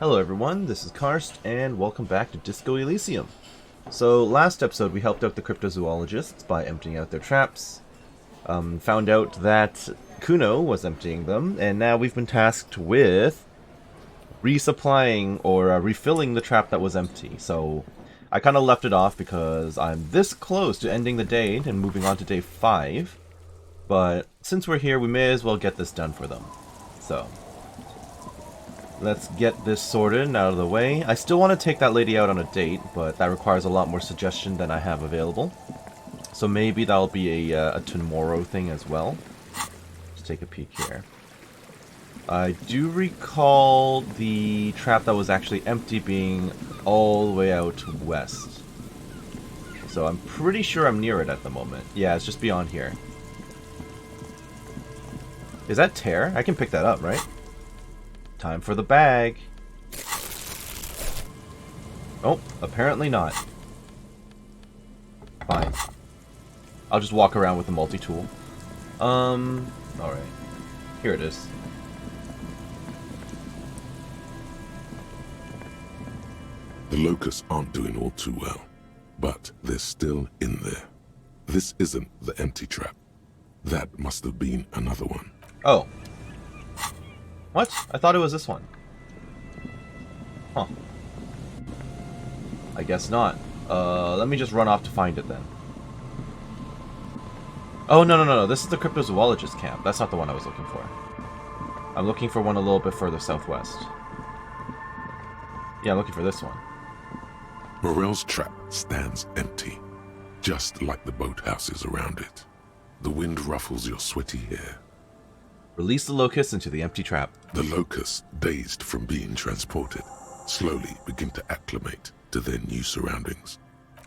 Hello everyone, this is Karst, and welcome back to Disco Elysium. So, last episode we helped out the cryptozoologists by emptying out their traps. Found out that Kuno was emptying them, and now we've been tasked with resupplying or refilling the trap that was empty. So, I kind of left it off because I'm this close to ending the day and moving on to day 5. But since we're here, we may as well get this done for them. So, let's get this sorted and out of the way. I still want to take that lady out on a date, but that requires a lot more suggestion than I have available. So maybe that'll be a tomorrow thing as well. Let's take a peek here. I do recall the trap that was actually empty being all the way out west. So I'm pretty sure I'm near it at the moment. Yeah, it's just beyond here. Is that tear? I can pick that up, right? Time for the bag. Oh, apparently not. Fine. I'll just walk around with the multi-tool. Alright. Here it is. The locusts aren't doing all too well, but they're still in there. This isn't the empty trap. That must have been another one. Oh. What? I thought it was this one. Huh. I guess not. Let me just run off to find it then. Oh, no. This is the cryptozoologist camp. That's not the one I was looking for. I'm looking for one a little bit further southwest. Yeah, I'm looking for this one. Morel's trap stands empty, just like the boathouses around it. The wind ruffles your sweaty hair. Release the locusts into the empty trap. The locusts, dazed from being transported, slowly begin to acclimate to their new surroundings.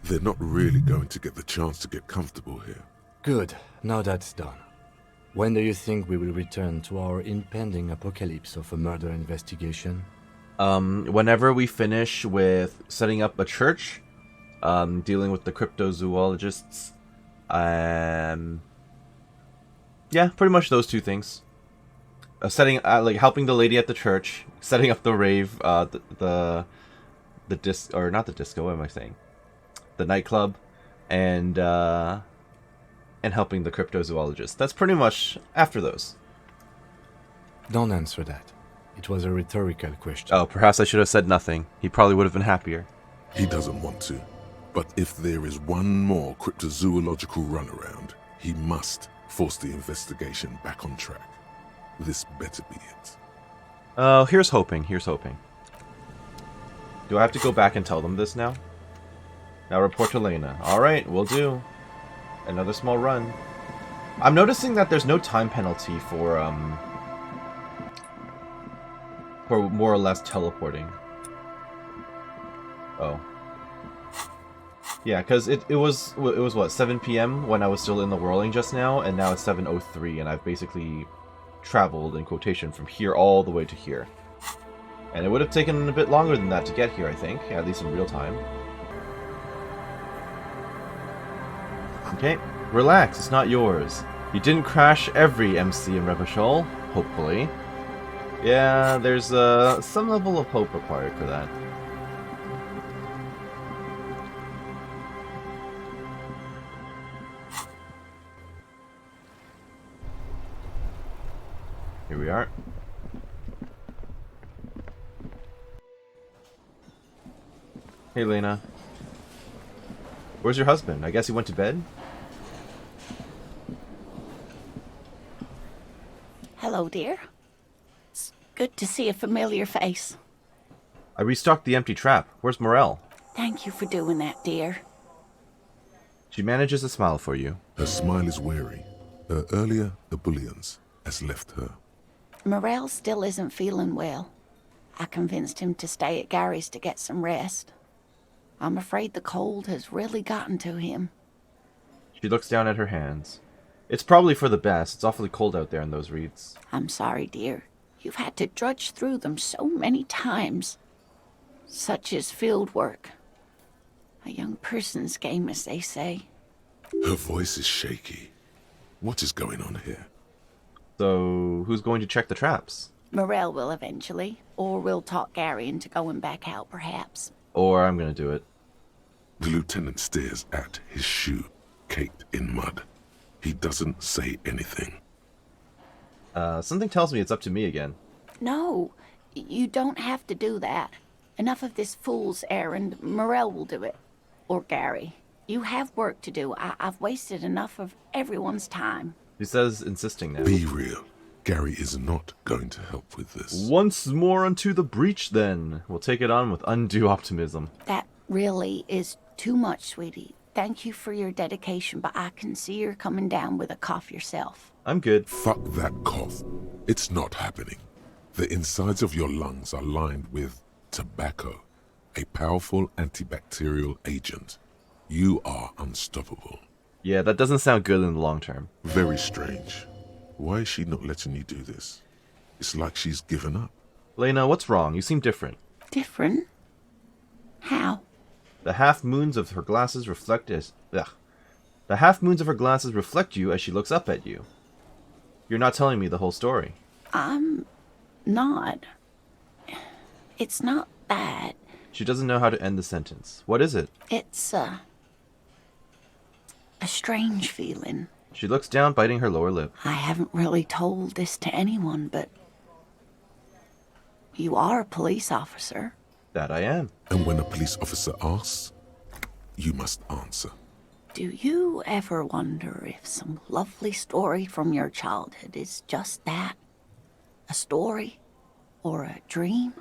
They're not really going to get the chance to get comfortable here. Good. Now that's done. When do you think we will return to our impending apocalypse of a murder investigation? Whenever we finish with setting up a church, dealing with the cryptozoologists, yeah, pretty much those two things. Like helping the lady at the church, setting up the rave, the disc, or not the disco, what am I saying? The nightclub, and helping the cryptozoologist. That's pretty much after those. Don't answer that. It was a rhetorical question. Oh, perhaps I should have said nothing. He probably would have been happier. He doesn't want to, but if there is one more cryptozoological runaround, he must force the investigation back on track. This better be it. Oh, here's hoping. Here's hoping. Do I have to go back and tell them this now? Now report to Lena. Alright, we'll do. Another small run. I'm noticing that there's no time penalty for more or less teleporting. Oh. Yeah, because it was what, 7 p.m. when I was still in the whirling just now, and now it's 7:03, and I've basically traveled, in quotation, from here all the way to here. And it would have taken a bit longer than that to get here, I think, at least in real time. Okay, relax, it's not yours. You didn't crash every MC in Revachol, hopefully. Yeah, there's some level of hope required for that. Here we are. Hey, Lena. Where's your husband? I guess he went to bed? Hello, dear. It's good to see a familiar face. I restocked the empty trap. Where's Morel? Thank you for doing that, dear. She manages to smile for you. Her smile is wary. Her earlier ebullience has left her. Morel still isn't feeling well. I convinced him to stay at Gary's to get some rest. I'm afraid the cold has really gotten to him. She looks down at her hands. It's probably for the best. It's awfully cold out there in those reeds. I'm sorry, dear. You've had to drudge through them so many times. Such is field work. A young person's game, as they say. Her voice is shaky. What is going on here? So, who's going to check the traps? Morel will eventually. or we'll talk Gary into going back out, perhaps. Or I'm gonna do it. The lieutenant stares at his shoe, caked in mud. He doesn't say anything. Something tells me it's up to me again. No, you don't have to do that. Enough of this fool's errand. Morel will do it. Or Gary. You have work to do. I've wasted enough of everyone's time. He says, insisting now. Be real. Gary is not going to help with this. Once more unto the breach, then. We'll take it on with undue optimism. That really is too much, sweetie. Thank you for your dedication, but I can see you're coming down with a cough yourself. I'm good. Fuck that cough. It's not happening. The insides of your lungs are lined with tobacco, a powerful antibacterial agent. You are unstoppable. Yeah, that doesn't sound good in the long term. Very strange. Why is she not letting you do this? It's like she's given up. Lena, what's wrong? You seem different. Different? How? The half moons of her glasses reflect as... Ugh. The half moons of her glasses reflect you as she looks up at you. You're not telling me the whole story. I'm not. It's not that. She doesn't know how to end the sentence. What is it? It's a strange feeling. She looks down, biting her lower lip. I haven't really told this to anyone, but you are a police officer. That I am. And when a police officer asks, you must answer. Do you ever wonder if some lovely story from your childhood is just that? A story? Or a dream?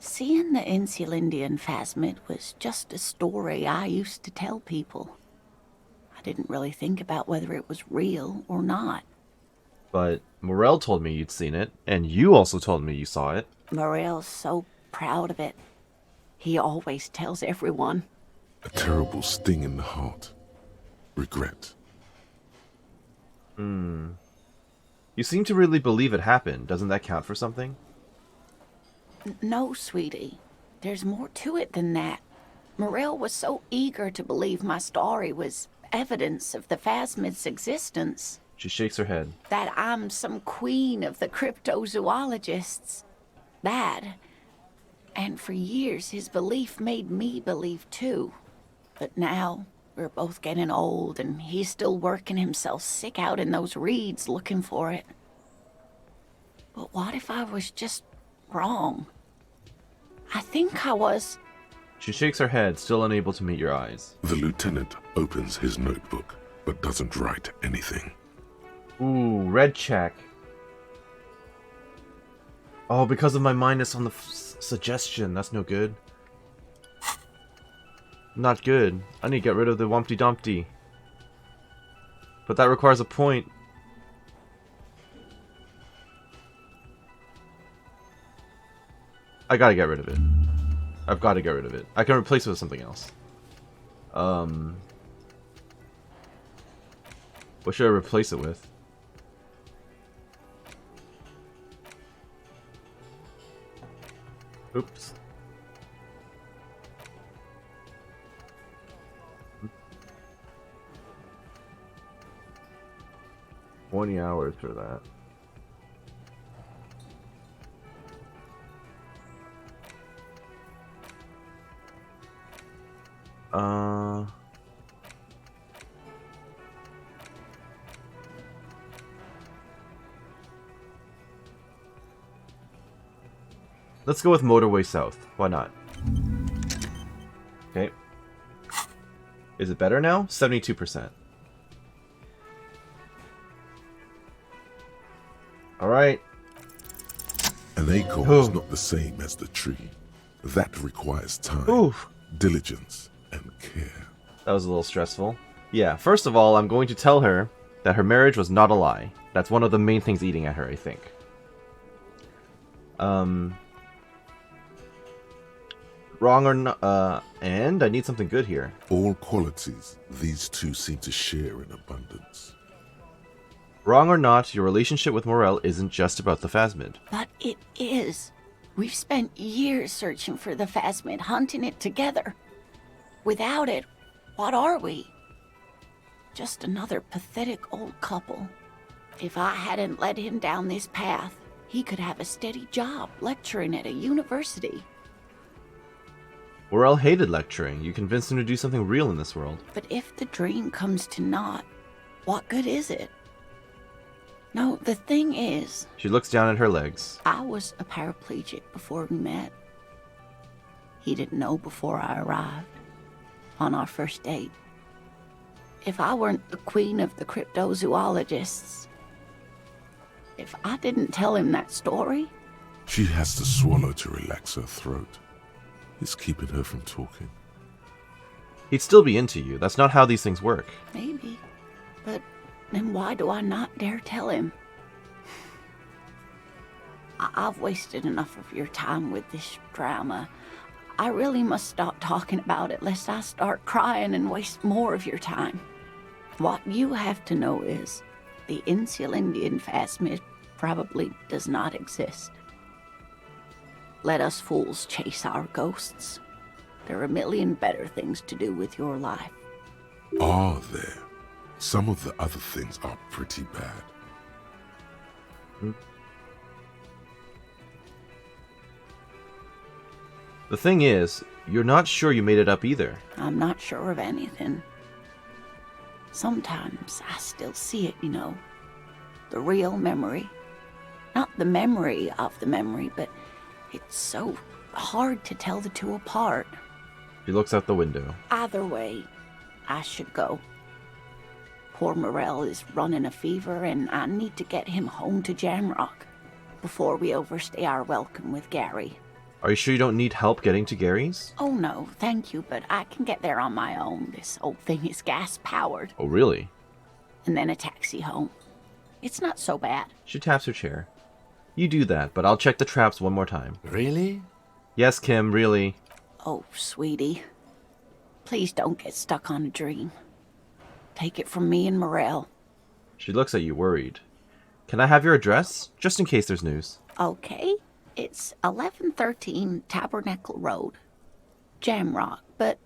Seeing the Insulindian phasmid was just a story I used to tell people. I didn't really think about whether it was real or not. But Morel told me you'd seen it, and you also told me you saw it. Morel's so proud of it. He always tells everyone. A terrible sting in the heart. Regret. You seem to really believe it happened. Doesn't that count for something? No, sweetie. There's more to it than that. Morel was so eager to believe my story was evidence of the phasmid's existence. She shakes her head. That I'm some queen of the cryptozoologists. That. And for years, his belief made me believe too. But now, we're both getting old, and he's still working himself sick out in those reeds looking for it. But what if I was just wrong? I think I was. She shakes her head, still unable to meet your eyes. The lieutenant opens his notebook, but doesn't write anything. Ooh, red check. Oh, because of my minus on the suggestion. That's no good. Not good. I need to get rid of the Wumpty Dumpty. But that requires a point. I gotta get rid of it. I've got to get rid of it. I can replace it with something else. What should I replace it with? Oops. $20 hours for that. Let's go with Motorway South. Why not? Okay. Is it better now? 72%. Alright. An acorn is not the same as the tree. That requires time, Oof. diligence, and care. That was a little stressful. Yeah, first of all, I'm going to tell her that her marriage was not a lie. That's one of the main things eating at her, I think. Wrong or not, and I need something good here. All qualities these two seem to share in abundance. Wrong or not, your relationship with Morel isn't just about the phasmid. But it is. We've spent years searching for the phasmid, hunting it together. Without it, what are we? Just another pathetic old couple. If I hadn't led him down this path, he could have a steady job lecturing at a university. Morel hated lecturing. You convinced him to do something real in this world. But if the dream comes to naught, what good is it? No, the thing is, She looks down at her legs. I was a paraplegic before we met. He didn't know before I arrived, on our first date. If I weren't the queen of the cryptozoologists, if I didn't tell him that story, She has to swallow to relax her throat. It's keeping her from talking. He'd still be into you. That's not how these things work. maybe. But then why do I not dare tell him? I've wasted enough of your time with this drama. I really must stop talking about it lest I start crying and waste more of your time. What you have to know is the Insulindian phasmid probably does not exist. Let us fools chase our ghosts. There are a million better things to do with your life. Are there? Some of the other things are pretty bad. The thing is, you're not sure you made it up either. I'm not sure of anything. Sometimes I still see it, you know. The real memory. Not the memory of the memory, but it's so hard to tell the two apart. She looks out the window. Either way, I should go. Poor Morel is running a fever, and I need to get him home to Jamrock before we overstay our welcome with Gary. Are you sure you don't need help getting to Gary's? Oh no, thank you, but I can get there on my own. This old thing is gas-powered. Oh, really? And then a taxi home. It's not so bad. She taps her chair. You do that, but I'll check the traps one more time. Really? Yes, Kim, really. Oh, sweetie. Please don't get stuck on a dream. Take it from me and Morel. She looks at you worried. Can I have your address? Just in case there's news. Okay. It's 1113 Tabernacle Road. Jamrock, but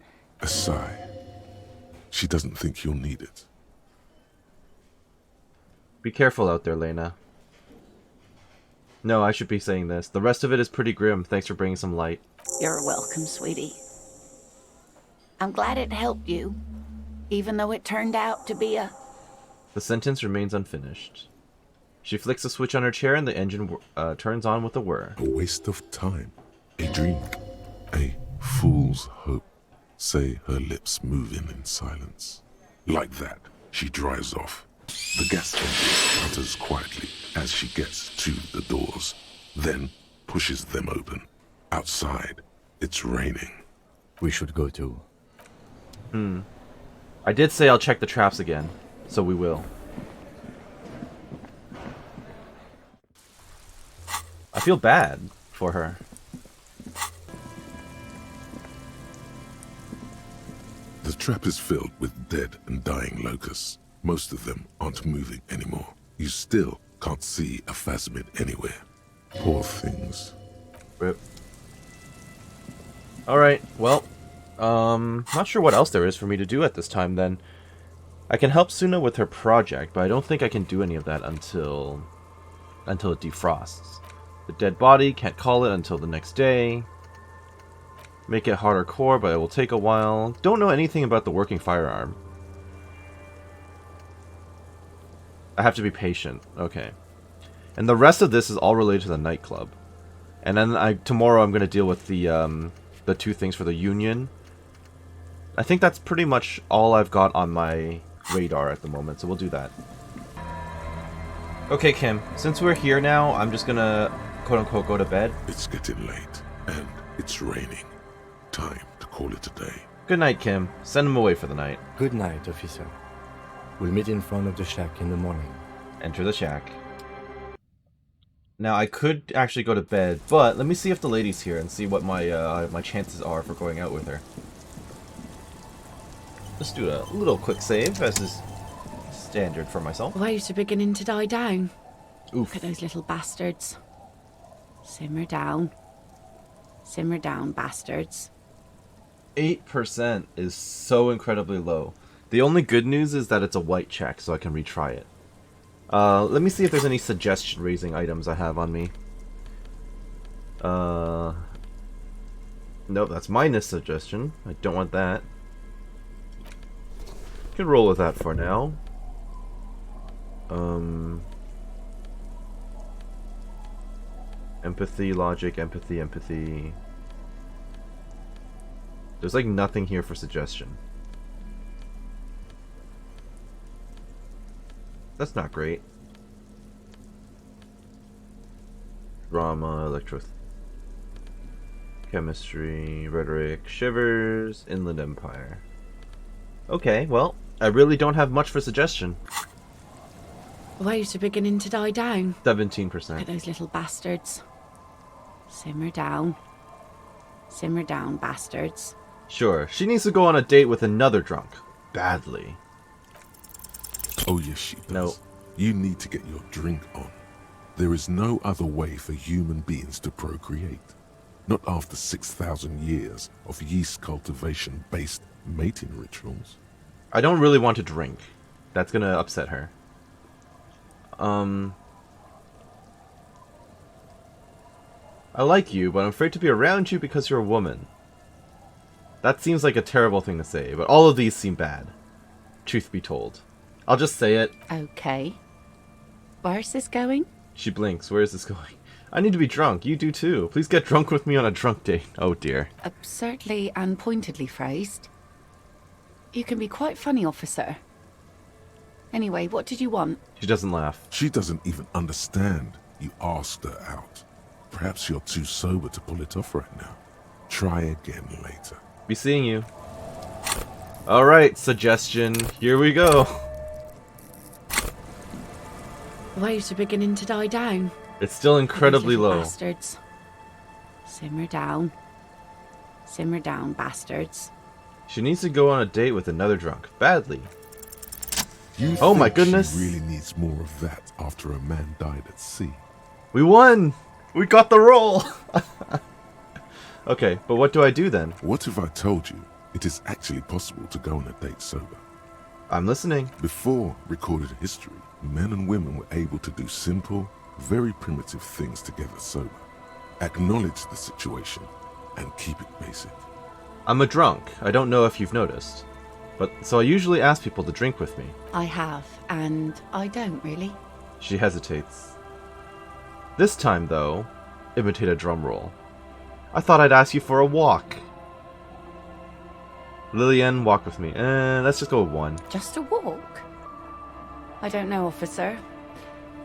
A sigh. She doesn't think you'll need it. Be careful out there, Lena. No, I should be saying this. The rest of it is pretty grim. Thanks for bringing some light. you're welcome, sweetie. I'm glad it helped you, even though it turned out to be a... The sentence remains unfinished. She flicks a switch on her chair and the engine turns on with a whir. A waste of time. A dream. A fool's hope. Say her lips moving in silence. Like that, she drives off. The gas engine sputters quietly as she gets to the doors, then pushes them open. Outside, it's raining. We should go too. I did say I'll check the traps again, so we will. I feel bad for her. The trap is filled with dead and dying locusts. Most of them aren't moving anymore. You still can't see a phasmid anywhere. Poor things. Rip. Alright, well, not sure what else there is for me to do at this time then. I can help Suna with her project, but I don't think I can do any of that until it defrosts. The dead body, can't call it until the next day. Make it harder core, but it will take a while. Don't know anything about the working firearm. I have to be patient. Okay. And the rest of this is all related to the nightclub. And then tomorrow I'm going to deal with the two things for the union. I think that's pretty much all I've got on my radar at the moment, so we'll do that. Okay, Kim, since we're here now, I'm just gonna quote-unquote go to bed. It's getting late, and it's raining. Time to call it a day. Good night, Kim. Send him away for the night. Good night, officer. We'll meet in front of the shack in the morning. Enter the shack. Now, I could actually go to bed, but let me see if the lady's here and see what my my chances are for going out with her. Let's do a little quick save, as is standard for myself. Waves are beginning to die down. Oof. Look at those little bastards. Simmer down. Simmer down, bastards. 8% is so incredibly low. The only good news is that it's a white check, so I can retry it. Let me see if there's any suggestion-raising items I have on me. Nope, that's minus suggestion. I don't want that. Could roll with that for now. Empathy, logic, empathy, empathy. There's like nothing here for suggestion. That's not great. Drama, chemistry, rhetoric, shivers, inland empire. Okay, well, I really don't have much for suggestion. The waves are beginning to die down. 17%. Look at those little bastards. Simmer down. Simmer down, bastards. Sure, she needs to go on a date with another drunk. Badly. Oh yes, she does. No. You need to get your drink on. There is no other way for human beings to procreate. Not after 6,000 years of yeast cultivation-based mating rituals. I don't really want to drink. That's gonna upset her. I like you, but I'm afraid to be around you because you're a woman. That seems like a terrible thing to say, but all of these seem bad. Truth be told. I'll just say it. Okay. Where's this going? She blinks. Where is this going? I need to be drunk. You do too. Please get drunk with me on a drunk date. Oh dear. Absurdly and pointedly phrased. You can be quite funny, officer. Anyway, what did you want? She doesn't laugh. She doesn't even understand you asked her out. Perhaps you're too sober to pull it off right now. Try again later. Be seeing you. Alright, suggestion. Here we go. The waves are beginning to die down. It's still incredibly Those little low. Bastards. Simmer down. Simmer down, bastards. She needs to go on a date with another drunk. Badly. You Oh my think goodness. She really needs more of that after a man died at sea. We won! We got the roll! Okay, but what do I do then? What if I told you it is actually possible to go on a date sober? I'm listening. Before recorded history, men and women were able to do simple, very primitive things together sober. Acknowledge the situation and keep it basic. I'm a drunk. I don't know if you've noticed. But so I usually ask people to drink with me. I have, and I don't really. She hesitates. This time, though, imitate a drum roll. I thought I'd ask you for a walk. Lillian, walk with me. Let's just go with 1. Just a walk? I don't know, officer.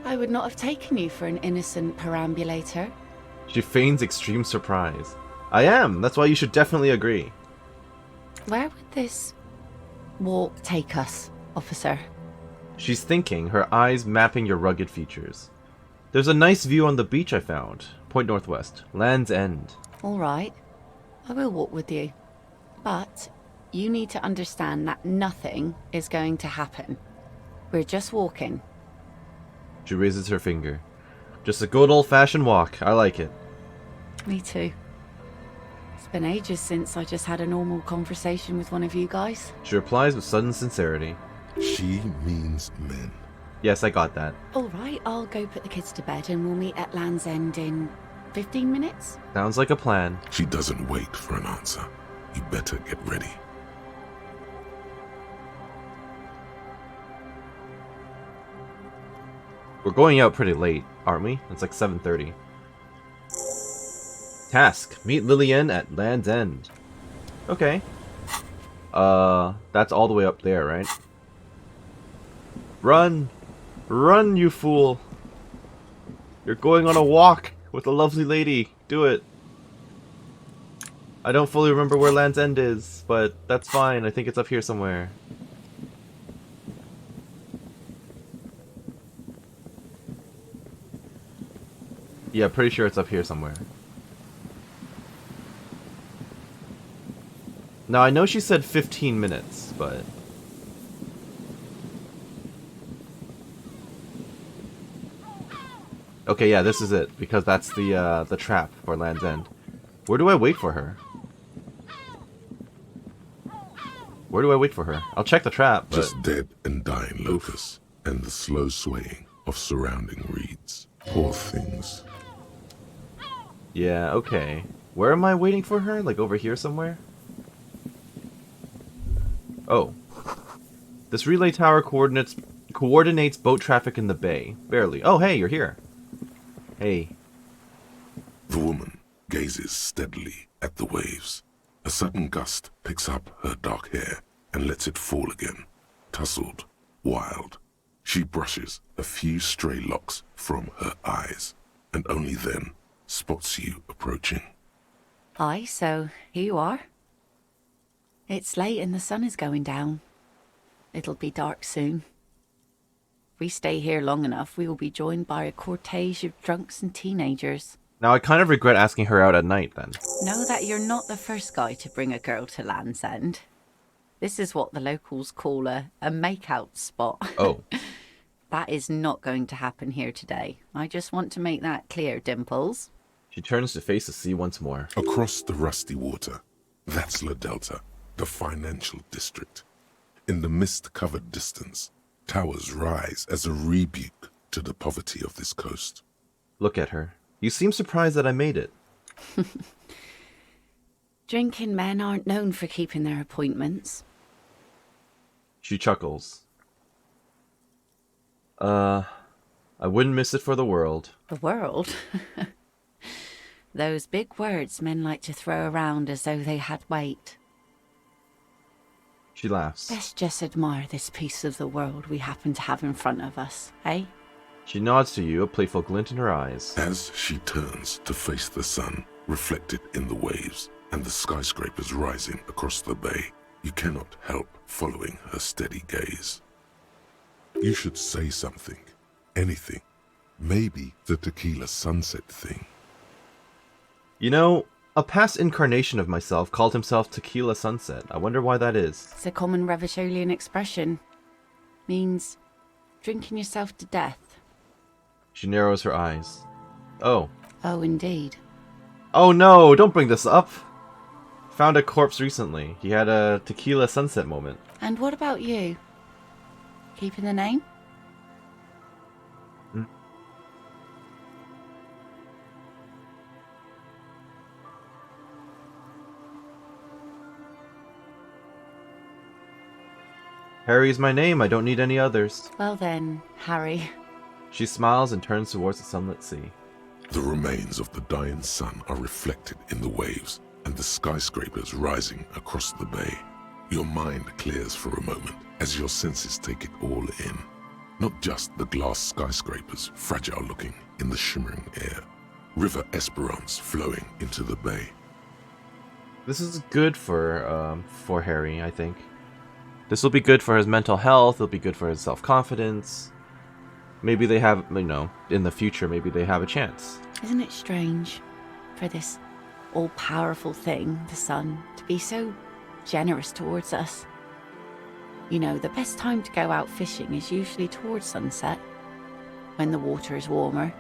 I would not have taken you for an innocent perambulator. She feigns extreme surprise. I am. That's why you should definitely agree. Where would this walk take us, officer? She's thinking, her eyes mapping your rugged features. There's a nice view on the beach I found. Point northwest. Land's End. All right. I will walk with you. But you need to understand that nothing is going to happen. We're just walking. She raises her finger. Just a good old-fashioned walk. I like it. Me too. It's been ages since I just had a normal conversation with one of you guys. She replies with sudden sincerity. She means men. Yes, I got that. All right, I'll go put the kids to bed and we'll meet at Land's End in 15 minutes. Sounds like a plan. She doesn't wait for an answer. You better get ready. We're going out pretty late, aren't we? It's like 7:30. Task. Meet Lillian at Land's End. Okay. That's all the way up there, right? Run! Run, you fool! You're going on a walk with a lovely lady. Do it. I don't fully remember where Land's End is, but that's fine. I think it's up here somewhere. Yeah, pretty sure it's up here somewhere. Now, I know she said 15 minutes, but... Okay, yeah, this is it, because that's the trap for Land's End. Where do I wait for her? Where do I wait for her? I'll check the trap, but... Just dead and dying locust, and the slow swaying of surrounding reeds. Poor things. Yeah, okay. Where am I waiting for her? Like over here somewhere? Oh. This relay tower coordinates boat traffic in the bay. Barely. Oh, hey, you're here. Hey. The woman gazes steadily at the waves. A sudden gust picks up her dark hair and lets it fall again, tousled, wild. She brushes a few stray locks from her eyes, and only then spots you approaching. Aye, so here you are. It's late and the sun is going down. It'll be dark soon. If we stay here long enough, we will be joined by a cortege of drunks and teenagers. Now I kind of regret asking her out at night then. Know that you're not the first guy to bring a girl to Land's End. This is what the locals call a make-out spot. Oh. That is not going to happen here today. I just want to make that clear, Dimples. She turns to face the sea once more. Across the rusty water, that's La Delta, the financial district. In the mist-covered distance, towers rise as a rebuke to the poverty of this coast. Look at her. You seem surprised that I made it. Drinking men aren't known for keeping their appointments. She chuckles. I wouldn't miss it for the world. The world? Those big words men like to throw around as though they had weight. She laughs. Let's just admire this piece of the world we happen to have in front of us, eh? She nods to you, a playful glint in her eyes. As she turns to face the sun, reflected in the waves, and the skyscrapers rising across the bay, you cannot help following her steady gaze. You should say something. Anything. Maybe the tequila sunset thing. You know, a past incarnation of myself called himself Tequila Sunset. I wonder why that is. It's a common Revacholian expression. Means drinking yourself to death. She narrows her eyes. Oh. Oh, indeed. Oh no, don't bring this up. Found a corpse recently. He had a Tequila Sunset moment. And what about you? Keeping the name? Harry's my name. I don't need any others. Well then, Harry. She smiles and turns towards the sunlit sea. The remains of the dying sun are reflected in the waves and the skyscrapers rising across the bay. Your mind clears for a moment as your senses take it all in. Not just the glass skyscrapers, fragile looking in the shimmering air. River Esperance flowing into the bay. This is good for Harry, I think. This will be good for his mental health. It'll be good for his self-confidence. Maybe they have, you know, in the future, maybe they have a chance. Isn't it strange for this all-powerful thing, the sun, to be so generous towards us? You know, the best time to go out fishing is usually towards sunset, when the water is warmer.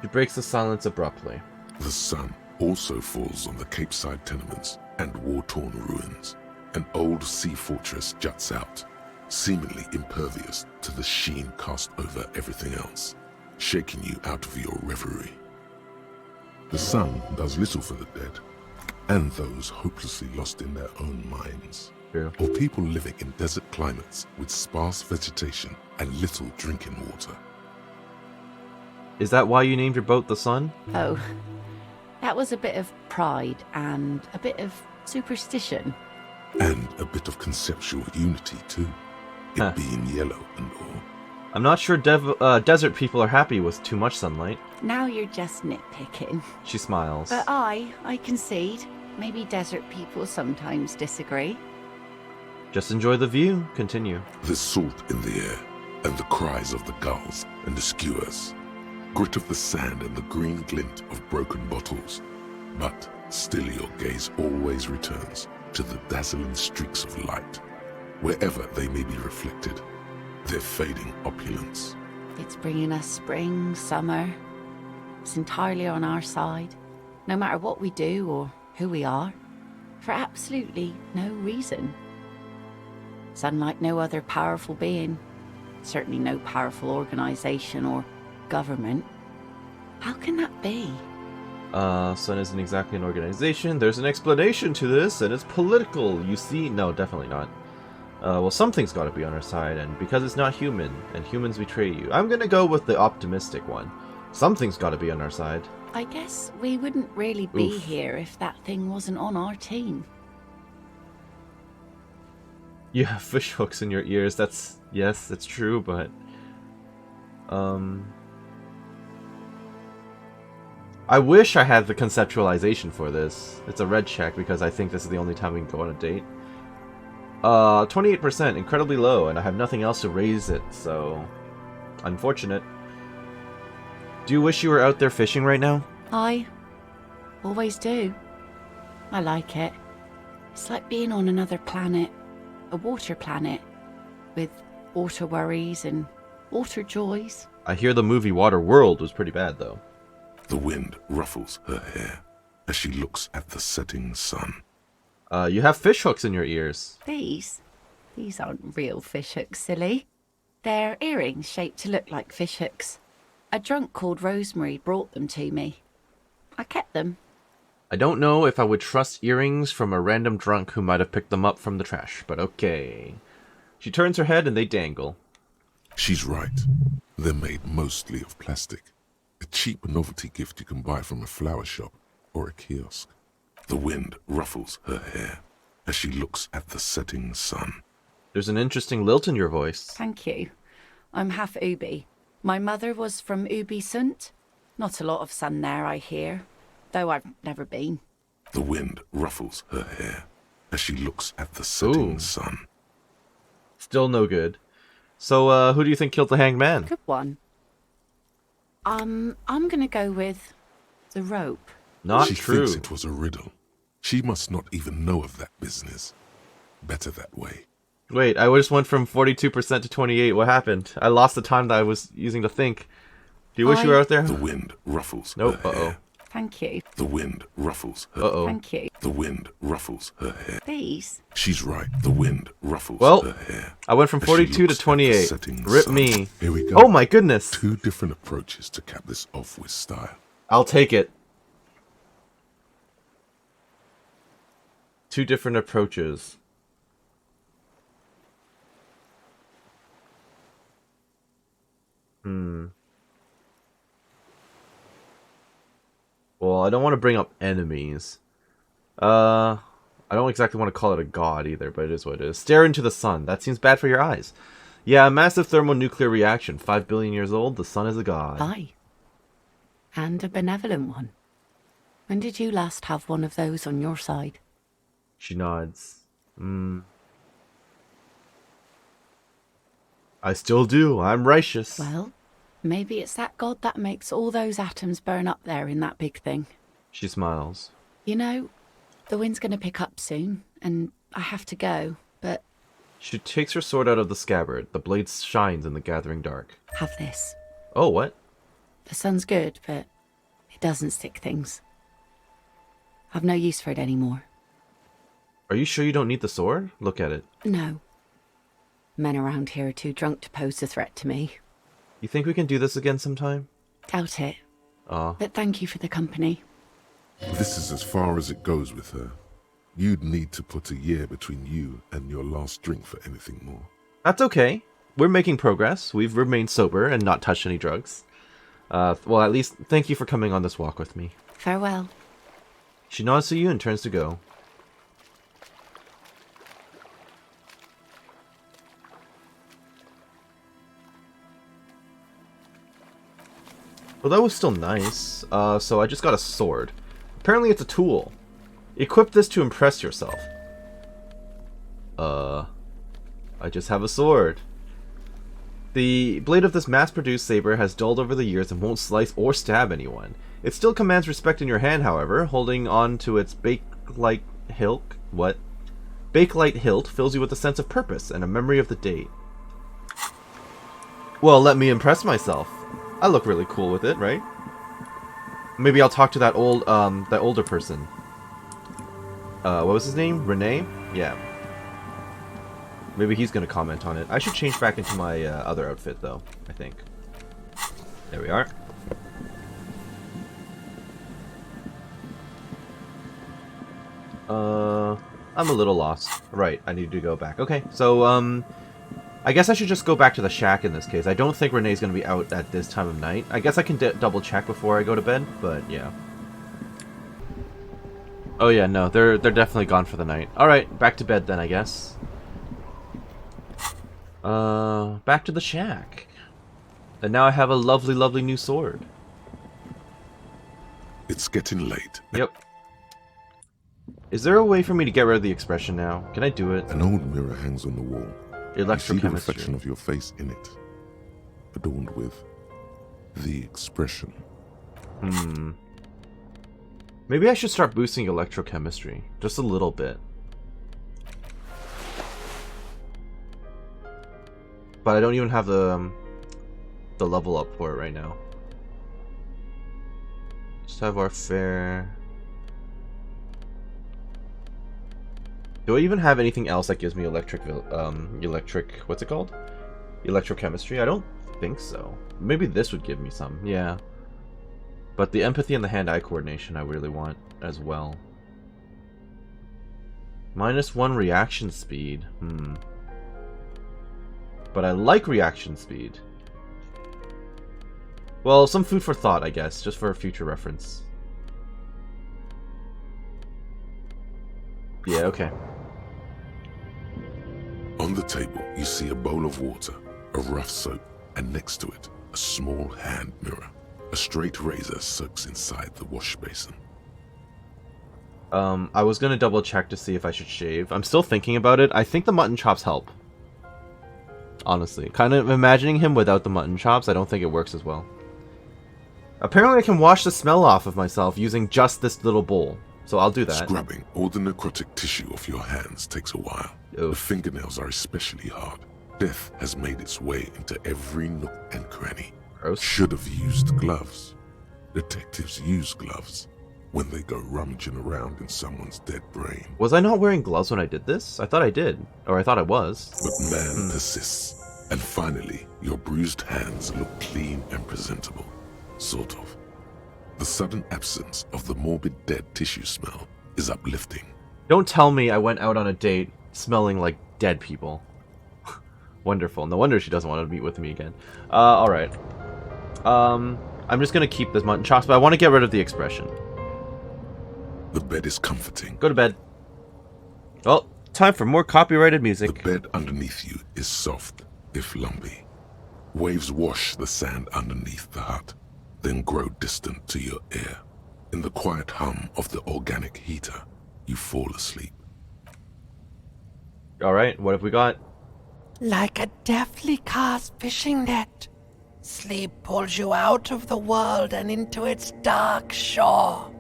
She breaks the silence abruptly. The sun also falls on the Capeside tenements and war-torn ruins. An old sea fortress juts out, seemingly impervious to the sheen cast over everything else, shaking you out of your reverie. The sun does little for the dead, and those hopelessly lost in their own minds, True. or people living in desert climates with sparse vegetation and little drinking water. Is that why you named your boat the Sun? Oh, that was a bit of pride and a bit of superstition. And a bit of conceptual unity too, it being yellow and all. I'm not sure desert people are happy with too much sunlight. Now you're just nitpicking. She smiles. But I concede. Maybe desert people sometimes disagree. Just enjoy the view. Continue. There's salt in the air, and the cries of the gulls and the skuas. Grit of the sand and the green glint of broken bottles. But still your gaze always returns to the dazzling streaks of light, wherever they may be reflected, their fading opulence. It's bringing us spring, summer. It's entirely on our side, no matter what we do or who we are, for absolutely no reason. It's unlike no other powerful being. Certainly no powerful organization or government. How can that be? Sun isn't exactly an organization. There's an explanation to this, and it's political. You see? No, definitely not. Well, something's got to be on our side, and because it's not human, and humans betray you, I'm gonna go with the optimistic one. Something's got to be on our side. I guess we wouldn't really be Oof. here if that thing wasn't on our team. You have fish hooks in your ears. Yes, that's true, but I wish I had the conceptualization for this. It's a red check because I think this is the only time we can go on a date. 28%, incredibly low, and I have nothing else to raise it, so unfortunate. Do you wish you were out there fishing right now? I always do. I like it. It's like being on another planet, a water planet, with water worries and water joys. I hear the movie Water World was pretty bad, though. The wind ruffles her hair as she looks at the setting sun. You have fish hooks in your ears. These aren't real fish hooks, silly. They're earrings shaped to look like fish hooks. A drunk called Rosemary brought them to me. I kept them. I don't know if I would trust earrings from a random drunk who might have picked them up from the trash, but okay. She turns her head and they dangle. She's right. They're made mostly of plastic. A cheap novelty gift you can buy from a flower shop or a kiosk. The wind ruffles her hair as she looks at the setting sun. There's an interesting lilt in your voice. Thank you. I'm half Ubi. My mother was from Ubi Sunt. Not a lot of sun there, I hear, though I've never been. The wind ruffles her hair as she looks at the setting Ooh. sun. Still no good. So, who do you think killed the hanged man? Good one. I'm gonna go with the rope. Not She true. thinks it was a riddle. She must not even know of that business. Better that way. Wait, I just went from 42% to 28. What happened? I lost the time that I was using to think. Do you wish you were out there? The wind ruffles Nope, her uh-oh. hair. Thank you. The wind ruffles her Uh-oh. Thank you. The wind ruffles her hair. These? She's right. The wind ruffles Well, her hair. I went from as she 42 to looks at the 28. setting Rip sun. me. Here we go. Oh my goodness. 2 different approaches to cap this off with style. I'll take it. 2 different approaches. Well, I don't want to bring up enemies. I don't exactly want to call it a god either, but it is what it is. Stare into the sun. That seems bad for your eyes. Yeah, a massive thermonuclear reaction. 5 billion years old. The sun is a god. Aye. And a benevolent one. When did you last have one of those on your side? She nods. I still do. I'm righteous. Well, maybe it's that god that makes all those atoms burn up there in that big thing. She smiles. You know, the wind's gonna pick up soon, and I have to go, but She takes her sword out of the scabbard. The blade shines in the gathering dark. have this. Oh, what? The sun's good, but it doesn't stick things. I've no use for it anymore. Are you sure you don't need the sword? Look at it. No. Men around here are too drunk to pose a threat to me. You think we can do this again sometime? Doubt it. Aw. But thank you for the company. This is as far as it goes with her. You'd need to put a year between you and your last drink for anything more. That's okay. We're making progress. We've remained sober and not touched any drugs. Well, at least thank you for coming on this walk with me. Farewell. She nods to you and turns to go. Well, that was still nice. So I just got a sword. Apparently it's a tool. Equip this to impress yourself. I just have a sword. The blade of this mass-produced saber has dulled over the years and won't slice or stab anyone. It still commands respect in your hand, however. Holding on to its bake-like hilt, Bake-light hilt fills you with a sense of purpose and a memory of the date. Well, let me impress myself. I look really cool with it, right? Maybe I'll talk to that older person. What was his name? Renee? Yeah. Maybe he's gonna comment on it. I should change back into my other outfit, though, I think. There we are. I'm a little lost. Right, I need to go back. Okay, so, I guess I should just go back to the shack in this case. I don't think Renee's gonna be out at this time of night. I guess I can double check before I go to bed, but yeah. Oh yeah, no, they're definitely gone for the night. Alright, back to bed then, I guess. Back to the shack. And now I have a lovely, lovely new sword. It's getting late. Yep. Is there a way for me to get rid of the expression now? Can I do it? An old mirror hangs on the wall. You see the reflection of your face in it, adorned with the expression. Maybe I should start boosting electrochemistry. Just a little bit. But I don't even have the level up for it right now. Savoir faire. Do I even have anything else that gives me electric, what's it called? Electrochemistry? I don't think so. Maybe this would give me some, yeah. But the empathy and the hand-eye coordination I really want as well. -1 reaction speed, But I like reaction speed. Well, some food for thought, I guess, just for future reference. Yeah, okay. On the table, you see a bowl of water, a rough soap, and next to it, a small hand mirror. A straight razor soaks inside the wash basin. I was gonna double check to see if I should shave. I'm still thinking about it. I think the mutton chops help. Honestly. Kind of imagining him without the mutton chops, I don't think it works as well. Apparently I can wash the smell off of myself using just this little bowl. So I'll do that. Scrubbing all the necrotic tissue off your hands takes a while. Oof. The fingernails are especially hard. Death has made its way into every nook and cranny. Gross. Should have used gloves. Detectives use gloves when they go rummaging around in someone's dead brain. Was I not wearing gloves when I did this? I thought I did. Or I thought I was. But man persists. And finally, your bruised hands look clean and presentable. Sort of. The sudden absence of the morbid dead tissue smell is uplifting. Don't tell me I went out on a date smelling like dead people. Wonderful. No wonder she doesn't want to meet with me again. Alright. I'm just gonna keep this mutton chops, but I want to get rid of the expression. The bed is comforting. Go to bed. Well, time for more copyrighted music. The bed underneath you is soft, if lumpy. Waves wash the sand underneath the hut, then grow distant to your ear. In the quiet hum of the organic heater, you fall asleep. Alright, what have we got? Like a deftly cast fishing net, sleep pulls you out of the world and into its dark shore.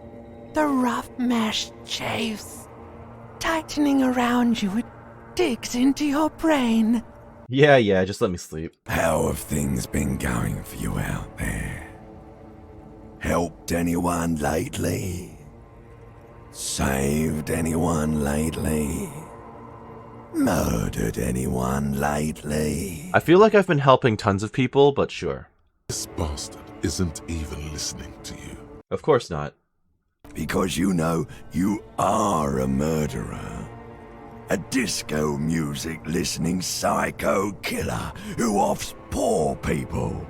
The rough mesh chafes. Tightening around you, it digs into your brain. Yeah, just let me sleep. How have things been going for you out there? Helped anyone lately? Saved anyone lately? Murdered anyone lately? I feel like I've been helping tons of people, but sure. This bastard isn't even listening to you. Of course not. Because you know you are a murderer. A disco music listening psycho killer who offs poor people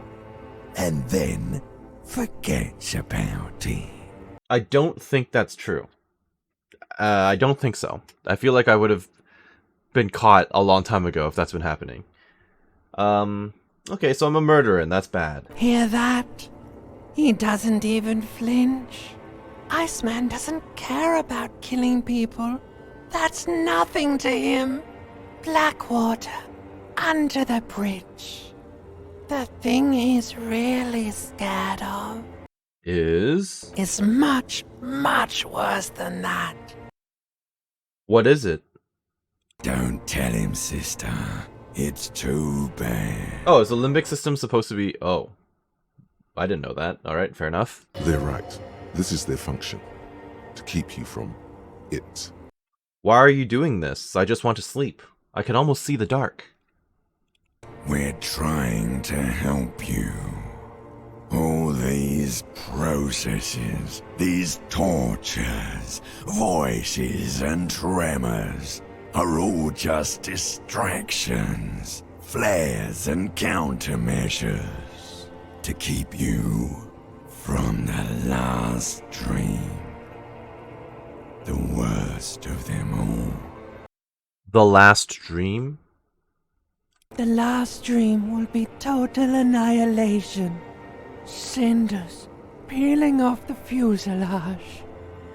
and then forgets about it. I don't think that's true. I don't think so. I feel like I would have been caught a long time ago if that's been happening. Okay, so I'm a murderer and that's bad. Hear that? He doesn't even flinch. Iceman doesn't care about killing people. That's nothing to him. Blackwater, under the bridge. The thing he's really scared of Is much, much worse than that. what is it? Don't tell him, sister. It's too bad. Oh, is the limbic system supposed to be... Oh. I didn't know that. Alright, fair enough. They're right. This is their function. To keep you from it. Why are you doing this? I just want to sleep. I can almost see the dark. We're trying to help you. All these processes, these tortures, voices and tremors are all just distractions, flares and countermeasures to keep you from the last dream. The worst of them all. The last dream? The last dream will be total annihilation. Cinders peeling off the fuselage.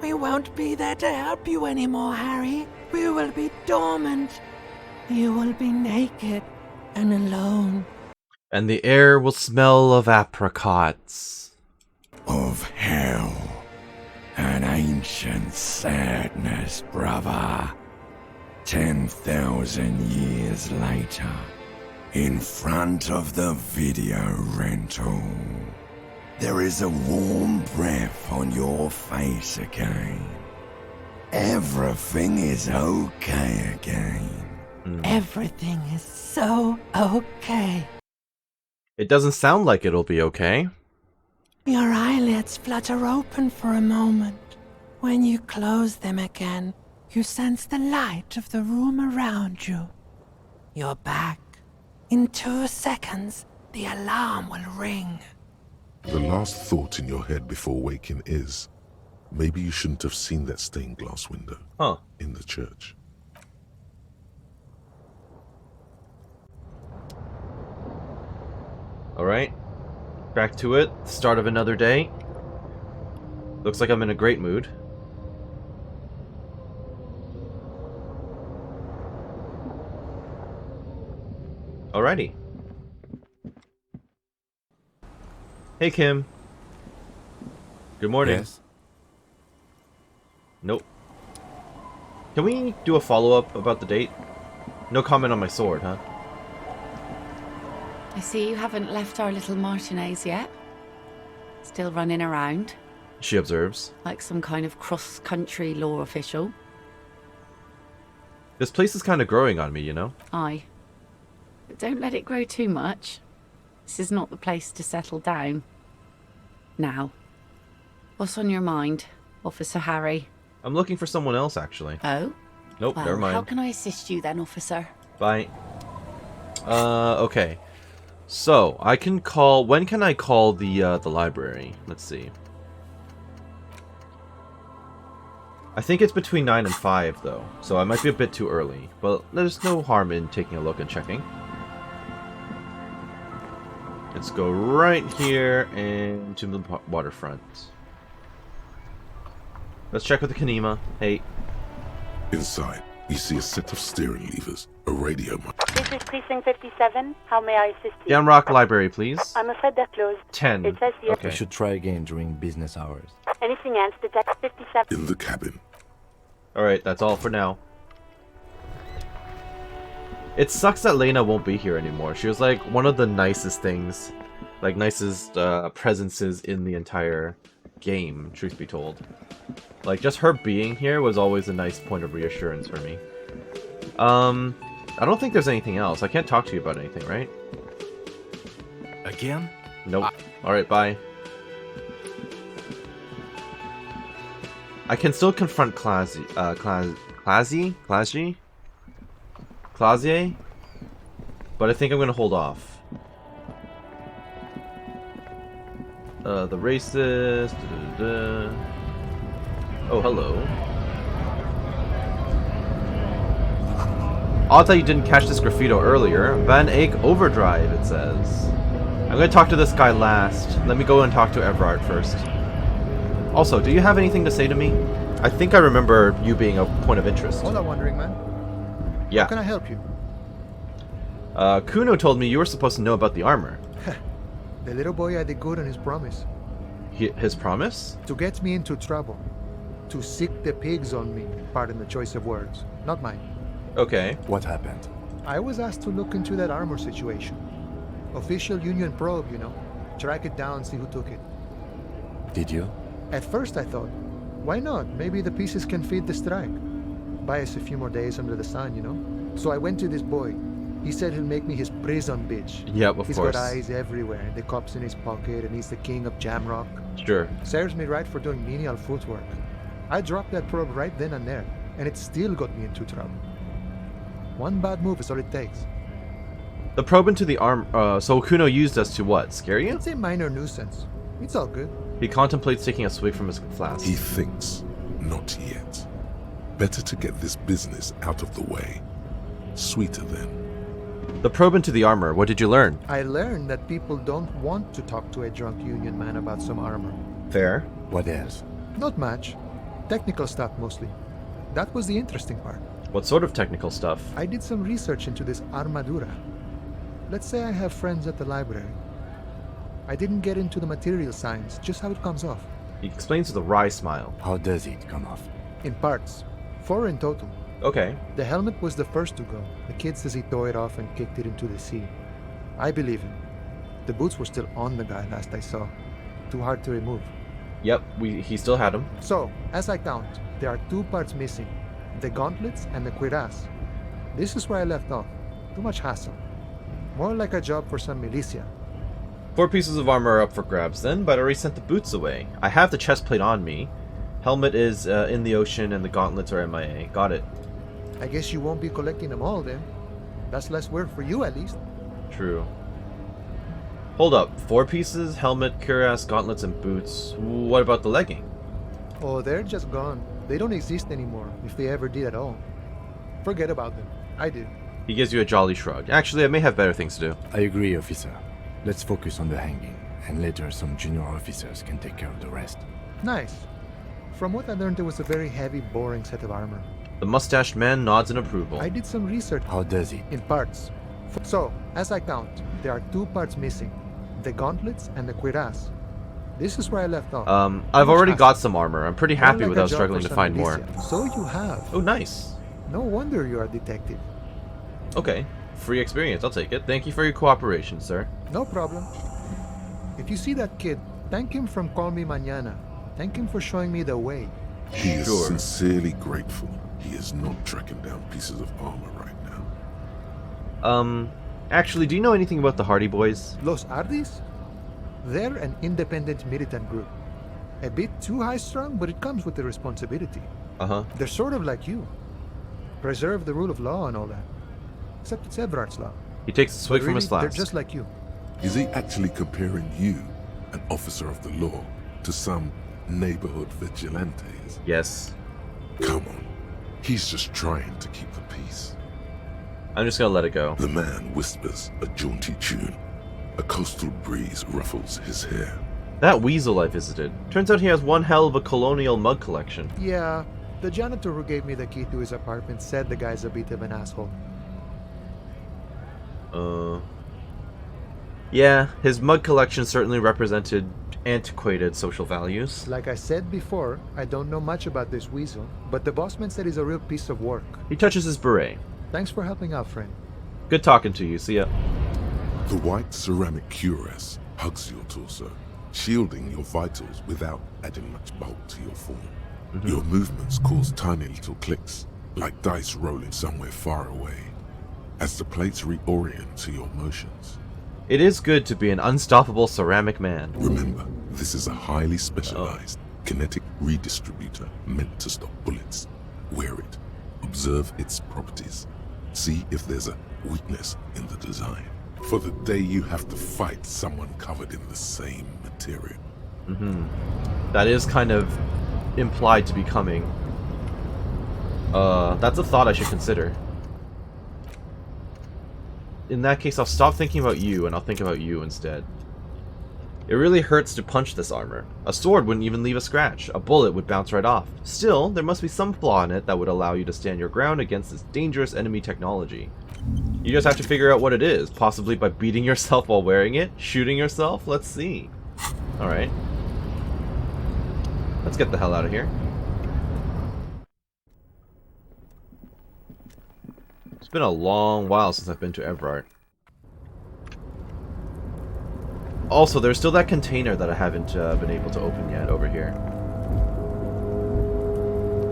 We won't be there to help you anymore, Harry. We will be dormant. You will be naked and alone. And the air will smell of apricots. Of hell. An ancient sadness, brother. 10,000 years later, in front of the video rental, there is a warm breath on your face again. Everything is okay again. Everything is so okay. It doesn't sound like it'll be okay. Your eyelids flutter open for a moment. When you close them again, you sense the light of the room around you. You're back. In 2 seconds, the alarm will ring. The last thought in your head before waking is, maybe you shouldn't have seen that stained glass window in the church. Alright. Back to it. Start of another day. Looks like I'm in a great mood. Alrighty. Hey, Kim. Good morning. Yes? Nope. Can we do a follow-up about the date? No comment on my sword, huh? I see you haven't left our little Martinez yet. Still running around, She observes. like some kind of cross-country law official. This place is kind of growing on me, you know? Aye. But don't let it grow too much. This is not the place to settle down. Now, what's on your mind, Officer Harry? I'm looking for someone else, actually. Oh? Nope, Well, never mind. how can I assist you then, officer? Bye. Okay. So, I can call... When can I call the library? Let's see. I think it's between 9 and 5, though. So I might be a bit too early. But there's no harm in taking a look and checking. Let's go right here and to the waterfront. Let's check with the Kanema. Hey. Inside, you see a set of steering levers, a radio mic. This is Precinct 57. How may I assist you? Gamrock Library, please. I'm afraid they're closed. 10. It says here. Okay. We should try again during business hours. Anything else, Detective 57? In the cabin, Alright, that's all for now. It sucks that Lena won't be here anymore. She was like one of the nicest things, like nicest presences in the entire game, truth be told. Like, just her being here was always a nice point of reassurance for me. I don't think there's anything else. I can't talk to you about anything, right? Again? Nope. Alright, bye. I can still confront Klaasje, but I think I'm gonna hold off. The racist. Oh, hello. Odd that you didn't catch this graffito earlier. Van Eyck Overdrive, it says. I'm gonna talk to this guy last. Let me go and talk to Everard first. Also, do you have anything to say to me? I think I remember you being a point of interest. Hola, Wandering Man. Yeah. How can I help you? Kuno told me you were supposed to know about the armor. The little boy had the good on his promise. His promise? To get me into trouble. To sick the pigs on me. Pardon the choice of words. Not mine. Okay. What happened? I was asked to look into that armor situation. Official Union probe, you know. Track it down, see who took it. Did you? At first I thought, why not? Maybe the pieces can feed the strike. Buy us a few more days under the sun, you know? So I went to this boy. He said he'll make me his prison bitch. Yep, of He's course. got eyes everywhere, and the cops in his pocket, and he's the king of Jamrock. Sure. Serves me right for doing menial footwork. I dropped that probe right then and there, and it still got me into trouble. One bad move is all it takes. The probe into the arm. So Kuno used us to what? Scare you? It's a minor nuisance. It's all good. He contemplates taking a swig from his flask. He thinks, not yet. Better to get this business out of the way. Sweeter then. The probe into the armor. What did you learn? I learned that people don't want to talk to a drunk union man about some armor. Fair. What else? Not much. Technical stuff mostly. That was the interesting part. What sort of technical stuff? I did some research into this armadura. Let's say I have friends at the library. I didn't get into the material science, just how it comes off. He explains with a wry smile. How does it come off? In parts. 4 in total. Okay. The helmet was the first to go. The kid says he tore it off and kicked it into the sea. I believe him. The boots were still on the guy last I saw. Too hard to remove. Yep, he still had him. So, as I count, there are 2 parts missing. The gauntlets and the cuirass. This is where I left off. Too much hassle. More like a job for some militia. 4 pieces of armor are up for grabs then, but I already sent the boots away. I have the chest plate on me. Helmet is in the ocean and the gauntlets are MIA. Got it. I guess you won't be collecting them all then. That's less work for you at least. True. Hold up. 4 pieces, helmet, cuirass, gauntlets, and boots. What about the legging? Oh, they're just gone. They don't exist anymore, if they ever did at all. Forget about them. I did. He gives you a jolly shrug. Actually, I may have better things to do. I agree, officer. Let's focus on the hanging, and later some junior officers can take care of the rest. Nice. From what I learned, it was a very heavy, boring set of armor. The mustached man nods in approval. I did some research How does it? in parts. So, as I count, there are 2 parts missing. The gauntlets and the cuirass. This is where I left off. I've Much already hassle. got some armor. I'm pretty More happy like a without job struggling for to some find more. militia. So you have. Oh, nice. No wonder you're a detective. Okay. Free experience. I'll take it. Thank you for your cooperation, sir. No problem. If you see that kid, thank him from Call Me Mañana. Thank him for showing me the way. He is Sure. sincerely grateful he is not tracking down pieces of armor right now. Actually, do you know anything about the Hardy Boys? Los Ardis? They're an independent militant group. A bit too high-strung, but it comes with the responsibility. Uh-huh. They're sort of like you. Preserve the rule of law and all that. Except it's Everard's law. He takes a swig But from his really, flask. they're just like you. Is he actually comparing you, an officer of the law, to some neighborhood vigilantes? Yes. Come on. He's just trying to keep the peace. I'm just gonna let it go. The man whispers a jaunty tune. A coastal breeze ruffles his hair. That weasel I visited. Turns out he has one hell of a colonial mug collection. Yeah, the janitor who gave me the key to his apartment said the guy's a bit of an asshole. Yeah, his mug collection certainly represented antiquated social values. Like I said before, I don't know much about this weasel, but the bossman said he's a real piece of work. He touches his beret. Thanks for helping out, friend. Good talking to you. See ya. The white ceramic cuirass hugs your torso, shielding your vitals without adding much bulk to your form. Your movements cause tiny little clicks, like dice rolling somewhere far away, as the plates reorient to your motions. It is good to be an unstoppable ceramic man. Remember, this is a highly specialized kinetic redistributor meant to stop bullets. Wear it, observe its properties, see if there's a weakness in the design. For the day you have to fight someone covered in the same material. That is kind of implied to be coming. That's a thought I should consider. In that case, I'll stop thinking about you and I'll think about you instead. It really hurts to punch this armor. A sword wouldn't even leave a scratch. A bullet would bounce right off. Still, there must be some flaw in it that would allow you to stand your ground against this dangerous enemy technology. You just have to figure out what it is, possibly by beating yourself while wearing it, shooting yourself, let's see. Alright. Let's get the hell out of here. It's been a long while since I've been to Everard. Also, there's still that container that I haven't been able to open yet over here.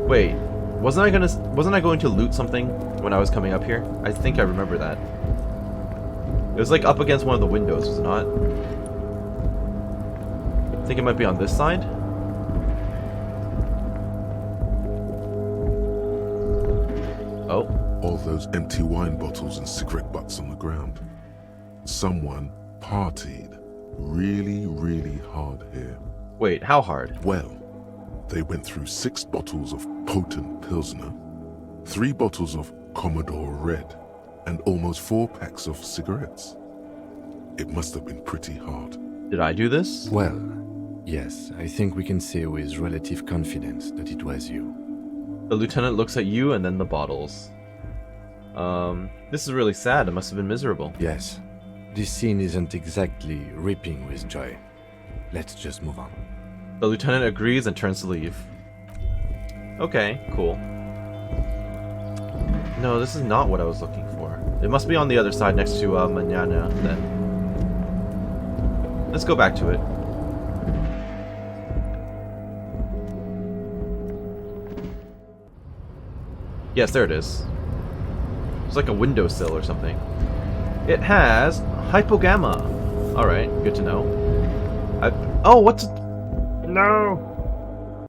Wait, Wasn't I going to loot something when I was coming up here? I think I remember that. It was like up against one of the windows, was it not? I think it might be on this side. Oh. All those empty wine bottles and cigarette butts on the ground. Someone partied really, really hard here. Wait, how hard? Well, they went through 6 bottles of potent Pilsner, 3 bottles of Commodore Red, and almost 4 packs of cigarettes. It must have been pretty hard. Did I do this? Well, yes, I think we can say with relative confidence that it was you. The lieutenant looks at you and then the bottles. This is really sad. It must have been miserable. Yes, this scene isn't exactly ripping with joy. Let's just move on. The lieutenant agrees and turns to leave. Okay, cool. No, this is not what I was looking for. It must be on the other side next to Mañana, then. Let's go back to it. Yes, there it is. It's like a windowsill or something. It has hypogamma. Alright, good to know. Oh, what's... No!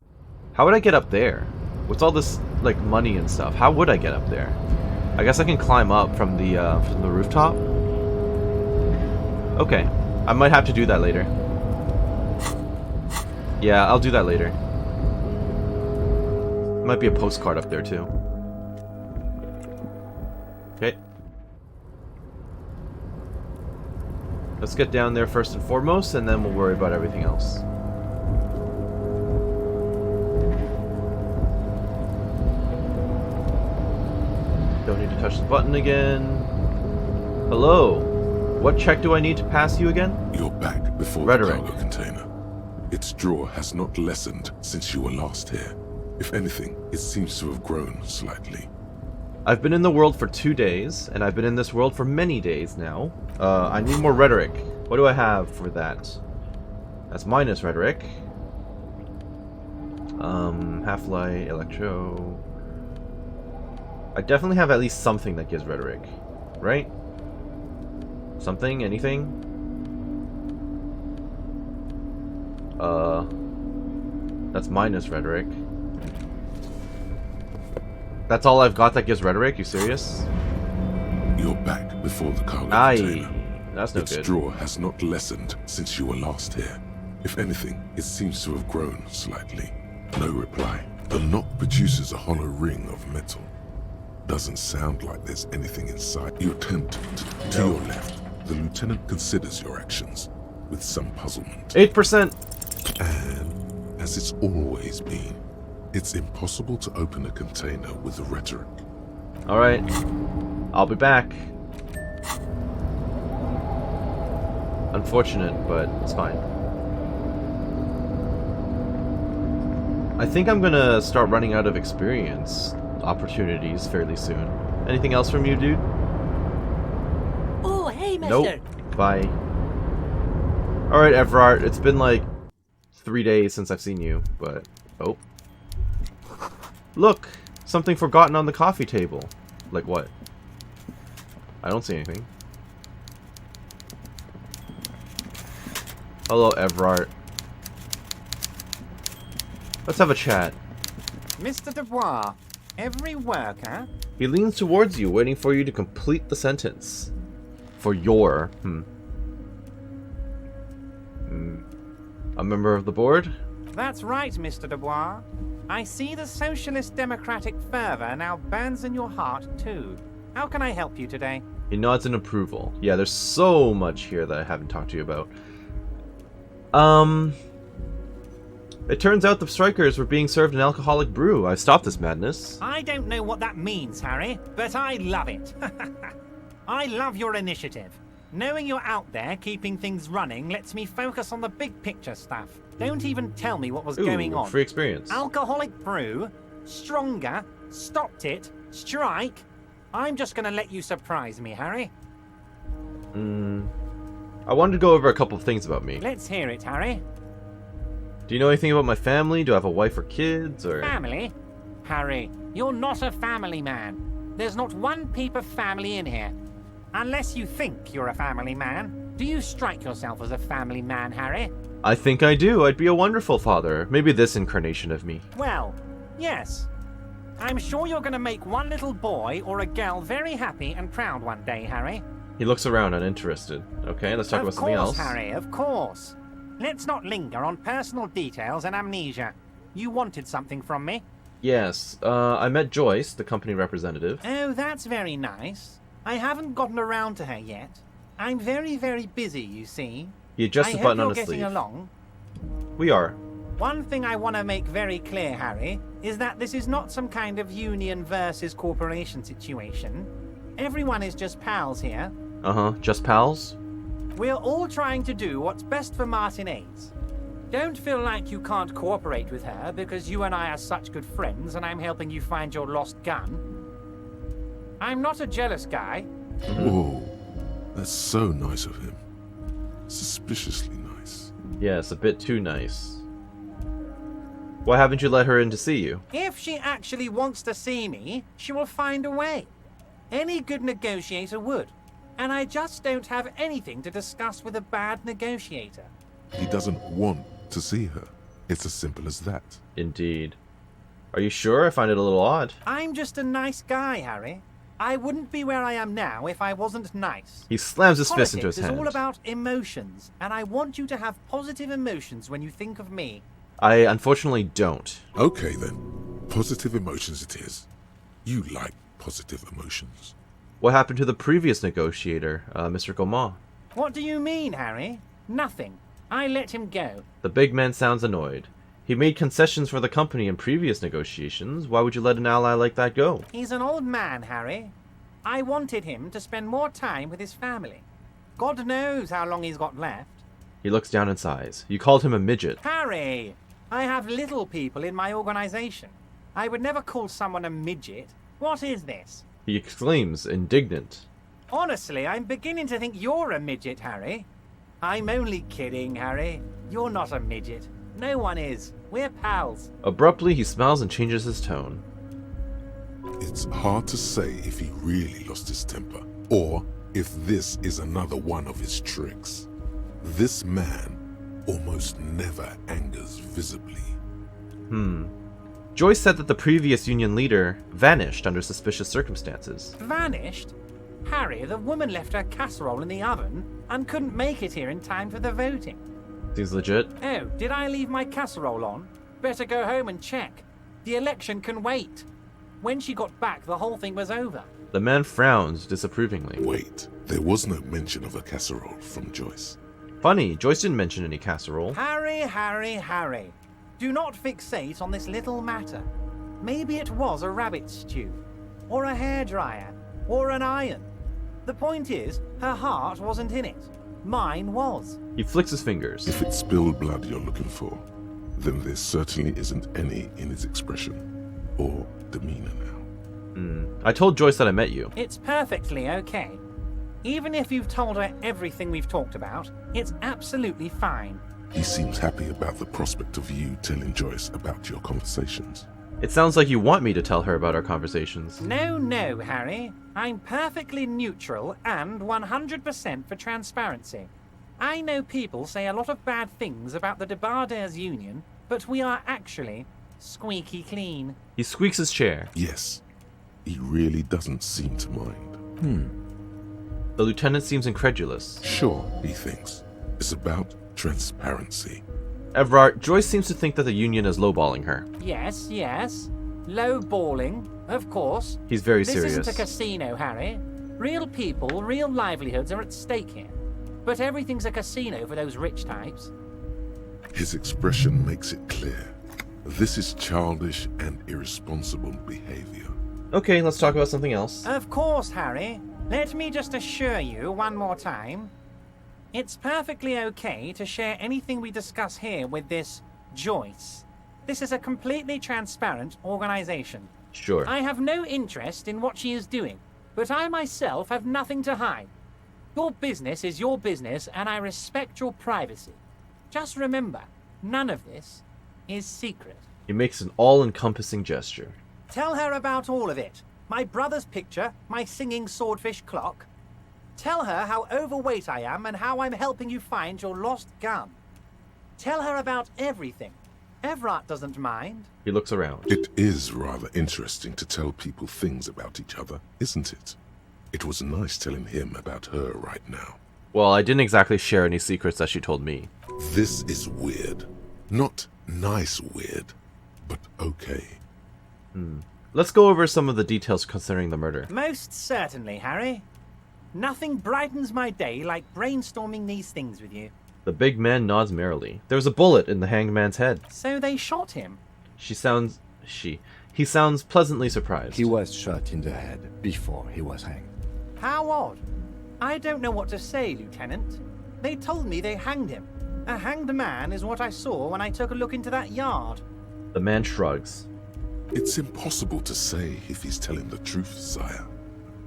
How would I get up there? What's all this, like, money and stuff? How would I get up there? I guess I can climb up from the rooftop? Okay. I might have to do that later. Yeah, I'll do that later. Might be a postcard up there, too. Okay. Let's get down there first and foremost, and then we'll worry about everything else. Don't need to touch the button again. Hello. What check do I need to pass you again? You're back before Rhetoric. the cargo container. Its draw has not lessened since you were last here. If anything, it seems to have grown slightly. I've been in the world for 2 days, and I've been in this world for many days now. I need more rhetoric. What do I have for that? That's minus rhetoric. Half-light, electro... I definitely have at least something that gives rhetoric. Right? Something? Anything? That's minus rhetoric. That's all I've got that gives rhetoric? You serious? You're back before the cargo Aye. container. That's no Its good. draw has not lessened since you were last here. If anything, it seems to have grown slightly. No reply. The knock produces a hollow ring of metal. Doesn't sound like there's anything inside. You attempt to your left. The lieutenant considers your actions with some puzzlement. 8%! And, as it's always been, it's impossible to open a container with the rhetoric. Alright. I'll be back. Unfortunate, but it's fine. I think I'm gonna start running out of experience opportunities fairly soon. Anything else from you, dude? Oh, hey, mister. Nope. Bye. Alright, Everard. It's been like 3 days since I've seen you, but... Oh. Look! Something forgotten on the coffee table. Like what? I don't see anything. Hello, Everard. Let's have a chat. Mr. Dubois, every worker... He leans towards you, waiting for you to complete the sentence. For your... A member of the board? That's right, Mr. Dubois. I see the socialist democratic fervor now burns in your heart, too. How can I help you today? He nods in approval. Yeah, there's so much here that I haven't talked to you about. It turns out the strikers were being served an alcoholic brew. I stopped this madness. I don't know what that means, Harry, but I love it. I love your initiative. Knowing you're out there keeping things running lets me focus on the big picture stuff. Don't even tell me what was going on. Free experience. Alcoholic brew? Stronger? Stopped it? Strike? I'm just gonna let you surprise me, Harry. I wanted to go over a couple of things about me. Let's hear it, Harry. Do you know anything about my family? Do I have a wife or kids, or... Family? Harry. You're not a family man. There's not one peep of family in here. Unless you think you're a family man. Do you strike yourself as a family man, Harry? I think I do. I'd be a wonderful father. Maybe this incarnation of me. Well, yes. I'm sure you're going to make one little boy or a girl very happy and proud one day, Harry. He looks around uninterested. Okay, let's talk about something else. Of course, Harry, of course. Let's not linger on personal details and amnesia. You wanted something from me? Yes, I met Joyce, the company representative. Oh, that's very nice. I haven't gotten around to her yet. I'm very, very busy, you see. He adjusts the button on his getting sleeve. Along. We are. One thing I want to make very clear, Harry, is that this is not some kind of union versus corporation situation. Everyone is just pals here. Uh-huh, just pals? We're all trying to do what's best for Martinez. Don't feel like you can't cooperate with her because you and I are such good friends and I'm helping you find your lost gun. I'm not a jealous guy. Whoa, that's so nice of him. Suspiciously nice. Yes, a bit too nice. Why haven't you let her in to see you? If she actually wants to see me, she will find a way. Any good negotiator would. And I just don't have anything to discuss with a bad negotiator. He doesn't want to see her. It's as simple as that. Indeed. Are you sure? I find it a little odd. I'm just a nice guy, Harry. I wouldn't be where I am now if I wasn't nice. He slams his fist into his hand. Politics is all about emotions, and I want you to have positive emotions when you think of me. I unfortunately don't. Okay then. Positive emotions it is. You like positive emotions. What happened to the previous negotiator, Mr. Gaumont? What do you mean, Harry? Nothing. I let him go. The big man sounds annoyed. He made concessions for the company in previous negotiations. Why would you let an ally like that go? He's an old man, Harry. I wanted him to spend more time with his family. God knows how long he's got left. He looks down and sighs. You called him a midget. Harry, I have little people in my organization. I would never call someone a midget. What is this? He exclaims, indignant. Honestly, I'm beginning to think you're a midget, Harry. I'm only kidding, Harry. You're not a midget. No one is. We're pals. Abruptly, he smiles and changes his tone. It's hard to say if he really lost his temper, or if this is another one of his tricks. This man almost never angers visibly. Joyce said that the previous union leader vanished under suspicious circumstances. Vanished? Harry, the woman left her casserole in the oven and couldn't make it here in time for the voting. Seems legit. Oh, did I leave my casserole on? Better go home and check. The election can wait. When she got back, the whole thing was over. The man frowns disapprovingly. Wait, there was no mention of a casserole from Joyce. Funny, Joyce didn't mention any casserole. Harry, Harry, Harry. Do not fixate on this little matter. Maybe it was a rabbit stew, or a hairdryer, or an iron. The point is, her heart wasn't in it. Mine was. He flicks his fingers. If it's spilled blood you're looking for, then there certainly isn't any in his expression or demeanor now. I told Joyce that I met you. It's perfectly okay. Even if you've told her everything we've talked about, it's absolutely fine. He seems happy about the prospect of you telling Joyce about your conversations. It sounds like you want me to tell her about our conversations. No, no, Harry. I'm perfectly neutral and 100% for transparency. I know people say a lot of bad things about the Debardairs Union, but we are actually squeaky clean. He squeaks his chair. Yes, he really doesn't seem to mind. The lieutenant seems incredulous. Sure, he thinks. It's about transparency. Everard, Joyce seems to think that the Union is lowballing her. Yes, yes. Low-balling, of course. He's very This serious. isn't a casino, Harry. Real people, real livelihoods are at stake here. But everything's a casino for those rich types. His expression makes it clear. This is childish and irresponsible behavior. Okay, let's talk about something else. Of course, Harry. Let me just assure you one more time. It's perfectly okay to share anything we discuss here with this Joyce. This is a completely transparent organization. Sure. I have no interest in what she is doing, but I myself have nothing to hide. Your business is your business, and I respect your privacy. Just remember, none of this is secret. He makes an all-encompassing gesture. Tell her about all of it. My brother's picture, my singing swordfish clock. Tell her how overweight I am and how I'm helping you find your lost gun. Tell her about everything. Everett doesn't mind. He looks around. It is rather interesting to tell people things about each other, isn't it? It was nice telling him about her right now. Well, I didn't exactly share any secrets that she told me. This is weird. Not nice weird, but okay. Let's go over some of the details concerning the murder. Most certainly, Harry. Nothing brightens my day like brainstorming these things with you. The big man nods merrily. There was a bullet in the hanged man's head. So they shot him? He sounds pleasantly surprised. He was shot in the head before he was hanged. How odd. I don't know what to say, Lieutenant. They told me they hanged him. A hanged man is what I saw when I took a look into that yard. The man shrugs. It's impossible to say if he's telling the truth, sire.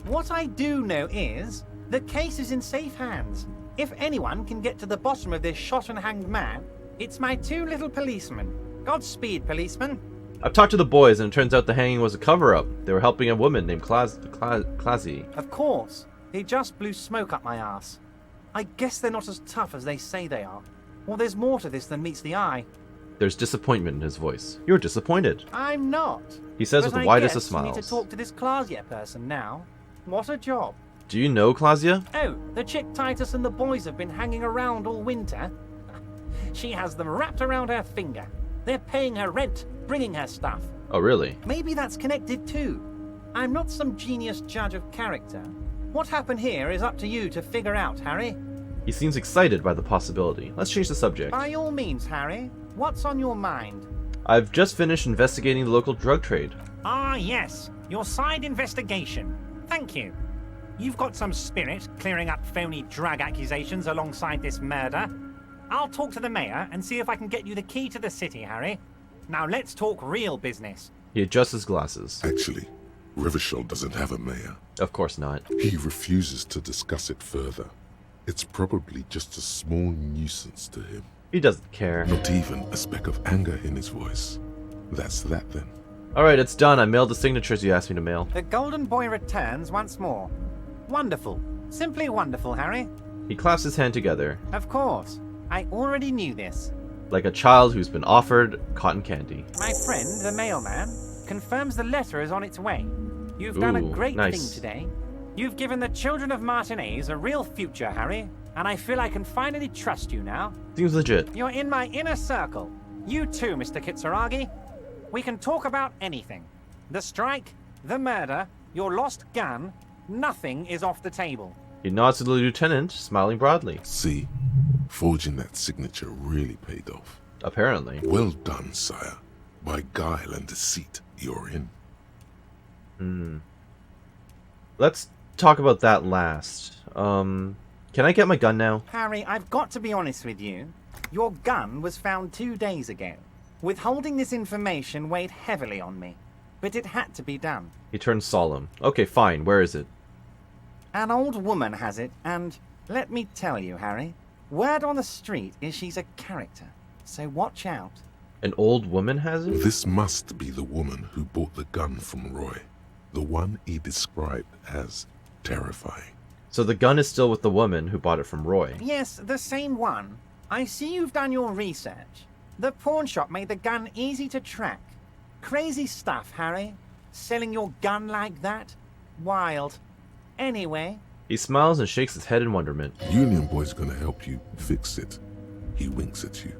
What I do know is, the case is in safe hands. If anyone can get to the bottom of this shot and hanged man, it's my two little policemen. Godspeed, policeman. I've talked to the boys, and it turns out the hanging was a cover-up. They were helping a woman named Klaasje. Of course. He just blew smoke up my ass. I guess they're not as tough as they say they are. Or there's more to this than meets the eye. There's disappointment in his voice. You're disappointed. I'm not. He says But with the I widest of guess you need smiles. to talk to this Klaasje person now. What a job. Do you know Klaasje? Oh, the chick Titus and the boys have been hanging around all winter. She has them wrapped around her finger. They're paying her rent, bringing her stuff. Oh, really? Maybe that's connected too. I'm not some genius judge of character. What happened here is up to you to figure out, Harry. He seems excited by the possibility. Let's change the subject. By all means, Harry. What's on your mind? I've just finished investigating the local drug trade. Ah, yes. Your side investigation. Thank you. You've got some spirit clearing up phony drug accusations alongside this murder. I'll talk to the mayor and see if I can get you the key to the city, Harry. Now let's talk real business. He adjusts his glasses. Actually, Rivershell doesn't have a mayor. Of course not. He refuses to discuss it further. It's probably just a small nuisance to him. He doesn't care. Not even a speck of anger in his voice. That's that then. Alright, it's done. I mailed the signatures you asked me to mail. The Golden Boy returns once more. Wonderful. Simply wonderful, Harry. He clasps his hand together, Of course. I already knew this. like a child who's been offered cotton candy. My friend, the mailman, confirms the letter is on its way. You've done a Ooh, great nice. thing today. You've given the children of Martinez a real future, Harry, and I feel I can finally trust you now. Seems legit. You're in my inner circle. You too, Mr. Kitsuragi. We can talk about anything. The strike, the murder, your lost gun, nothing is off the table. He nods to the lieutenant, smiling broadly. See, forging that signature really paid off. Apparently. Well done, sire. By guile and deceit, you're in. Let's talk about that last. Can I get my gun now? Harry, I've got to be honest with you. Your gun was found 2 days ago. Withholding this information weighed heavily on me, but it had to be done. He turns solemn. Okay, fine. Where is it? An old woman has it, and let me tell you, Harry, word on the street is she's a character, so watch out. An old woman has it? This must be the woman who bought the gun from Roy. The one he described as terrifying. So the gun is still with the woman who bought it from Roy. Yes, the same one. I see you've done your research. The pawn shop made the gun easy to track. Crazy stuff, Harry. Selling your gun like that? Wild. Anyway, He smiles and shakes his head in wonderment. Union Boy's gonna help you fix it. He winks at you.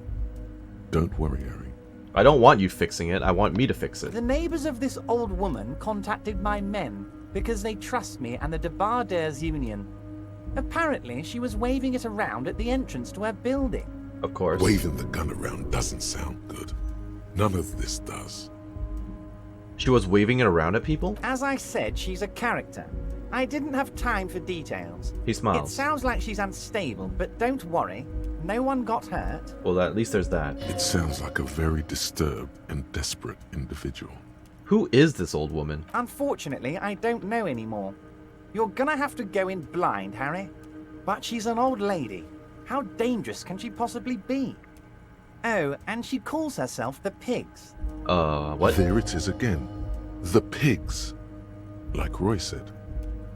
Don't worry, Harry. I don't want you fixing it. I want me to fix it. the neighbors of this old woman contacted my men because they trust me and the Debarders Union. Apparently, she was waving it around at the entrance to her building. Of course. Waving the gun around doesn't sound good. None of this does. She was waving it around at people? As I said, she's a character. I didn't have time for details. He It smiles. sounds like she's unstable, but don't worry. No one got hurt. Well, at least there's that. It sounds like a very disturbed and desperate individual. Who is this old woman? Unfortunately, I don't know anymore. You're gonna have to go in blind, Harry. But she's an old lady. How dangerous can she possibly be? Oh, and she calls herself the Pigs. What? There it is again. The pigs, like Roy said,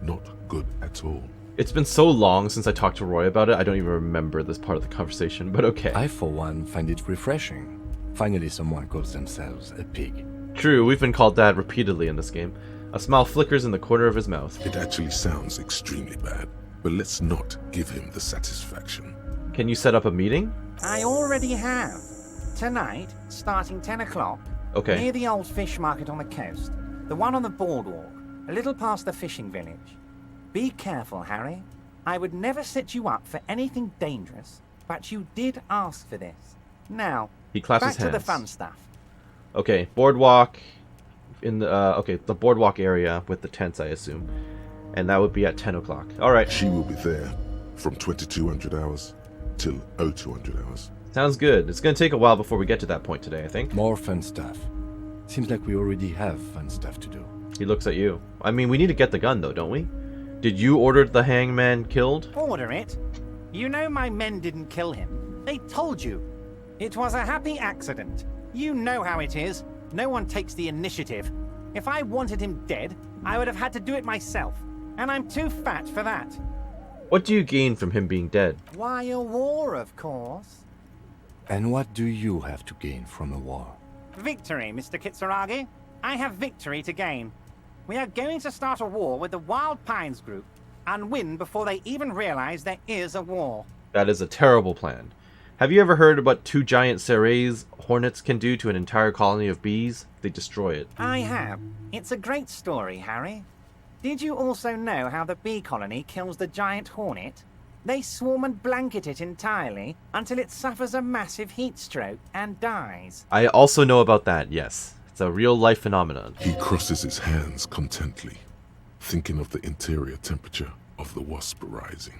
not good at all. It's been so long since I talked to Roy about it, I don't even remember this part of the conversation, but okay. I, for one, find it refreshing. Finally, someone calls themselves a pig. True, we've been called that repeatedly in this game. A smile flickers in the corner of his mouth. It actually sounds extremely bad, but let's not give him the satisfaction. Can you set up a meeting? I already have. Tonight, starting 10 o'clock, Okay. near the old fish market on the coast, the one on the boardwalk, a little past the fishing village. Be careful, Harry. I would never set you up for anything dangerous, but you did ask for this. Now, He claps back his hands. to the fun stuff. Okay, boardwalk in the the boardwalk area with the tents, I assume, and that would be at 10 o'clock. All right, She will be there from 2200 hours till 0200 hours. sounds good. It's gonna take a while before we get to that point today, I think. More fun stuff. Seems like we already have fun stuff to do. He looks at you. I mean, we need to get the gun though, don't we? Did you order the hangman killed? Order it. You know my men didn't kill him. They told you. It was a happy accident. You know how it is. No one takes the initiative. If I wanted him dead, I would have had to do it myself. And I'm too fat for that. What do you gain from him being dead? Why, a war, of course. And what do you have to gain from a war? Victory, Mr. Kitsuragi. I have victory to gain. We are going to start a war with the Wild Pines group and win before they even realize there is a war. That is a terrible plan. Have you ever heard what 2 giant serrays hornets can do to an entire colony of bees? They destroy it. I have. It's a great story, Harry. Did you also know how the bee colony kills the giant hornet? They swarm and blanket it entirely until it suffers a massive heat stroke and dies. I also know about that, yes. It's a real-life phenomenon. He crosses his hands contently, thinking of the interior temperature of the wasp rising.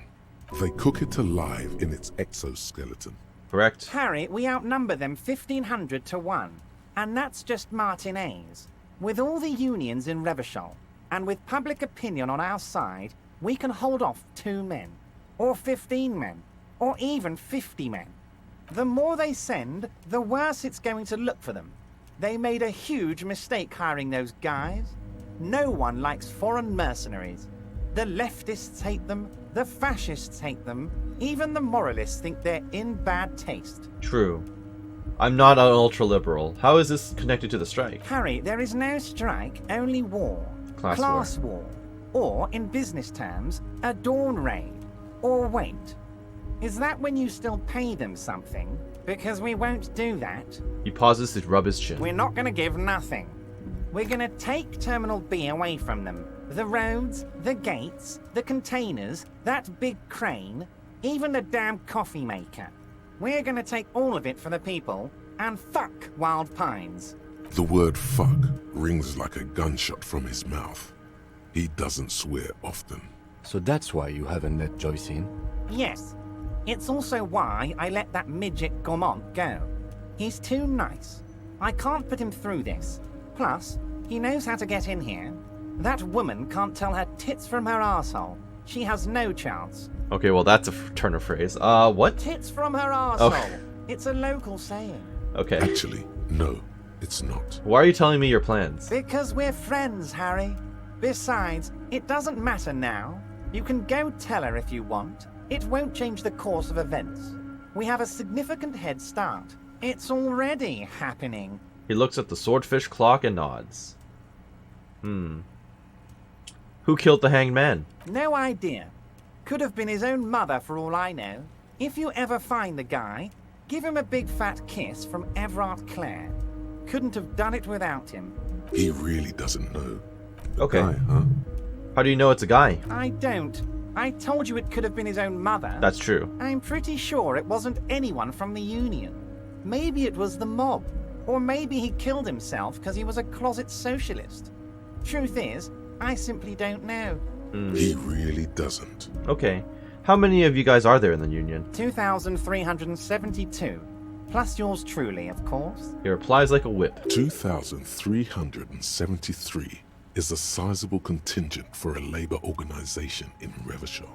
They cook it alive in its exoskeleton. Correct? Harry, we outnumber them 1,500 to 1. And that's just Martinez. With all the unions in Revachol, and with public opinion on our side, we can hold off 2 men, or 15 men, or even 50 men. The more they send, the worse it's going to look for them. They made a huge mistake hiring those guys. No one likes foreign mercenaries. The leftists hate them, the fascists hate them, even the moralists think they're in bad taste. True. I'm not an ultra-liberal. How is this connected to the strike? Harry, there is no strike, only war. Class war. Or, in business terms, a dawn raid. Or wait. Is that when you still pay them something? Because we won't do that. He pauses to rub his chin. We're not going to give nothing. We're going to take Terminal B away from them. The roads, the gates, the containers, that big crane, even the damn coffee maker. We're going to take all of it for the people, and fuck Wild Pines. The word fuck rings like a gunshot from his mouth. He doesn't swear often. So that's why you haven't let Joyce in? Yes. It's also why I let that midget Gaumont go. He's too nice. I can't put him through this. Plus, he knows how to get in here. That woman can't tell her tits from her arsehole. She has no chance. Okay, well that's a turn of phrase. What? Tits from her arsehole. Okay. It's a local saying. Okay. Actually, no, it's not. Why are you telling me your plans? Because we're friends, Harry. Besides, it doesn't matter now. You can go tell her if you want. It won't change the course of events. We have a significant head start. It's already happening. He looks at the swordfish clock and nods. Who killed the hanged man? No idea. Could have been his own mother for all I know. If you ever find the guy, give him a big fat kiss from Everard Clare. Couldn't have done it without him. He really doesn't know. The Okay. guy, huh? How do you know it's a guy? I don't. I told you it could have been his own mother. That's true. I'm pretty sure it wasn't anyone from the Union. Maybe it was the mob. Or maybe he killed himself because he was a closet socialist. Truth is, I simply don't know. He really doesn't. Okay. How many of you guys are there in the Union? 2,372. Plus yours truly, of course. He replies like a whip. 2,373 is a sizable contingent for a labor organization in Revachol.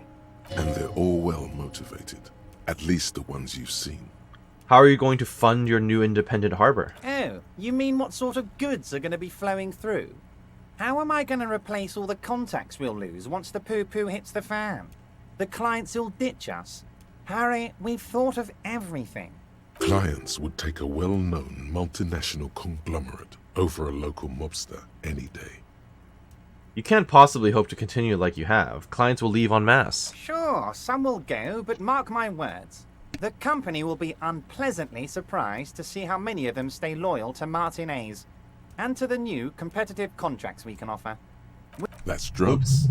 And they're all well motivated. At least the ones you've seen. How are you going to fund your new independent harbor? Oh, you mean what sort of goods are going to be flowing through? How am I going to replace all the contacts we'll lose once the poo-poo hits the fan? The clients will ditch us. Harry, we've thought of everything. Clients would take a well-known multinational conglomerate over a local mobster any day. You can't possibly hope to continue like you have. Clients will leave en masse. Sure, some will go, but mark my words. The company will be unpleasantly surprised to see how many of them stay loyal to Martinez and to the new competitive contracts we can offer. That's drugs.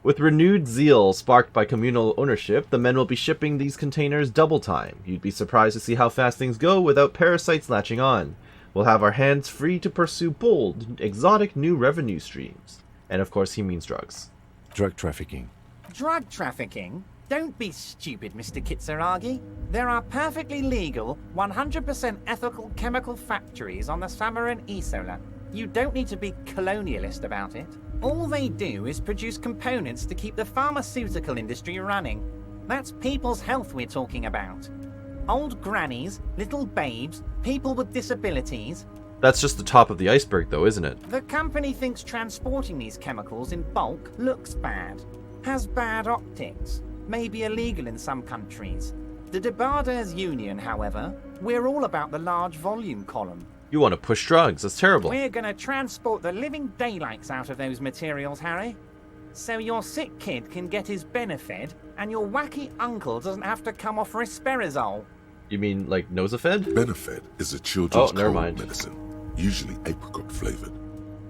With renewed zeal sparked by communal ownership, the men will be shipping these containers double time. You'd be surprised to see how fast things go without parasites latching on. We'll have our hands free to pursue bold, exotic new revenue streams. And of course he means drugs. Drug trafficking. Drug trafficking? Don't be stupid, Mr. Kitsuragi. There are perfectly legal, 100% ethical chemical factories on the Samaran Isola. You don't need to be colonialist about it. All they do is produce components to keep the pharmaceutical industry running. That's people's health we're talking about. Old grannies, little babes, people with disabilities. That's just the top of the iceberg though, isn't it? The company thinks transporting these chemicals in bulk looks bad, has bad optics, may be illegal in some countries. The Debarders Union, however, we're all about the large volume column. You want to push drugs, that's terrible. We're gonna transport the living daylights out of those materials, Harry. So your sick kid can get his Benefed, and your wacky uncle doesn't have to come off risperidone. You mean like Nosafed? Benefed is a children's never cold mind. medicine, usually apricot flavored,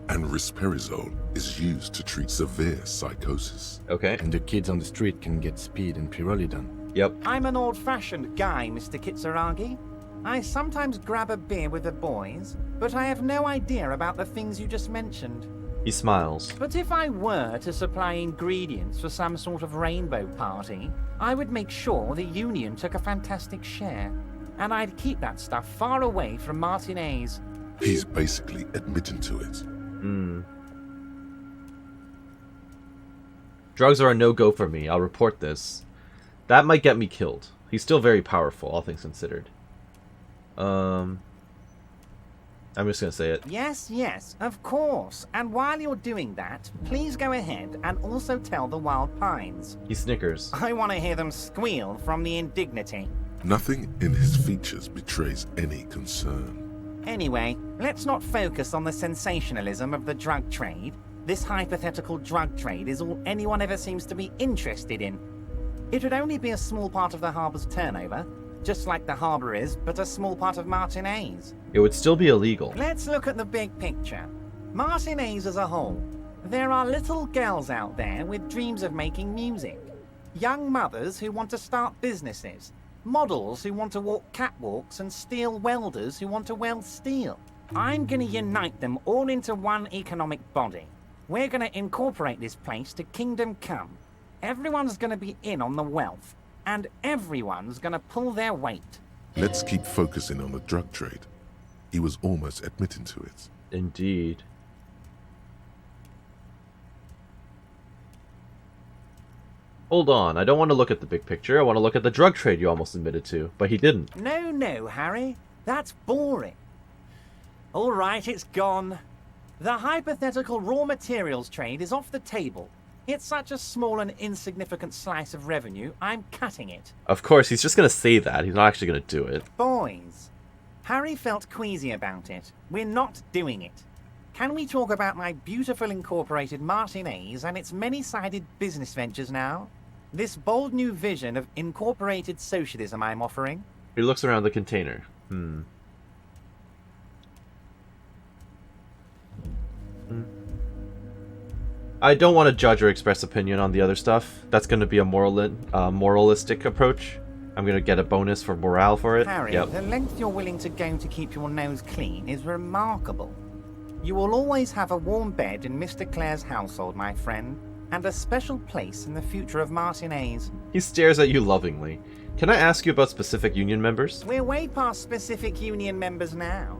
and risperidone is used to treat severe psychosis. Okay. And the kids on the street can get speed and pyrrolidone. Yep. I'm an old-fashioned guy, Mr. Kitsuragi. I sometimes grab a beer with the boys, but I have no idea about the things you just mentioned. He smiles. But if I were to supply ingredients for some sort of rainbow party, I would make sure the Union took a fantastic share. And I'd keep that stuff far away from Martinez. He's basically admitting to it. Drugs are a no-go for me, I'll report this. That might get me killed. He's still very powerful, all things considered. I'm just gonna say it. Yes, of course. And while you're doing that, please go ahead and also tell the Wild Pines. He snickers. I want to hear them squeal from the indignity. Nothing in his features betrays any concern. Anyway, let's not focus on the sensationalism of the drug trade. This hypothetical drug trade is all anyone ever seems to be interested in. It would only be a small part of the harbor's turnover, just like the harbor is, but a small part of Martinez. It would still be illegal. Let's look at the big picture. Martinez as a whole. There are little girls out there with dreams of making music. Young mothers who want to start businesses. Models who want to walk catwalks and steel welders who want to weld steel. I'm going to unite them all into one economic body. We're going to incorporate this place to Kingdom Come. Everyone's going to be in on the wealth. And everyone's gonna pull their weight. Let's keep focusing on the drug trade. He was almost admitting to it. Indeed. Hold on, I don't want to look at the big picture. I want to look at the drug trade you almost admitted to, but he didn't. No, Harry. That's boring. All right, it's gone. The hypothetical raw materials trade is off the table. It's such a small and insignificant slice of revenue, I'm cutting it. Of course, he's just going to say that. He's not actually going to do it. Boys, Harry felt queasy about it. We're not doing it. Can we talk about my beautiful incorporated Martinez and its many-sided business ventures now? This bold new vision of incorporated socialism I'm offering? He looks around the container. I don't want to judge or express opinion on the other stuff. That's going to be a moralistic approach. I'm going to get a bonus for morale for it. Harry, the length you're willing to go to keep your nose clean is remarkable. You will always have a warm bed in Mr. Clare's household, my friend, and a special place in the future of Martinez. He stares at you lovingly. Can I ask you about specific union members? We're way past specific union members now.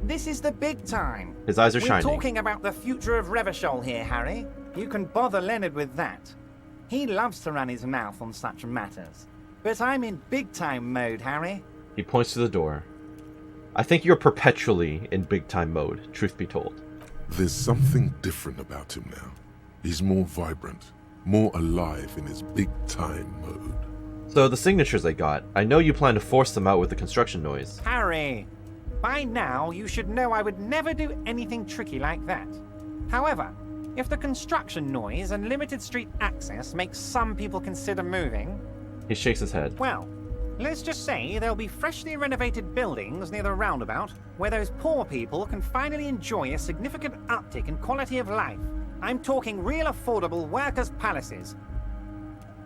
This is the big time. His eyes are shining. We're talking about the future of Revachol here, Harry. You can bother Leonard with that. He loves to run his mouth on such matters. But I'm in big-time mode, Harry. He points to the door. I think you're perpetually in big-time mode, truth be told. There's something different about him now. He's more vibrant, more alive in his big-time mode. So the signatures I got, I know you plan to force them out with the construction noise. Harry, by now you should know I would never do anything tricky like that. However, if the construction noise and limited street access makes some people consider moving... He shakes his head. Well, let's just say there'll be freshly renovated buildings near the roundabout where those poor people can finally enjoy a significant uptick in quality of life. I'm talking real affordable workers' palaces.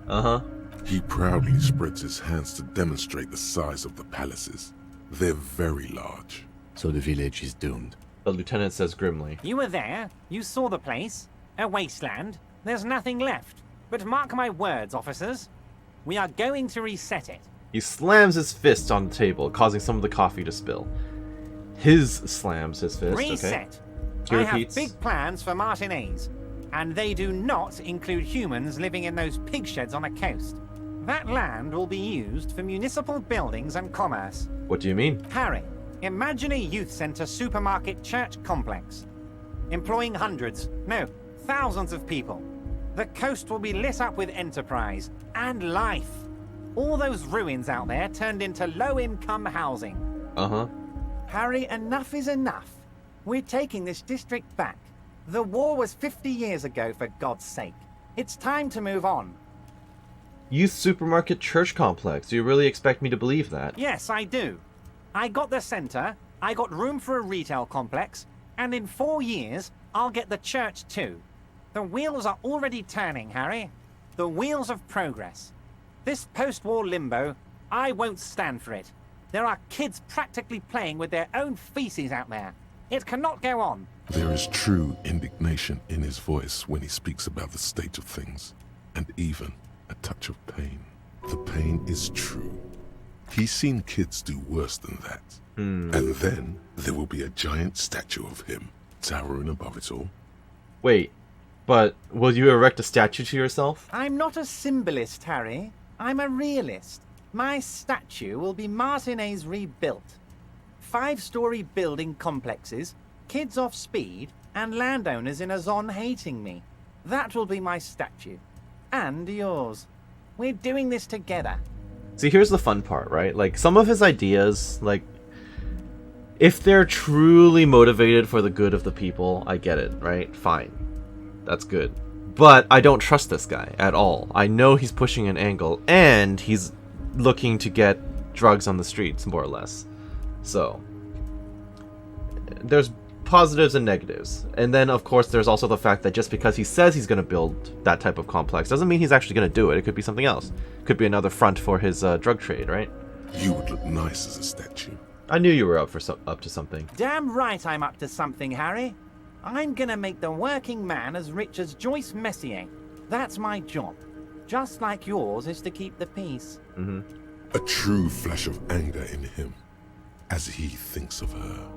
Uh-huh. He proudly spreads his hands to demonstrate the size of the palaces. They're very large. So the village is doomed. The lieutenant says grimly. You were there. You saw the place. A wasteland. There's nothing left. But mark my words, officers. We are going to reset it. He slams his fist on the table, causing some of the coffee to spill. His slams his fist, Reset. Okay. I have big plans for Martinez, and they do not include humans living in those pig sheds on the coast. That land will be used for municipal buildings and commerce. What do you mean? Harry, imagine a youth centre supermarket church complex, employing hundreds, no, thousands of people. The coast will be lit up with enterprise and life. All those ruins out there turned into low-income housing. Uh-huh. Harry, enough is enough. We're taking this district back. The war was 50 years ago, for God's sake. It's time to move on. Youth supermarket church complex. Do you really expect me to believe that? Yes, I do. I got the centre, I got room for a retail complex, and in 4 years, I'll get the church too. The wheels are already turning, Harry. The wheels of progress. This post-war limbo, I won't stand for it. There are kids practically playing with their own feces out there. It cannot go on. There is true indignation in his voice when he speaks about the state of things, and even a touch of pain. The pain is true. He's seen kids do worse than that. And then there will be a giant statue of him towering above it all. Wait, but will you erect a statue to yourself? I'm not a symbolist, Harry. I'm a realist. My statue will be Martinez rebuilt. 5-story building complexes, kids off speed, and landowners in a zone hating me. That will be my statue. And yours. We're doing this together. See, here's the fun part, right? Like, some of his ideas, like, if they're truly motivated for the good of the people, I get it, right? Fine. That's good. But I don't trust this guy at all. I know he's pushing an angle, and he's looking to get drugs on the streets, more or less. So, there's positives and negatives. And then, of course, there's also the fact that just because he says he's going to build that type of complex doesn't mean he's actually going to do it. It could be something else. It could be another front for his drug trade, right? You would look nice as a statue. I knew you were up to something. Damn right I'm up to something, Harry. I'm gonna make the working man as rich as Joyce Messier. That's my job. Just like yours is to keep the peace. A true flash of anger in him as he thinks of her.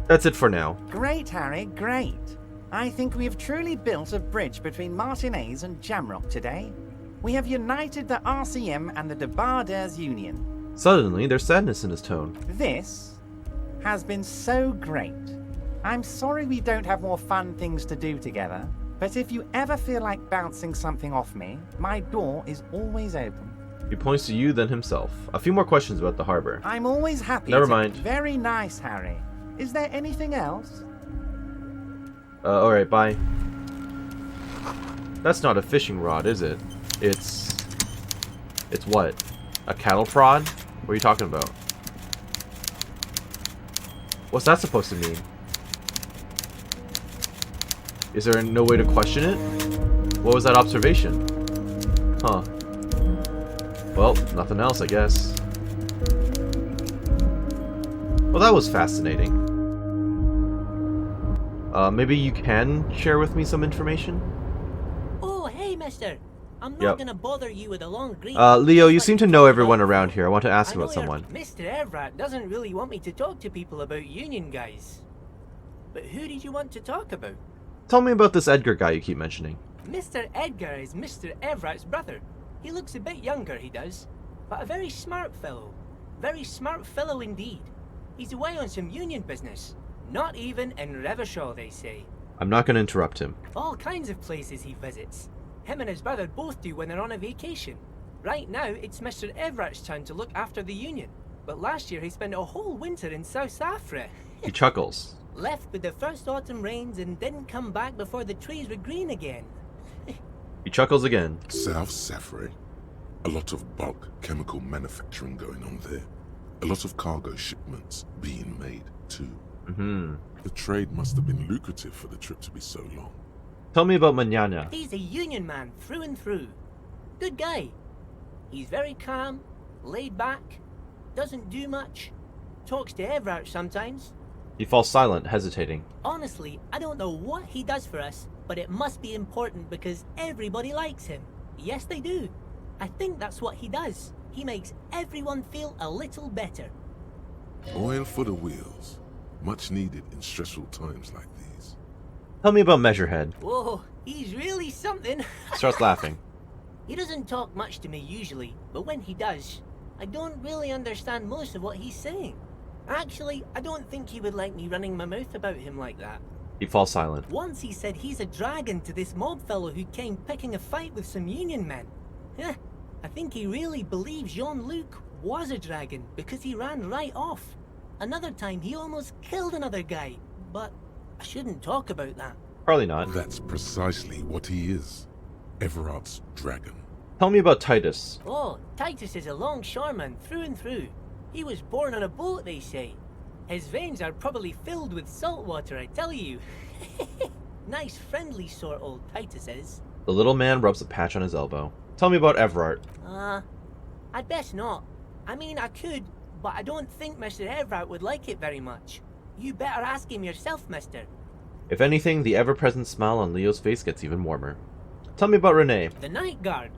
That's it for now. Great, Harry, great. I think we have truly built a bridge between Martinez and Jamrock today. We have united the RCM and the Debarders Union. Suddenly, there's sadness in his tone. This has been so great. I'm sorry we don't have more fun things to do together, but if you ever feel like bouncing something off me, my door is always open. He points to you, then himself. A few more questions about the harbor. I'm always happy. Never mind. Very nice, Harry. Is there anything else? Alright, bye. That's not a fishing rod, is it? It's what? A cattle prod? What are you talking about? What's that supposed to mean? Is there no way to question it? What was that observation? Huh. Well, nothing else, I guess. Well, that was fascinating. Maybe you can share with me some information? Oh, hey, mister. I'm not gonna bother you with a long greeting. Leo, you seem to know everyone around here. I want to ask about someone. Mr. Everett doesn't really want me to talk to people about union guys. But who did you want to talk about? Tell me about this Edgar guy you keep mentioning. Mr. Edgar is Mr. Everett's brother. He looks a bit younger, he does. But a very smart fellow. Very smart fellow indeed. He's away on some union business. Not even in Revershaw, they say. I'm not going to interrupt him. All kinds of places he visits. Him and his brother both do when they're on a vacation. Right now, it's Mr. Everett's turn to look after the Union. But last year he spent a whole winter in South Africa. He chuckles. Left with the first autumn rains and didn't come back before the trees were green again. He chuckles again. South Safra. A lot of bulk chemical manufacturing going on there. A lot of cargo shipments being made, too. Mm-hmm. The trade must have been lucrative for the trip to be so long. Tell me about Manana. He's a Union man through and through. Good guy. He's very calm, laid back, doesn't do much, talks to Everett sometimes. He falls silent, hesitating. Honestly, I don't know what he does for us, but it must be important because everybody likes him. Yes, they do. I think that's what he does. He makes everyone feel a little better. Oil for the wheels. Much needed in stressful times like these. Tell me about Measurehead. Whoa, he's really something. Starts laughing. He doesn't talk much to me usually, but when he does, I don't really understand most of what he's saying. Actually, I don't think he would like me running my mouth about him like that. He falls silent. Once he said he's a dragon to this mob fellow who came picking a fight with some Union men. I think he really believes Jean-Luc was a dragon because he ran right off. Another time he almost killed another guy, but I shouldn't talk about that. Probably not. That's precisely what he is. Everard's dragon. Tell me about Titus. Oh, Titus is a longshoreman through and through. He was born on a boat, they say. His veins are probably filled with salt water, I tell you. Nice, friendly sort, old Titus is. The little man rubs a patch on his elbow. Tell me about Everard. I'd best not. I mean, I could, but I don't think Mr. Everard would like it very much. You better ask him yourself, mister. If anything, the ever-present smile on Leo's face gets even warmer. Tell me about Renee. The night guard.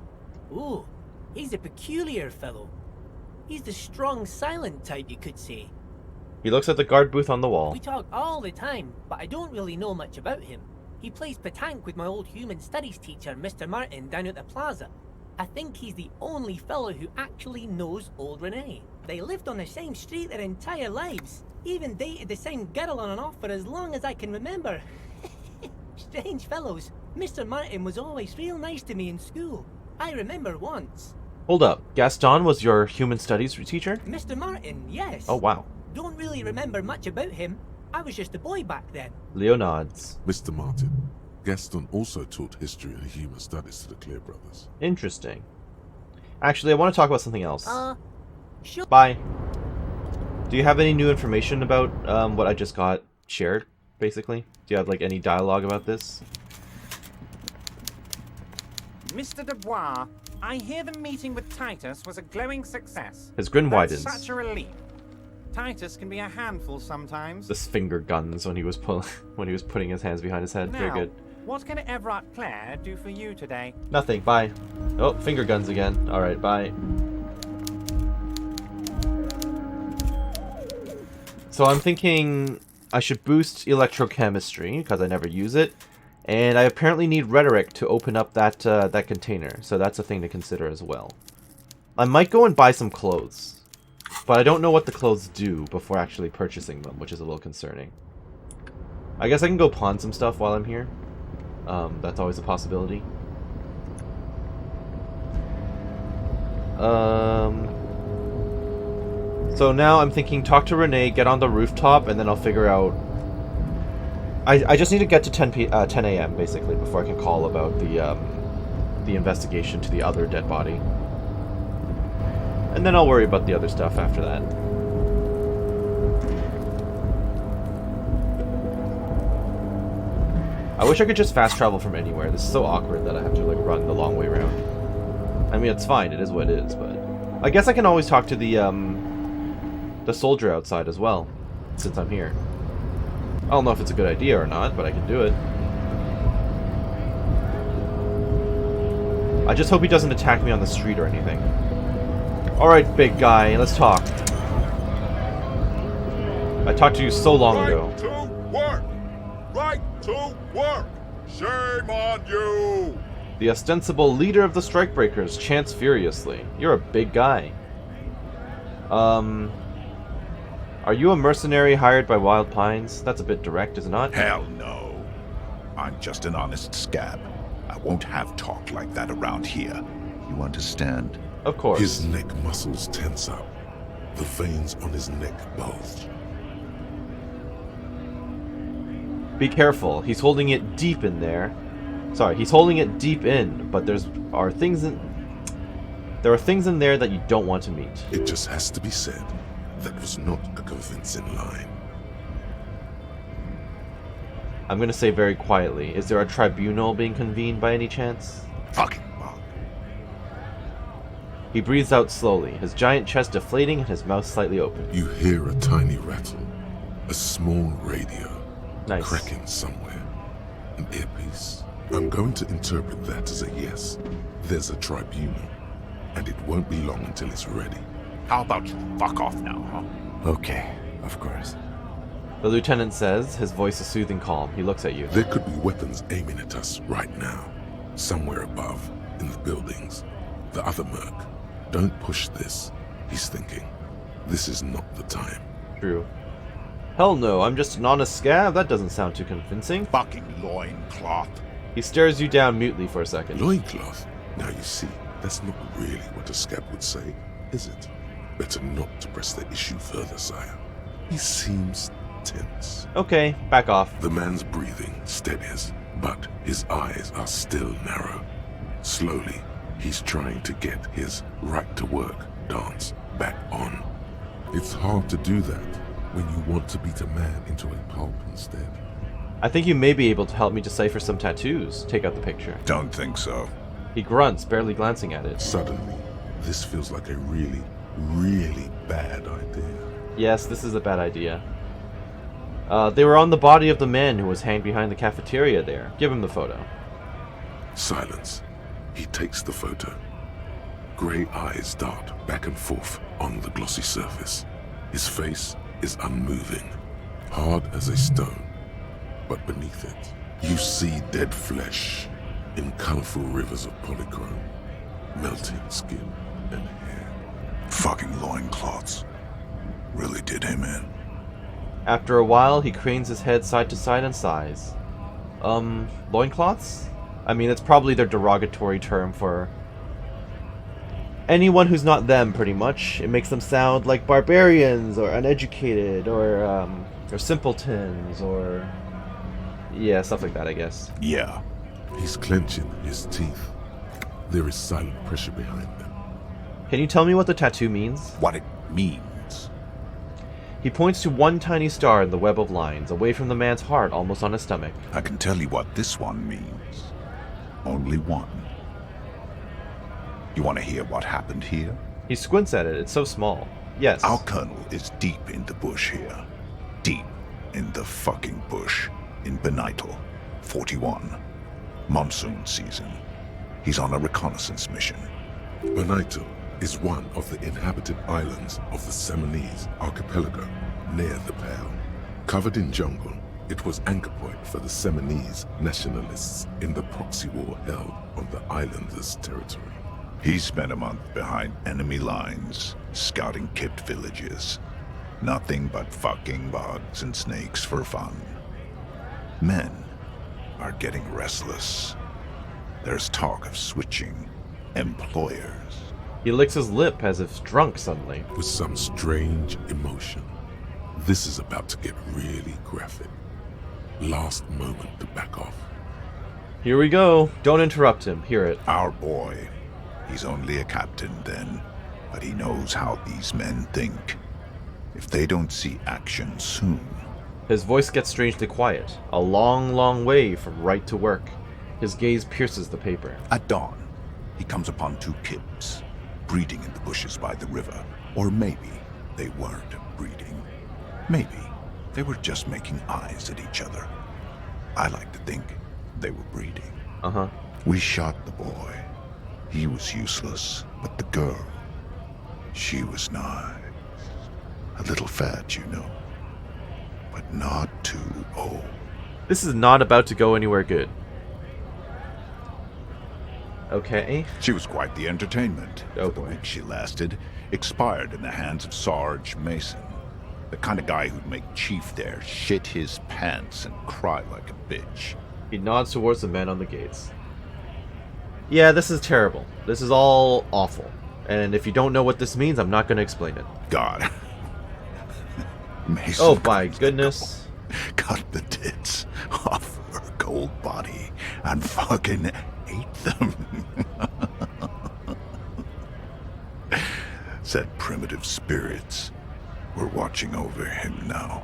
Ooh, he's a peculiar fellow. He's the strong, silent type, you could say. He looks at the guard booth on the wall. We talk all the time, but I don't really know much about him. He plays petanque with my old human studies teacher, Mr. Martin, down at the plaza. I think he's the only fellow who actually knows old Renee. They lived on the same street their entire lives. Even dated the same girl on and off for as long as I can remember. Strange fellows. Mr. Martin was always real nice to me in school. I remember once. Hold up. Gaston was your human studies teacher? Mr. Martin, yes. Oh, wow. Don't really remember much about him. I was just a boy back then. Leo nods. Mr. Martin. Gaston also taught history and human studies to the Clear brothers. Interesting. Actually, I want to talk about something else. Sure. Bye. Do you have any new information about what I just got shared, basically? Do you have, like, any dialogue about this? Mr. Dubois, I hear the meeting with Titus was a glowing success. His grin widens. That's such a relief. Titus can be a handful sometimes. This finger guns when he was putting his hands behind his head. Now, Very good. What can Everard Clare do for you today? Nothing. Bye. Oh, finger guns again. All right. Bye. So I'm thinking I should boost electrochemistry because I never use it, and I apparently need rhetoric to open up that that container. So that's a thing to consider as well. I might go and buy some clothes, but I don't know what the clothes do before actually purchasing them, which is a little concerning. I guess I can go pawn some stuff while I'm here. That's always a possibility. So now I'm thinking talk to Renee, get on the rooftop, and then I'll figure out... I just need to get to 10 a.m. basically before I can call about the investigation to the other dead body. And then I'll worry about the other stuff after that. I wish I could just fast travel from anywhere. This is so awkward that I have to like run the long way around. I mean, it's fine. It is what it is, but I guess I can always talk to the soldier outside as well, since I'm here. I don't know if it's a good idea or not, but I can do it. I just hope he doesn't attack me on the street or anything. Alright, big guy, let's talk. I talked to you so long ago. Right to work! Right to work! Shame on you! The ostensible leader of the strikebreakers chants furiously. You're a big guy. Are you a mercenary hired by Wild Pines? That's a bit direct, is it not? Hell no. I'm just an honest scab. I won't have talk like that around here. You understand? Of course. His neck muscles tense up. The veins on his neck bulge. Be careful. He's holding it deep in there. Sorry, he's holding it deep in, but there are things in there that you don't want to meet. It just has to be said. That was not a convincing line. I'm gonna say very quietly, is there a tribunal being convened by any chance? Fucking bug. He breathes out slowly, his giant chest deflating and his mouth slightly open. You hear a tiny rattle. A small radio. Nice. Cracking somewhere. An earpiece. I'm going to interpret that as a yes. There's a tribunal. And it won't be long until it's ready. How about you fuck off now, huh? Okay, of course. The lieutenant says, his voice is soothing calm. He looks at you. There could be weapons aiming at us right now. Somewhere above, in the buildings. The other merc. Don't push this, he's thinking. This is not the time. True. Hell no, I'm just an honest scab? That doesn't sound too convincing. Fucking loincloth. He stares you down mutely for a second. Loincloth? Now you see, that's not really what a scab would say, is it? Better not to press the issue further, sire. He seems tense. Okay, back off. The man's breathing steadies, but his eyes are still narrow. Slowly, he's trying to get his right-to-work dance back on. It's hard to do that when you want to beat a man into a pulp instead. I think you may be able to help me decipher some tattoos. Take out the picture. Don't think so. He grunts, barely glancing at it. Suddenly, this feels like a really, really bad idea. Yes, this is a bad idea. They were on the body of the man who was hanged behind the cafeteria there. Give him the photo. Silence. He takes the photo. Grey eyes dart back and forth on the glossy surface. His face is unmoving, hard as a stone. But beneath it, you see dead flesh in colorful rivers of polychrome, melting skin and hair. Fucking loincloths. Really did him in. After a while, he cranes his head side to side and sighs. Loincloths? I mean, it's probably their derogatory term for anyone who's not them, pretty much. It makes them sound like barbarians, or uneducated, or simpletons, or... yeah, stuff like that, I guess. Yeah. He's clenching his teeth. There is silent pressure behind them. Can you tell me what the tattoo means? What it means. He points to one tiny star in the web of lines, away from the man's heart, almost on his stomach. I can tell you what this one means. Only one. You want to hear what happened here? He squints at it. It's so small. Yes. Our colonel is deep in the bush here. Deep in the fucking bush. In Benital, 41. Monsoon season. He's on a reconnaissance mission. Benital is one of the inhabited islands of the Seminese archipelago near the Pale. Covered in jungle, it was anchor point for the Seminese nationalists in the proxy war held on the islanders' territory. He spent a month behind enemy lines, scouting kipped villages. Nothing but fucking bugs and snakes for fun. Men are getting restless. There's talk of switching employers. He licks his lip as if drunk suddenly. With some strange emotion. This is about to get really graphic. Last moment to back off. Here we go. Don't interrupt him. Hear it. Our boy. He's only a captain then, but he knows how these men think. If they don't see action soon... His voice gets strangely quiet, a long, long way from right to work. His gaze pierces the paper. At dawn, he comes upon two kips, breeding in the bushes by the river. Or maybe they weren't breeding. Maybe they were just making eyes at each other. I like to think they were breeding. Uh-huh. We shot the boy. He was useless, but the girl, she was nice. A little fat, you know, but not too old. This is not about to go anywhere good. Okay. She was quite the entertainment. Oh, for the boy. week she lasted, expired in the hands of Sarge Mason. The kind of guy who'd make Chief there shit his pants and cry like a bitch. He nods towards the men on the gates. Yeah, this is terrible. This is all awful. And if you don't know what this means, I'm not going to explain it. God. Mason Oh my goodness. cut the tits off her cold body and fucking ate them. Said primitive spirits were watching over him now.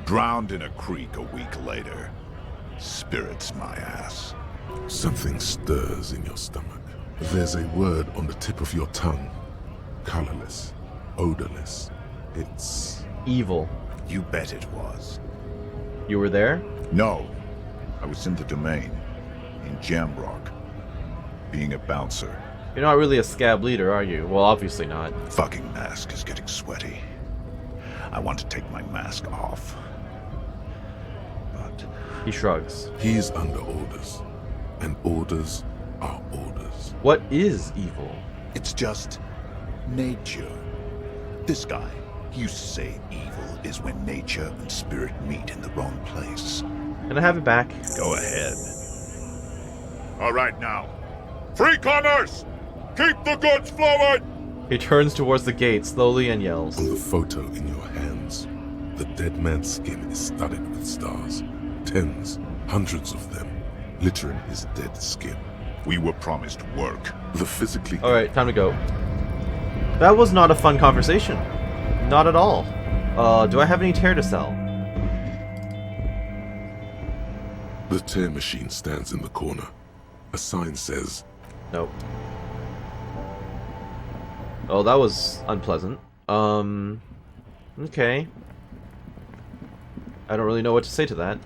Drowned in a creek a week later. Spirits my ass. Something stirs in your stomach. There's a word on the tip of your tongue. Colorless, odorless. It's evil. You bet it was. You were there? No. I was in the domain. In Jamrock. Being a bouncer. You're not really a scab leader, are you? Well, obviously not. Fucking mask is getting sweaty. I want to take my mask off. But... He shrugs. He's under orders. And orders are orders. What is evil? It's just... nature. This guy, he used to say evil is when nature and spirit meet in the wrong place. Can I have it back? Go ahead. All right now. Free commerce! Keep the goods flowing! He turns towards the gate slowly and yells. On the photo in your hands, the dead man's skin is studded with stars. Tens, hundreds of them, littering his dead skin. We were promised work. The physically... Alright, time to go. That was not a fun conversation. Not at all. Do I have any tear to sell? The tear machine stands in the corner. A sign says... Nope. Oh, that was unpleasant. Okay. I don't really know what to say to that.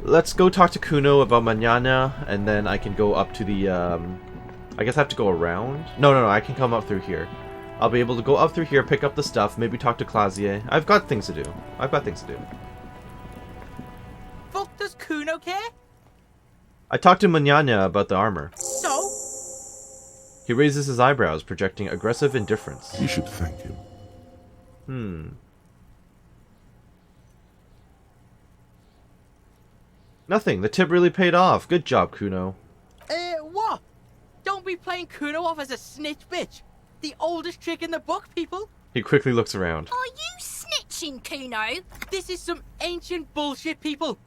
Let's go talk to Kuno about Mañana, and then I can go up to the, I guess I have to go around? No, I can come up through here. I'll be able to go up through here, pick up the stuff, maybe talk to Klaasje. I've got things to do. Fuck does Kuno care? I talked to Mañana about the armor. So? He raises his eyebrows, projecting aggressive indifference. You should thank him. Nothing. The tip really paid off. Good job, Kuno. What? Don't be playing Kuno off as a snitch bitch. The oldest trick in the book, people. He quickly looks around. Are you snitching, Kuno? This is some ancient bullshit, people.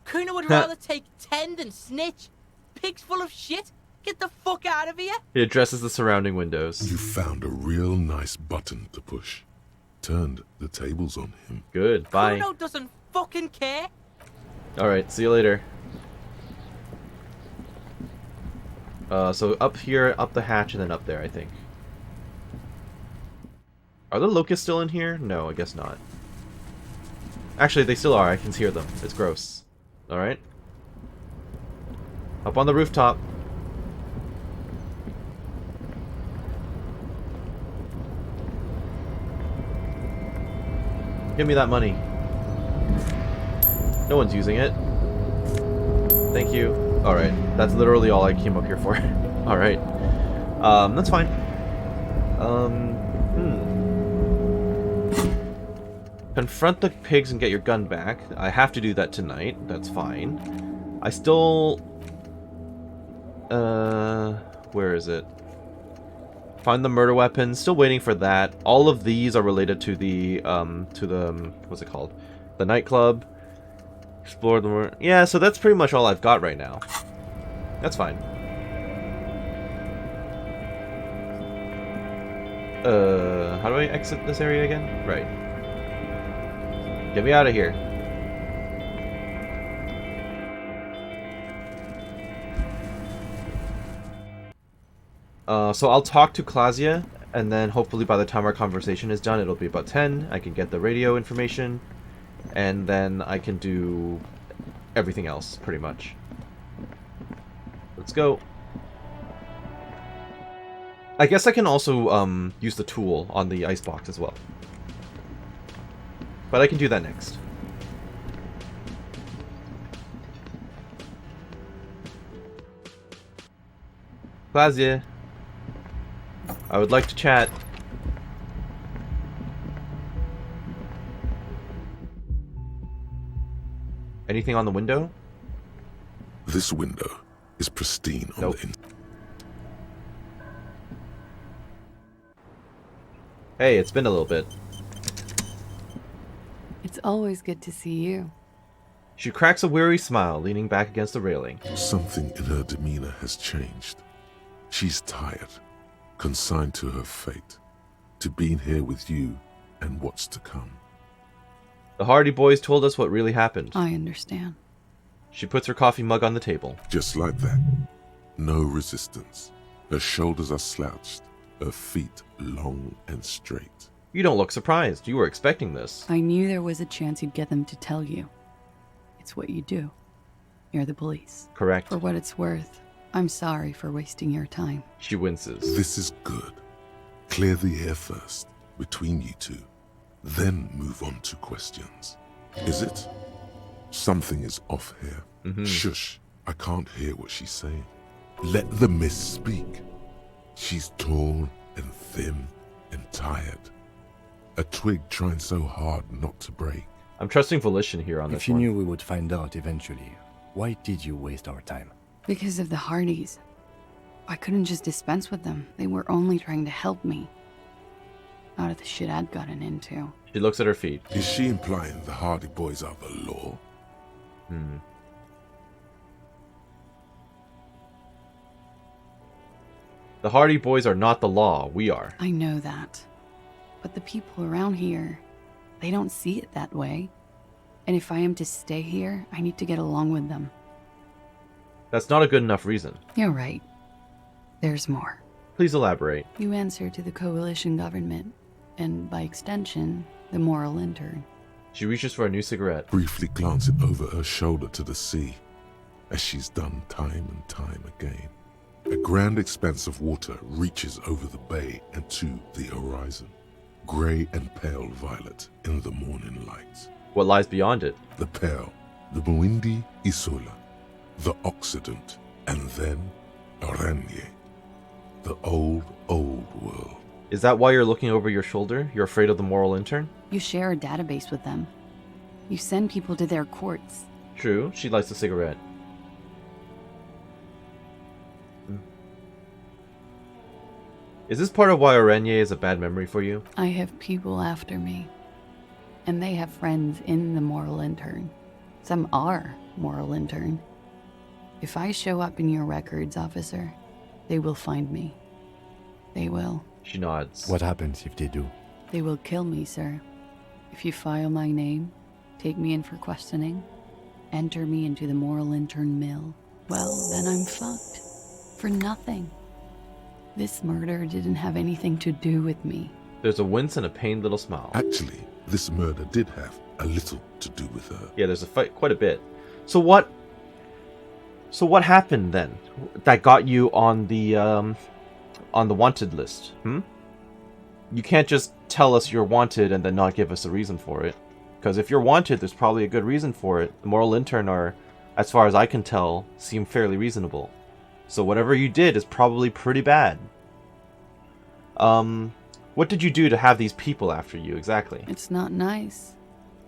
Kuno would rather take 10 than snitch. Pigs full of shit. Get the fuck out of here. He addresses the surrounding windows. You found a real nice button to push. Turned the tables on him. Good. Bye. Kuno doesn't fucking care. Alright, see you later. So up here, up the hatch, and then up there, I think. Are the locusts still in here? No, I guess not. Actually, they still are. I can hear them. It's gross. Alright. Up on the rooftop. Give me that money. No one's using it. Thank you. Alright, that's literally all I came up here for. Alright. That's fine. Confront the pigs and get your gun back. I have to do that tonight. That's fine. I still... where is it? Find the murder weapon. Still waiting for that. All of these are related to the, what's it called? The nightclub. Explore the murder. Yeah, so that's pretty much all I've got right now. That's fine. How do I exit this area again? Right. Get me out of here. So I'll talk to Klaasje, and then hopefully by the time our conversation is done, it'll be about 10. I can get the radio information, and then I can do everything else, pretty much. Let's go. I guess I can also use the tool on the icebox as well. But I can do that next. Klaasje, I would like to chat. Anything on the window? This window is pristine on Nope. the inside. Hey, it's been a little bit. It's always good to see you. She cracks a weary smile, leaning back against the railing. Something in her demeanor has changed. She's tired, consigned to her fate, to being here with you and what's to come. The Hardy Boys told us what really happened. I understand. She puts her coffee mug on the table. Just like that. No resistance. Her shoulders are slouched, her feet long and straight. You don't look surprised. You were expecting this. I knew there was a chance you'd get them to tell you. It's what you do. You're the police. Correct. For what it's worth, I'm sorry for wasting your time. She winces. This is good. Clear the air first, between you two. Then move on to questions. Is it? Something is off here. Shush. I can't hear what she's saying. Let the miss speak. She's tall and thin and tired. A twig trying so hard not to break. I'm trusting volition here on this If you one. knew we would find out eventually, why did you waste our time? Because of the Hardys. I couldn't just dispense with them. They were only trying to help me. Out of the shit I'd gotten into. She looks at her feet. Is she implying the Hardy Boys are the law? The Hardy Boys are not the law. We are. I know that. But the people around here, they don't see it that way. And if I am to stay here, I need to get along with them. That's not a good enough reason. You're right. There's more. Please elaborate. You answer to the coalition government, and by extension, the moral intern. She reaches for a new cigarette. Briefly glancing over her shoulder to the sea, as she's done time and time again. A grand expanse of water reaches over the bay and to the horizon. Grey and pale violet in the morning light. What lies beyond it? The pale, the Muindi Isola, the Occident, and then Aranye, the old world. Is that why you're looking over your shoulder? You're afraid of the moral intern? You share a database with them. You send people to their courts. True. She lights a cigarette. Is this part of why Orenye is a bad memory for you? I have people after me. And they have friends in the moral intern. Some are moral intern. If I show up in your records, officer, they will find me. They will. She nods. What happens if they do? They will kill me, sir. If you file my name, take me in for questioning, enter me into the moral intern mill, well, then I'm fucked. For nothing. This murder didn't have anything to do with me. There's a wince and a pained little smile. Actually, this murder did have a little to do with her. Yeah, there's a fight, quite a bit. So what happened then that got you on the wanted list? You can't just tell us you're wanted and then not give us a reason for it. Because if you're wanted, there's probably a good reason for it. The moral intern are, as far as I can tell, seem fairly reasonable. So whatever you did is probably pretty bad. What did you do to have these people after you, exactly? It's not nice,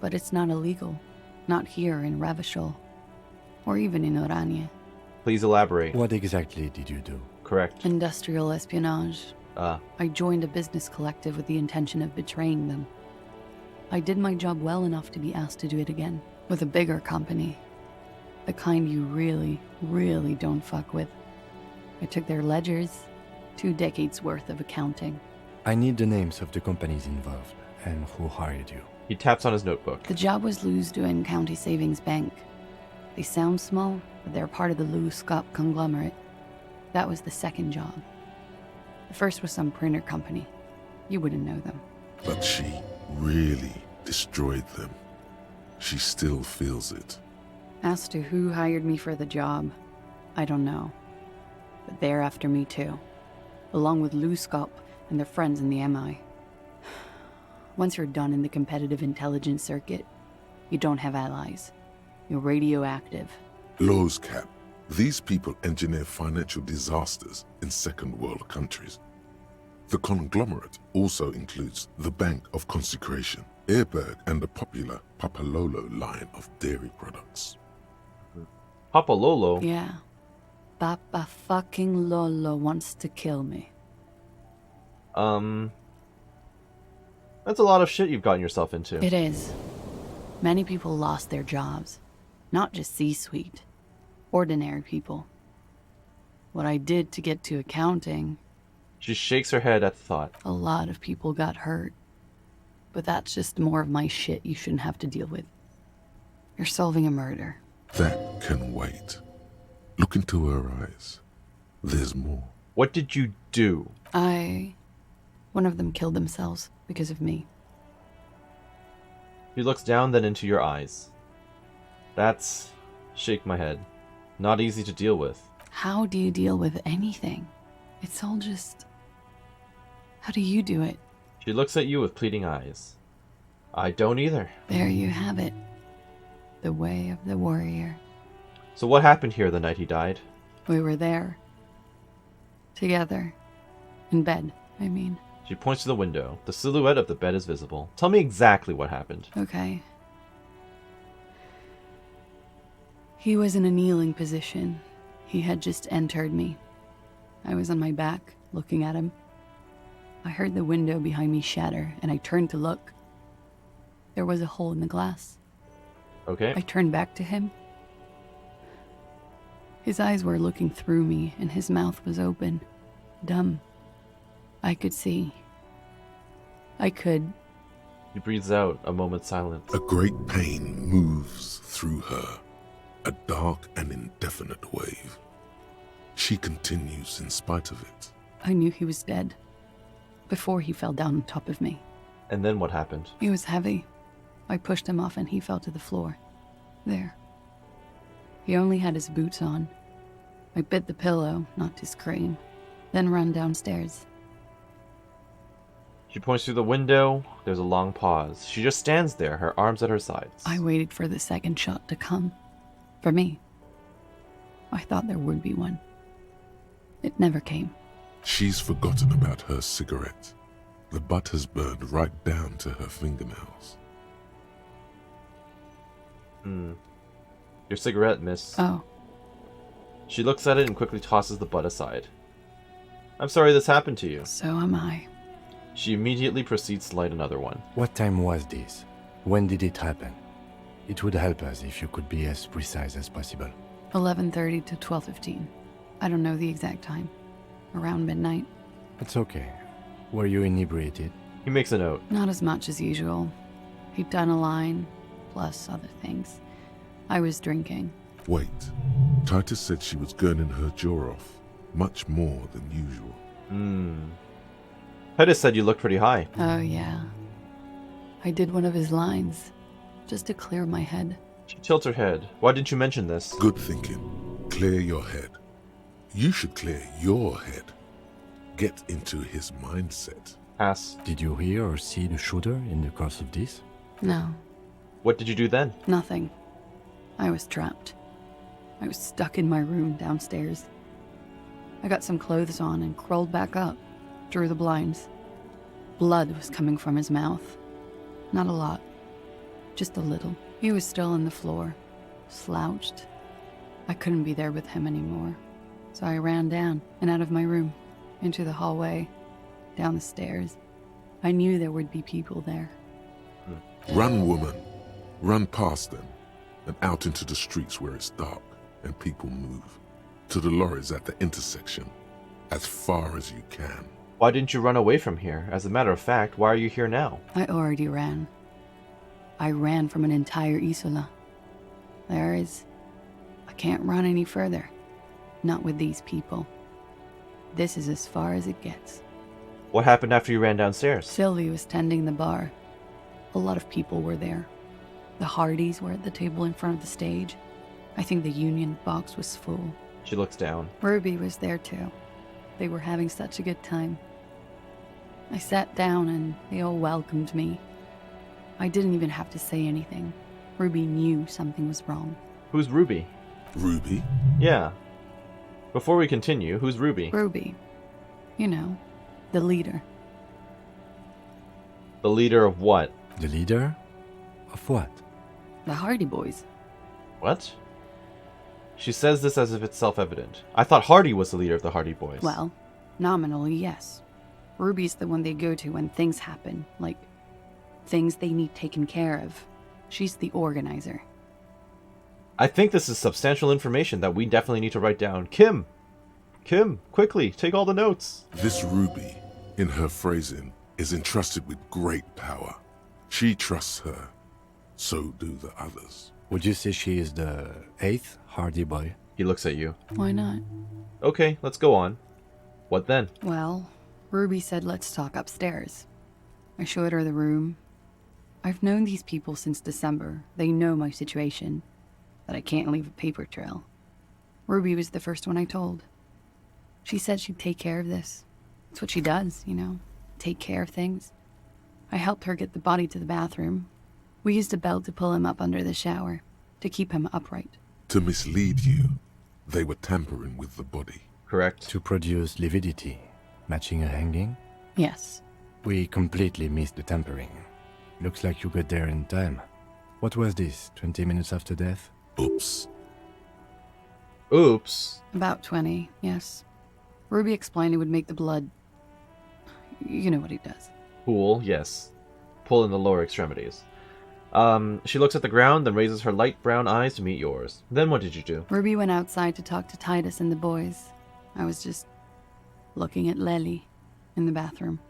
but it's not illegal. Not here in Ravishol. Or even in Oranje. Please elaborate. What exactly did you do? Correct. Industrial espionage. I joined a business collective with the intention of betraying them. I did my job well enough to be asked to do it again. With a bigger company. The kind you really, really don't fuck with. I took their ledgers, 2 decades worth of accounting. I need the names of the companies involved and who hired you. He taps on his notebook. The job was Lusduin County Savings Bank. They sound small, but they're part of the Lou Scott conglomerate. That was the second job. The first was some printer company. You wouldn't know them. But she really destroyed them. She still feels it. As to who hired me for the job, I don't know. But they're after me too. Along with Lou Scott and their friends in the MI. Once you're done in the competitive intelligence circuit, you don't have allies. You're radioactive. Lowe's cap. These people engineer financial disasters in second world countries. The conglomerate also includes the Bank of Consecration, Airberg, and the popular Papalolo line of dairy products. Papa Lolo? Yeah. Papa fucking Lolo wants to kill me. That's a lot of shit you've gotten yourself into. It is. Many people lost their jobs. Not just C-suite. Ordinary people. What I did to get to accounting... She shakes her head at the thought. A lot of people got hurt. But that's just more of my shit you shouldn't have to deal with. You're solving a murder. That can wait. Look into her eyes. There's more. What did you do? One of them killed themselves because of me. He looks down, then into your eyes. That's... Shake my head. Not easy to deal with. How do you deal with anything? It's all just... How do you do it? She looks at you with pleading eyes. I don't either. There you have it. The way of the warrior. So what happened here the night he died? We were there. Together. In bed, I mean. She points to the window. The silhouette of the bed is visible. Tell me exactly what happened. Okay. He was in a kneeling position. He had just entered me. I was on my back, looking at him. I heard the window behind me shatter, and I turned to look. There was a hole in the glass. Okay. I turned back to him. His eyes were looking through me, and his mouth was open. Dumb. I could see. I could. He breathes out, a moment's silence. A great pain moves through her, a dark and indefinite wave. She continues in spite of it. I knew he was dead. Before he fell down on top of me. And then what happened? He was heavy. I pushed him off and he fell to the floor. There. He only had his boots on. I bit the pillow, not to scream, then ran downstairs. She points through the window. There's a long pause. She just stands there, her arms at her sides. I waited for the second shot to come. For me. I thought there would be one. It never came. She's forgotten about her cigarette. The butt has burned right down to her fingernails. Your cigarette, miss. Oh. She looks at it and quickly tosses the butt aside. I'm sorry this happened to you. So am I. She immediately proceeds to light another one. What time was this? When did it happen? It would help us if you could be as precise as possible. 11:30 to 12:15. I don't know the exact time. Around midnight. It's okay. Were you inebriated? He makes a note. Not as much as usual. He'd done a line, plus other things. I was drinking. Wait. Titus said she was gurning her jaw off, much more than usual. Titus said you looked pretty high. Oh, yeah. I did one of his lines, just to clear my head. She tilts her head. Why didn't you mention this? Good thinking. Clear your head. You should clear your head. Get into his mindset. Ass. Did you hear or see the shooter in the course of this? No. What did you do then? Nothing. I was trapped. I was stuck in my room downstairs. I got some clothes on and crawled back up, drew the blinds. Blood was coming from his mouth. Not a lot. Just a little. He was still on the floor, slouched. I couldn't be there with him anymore. So I ran down and out of my room, into the hallway, down the stairs. I knew there would be people there. Run, woman. Run past them and out into the streets where it's dark and people move. To the lorries at the intersection, as far as you can. Why didn't you run away from here? As a matter of fact, why are you here now? I already ran. I ran from an entire Isola. I can't run any further. Not with these people. This is as far as it gets. What happened after you ran downstairs? Sylvie was tending the bar. A lot of people were there. The Hardys were at the table in front of the stage. I think the Union box was full. She looks down. Ruby was there too. They were having such a good time. I sat down and they all welcomed me. I didn't even have to say anything. Ruby knew something was wrong. Who's Ruby? Ruby? Yeah. Before we continue, who's Ruby? Ruby. You know, the leader. The leader of what? The leader? Of what? The Hardy Boys. What? She says this as if it's self-evident. I thought Hardy was the leader of the Hardy Boys. Well, nominally, yes. Ruby's the one they go to when things happen, like things they need taken care of. She's the organizer. I think this is substantial information that we definitely need to write down. Kim, quickly, take all the notes. This Ruby, in her phrasing, is entrusted with great power. She trusts her. So do the others. Would you say she is the 8th Hardy Boy? He looks at you. Why not? Okay, let's go on. What then? Well, Ruby said let's talk upstairs. I showed her the room. I've known these people since December. They know my situation, that I can't leave a paper trail. Ruby was the first one I told. She said she'd take care of this. It's what she does, you know, take care of things. I helped her get the body to the bathroom. We used a belt to pull him up under the shower, to keep him upright. To mislead you, they were tampering with the body. Correct. To produce lividity, matching a hanging? Yes. We completely missed the tampering. Looks like you got there in time. What was this, 20 minutes after death? Oops. Oops. About 20, yes. Ruby explained it would make the blood... You know what he does. Pool, yes. Pull in the lower extremities. She looks at the ground, then raises her light brown eyes to meet yours. Then what did you do? Ruby went outside to talk to Titus and the boys. I was just looking at Lely in the bathroom.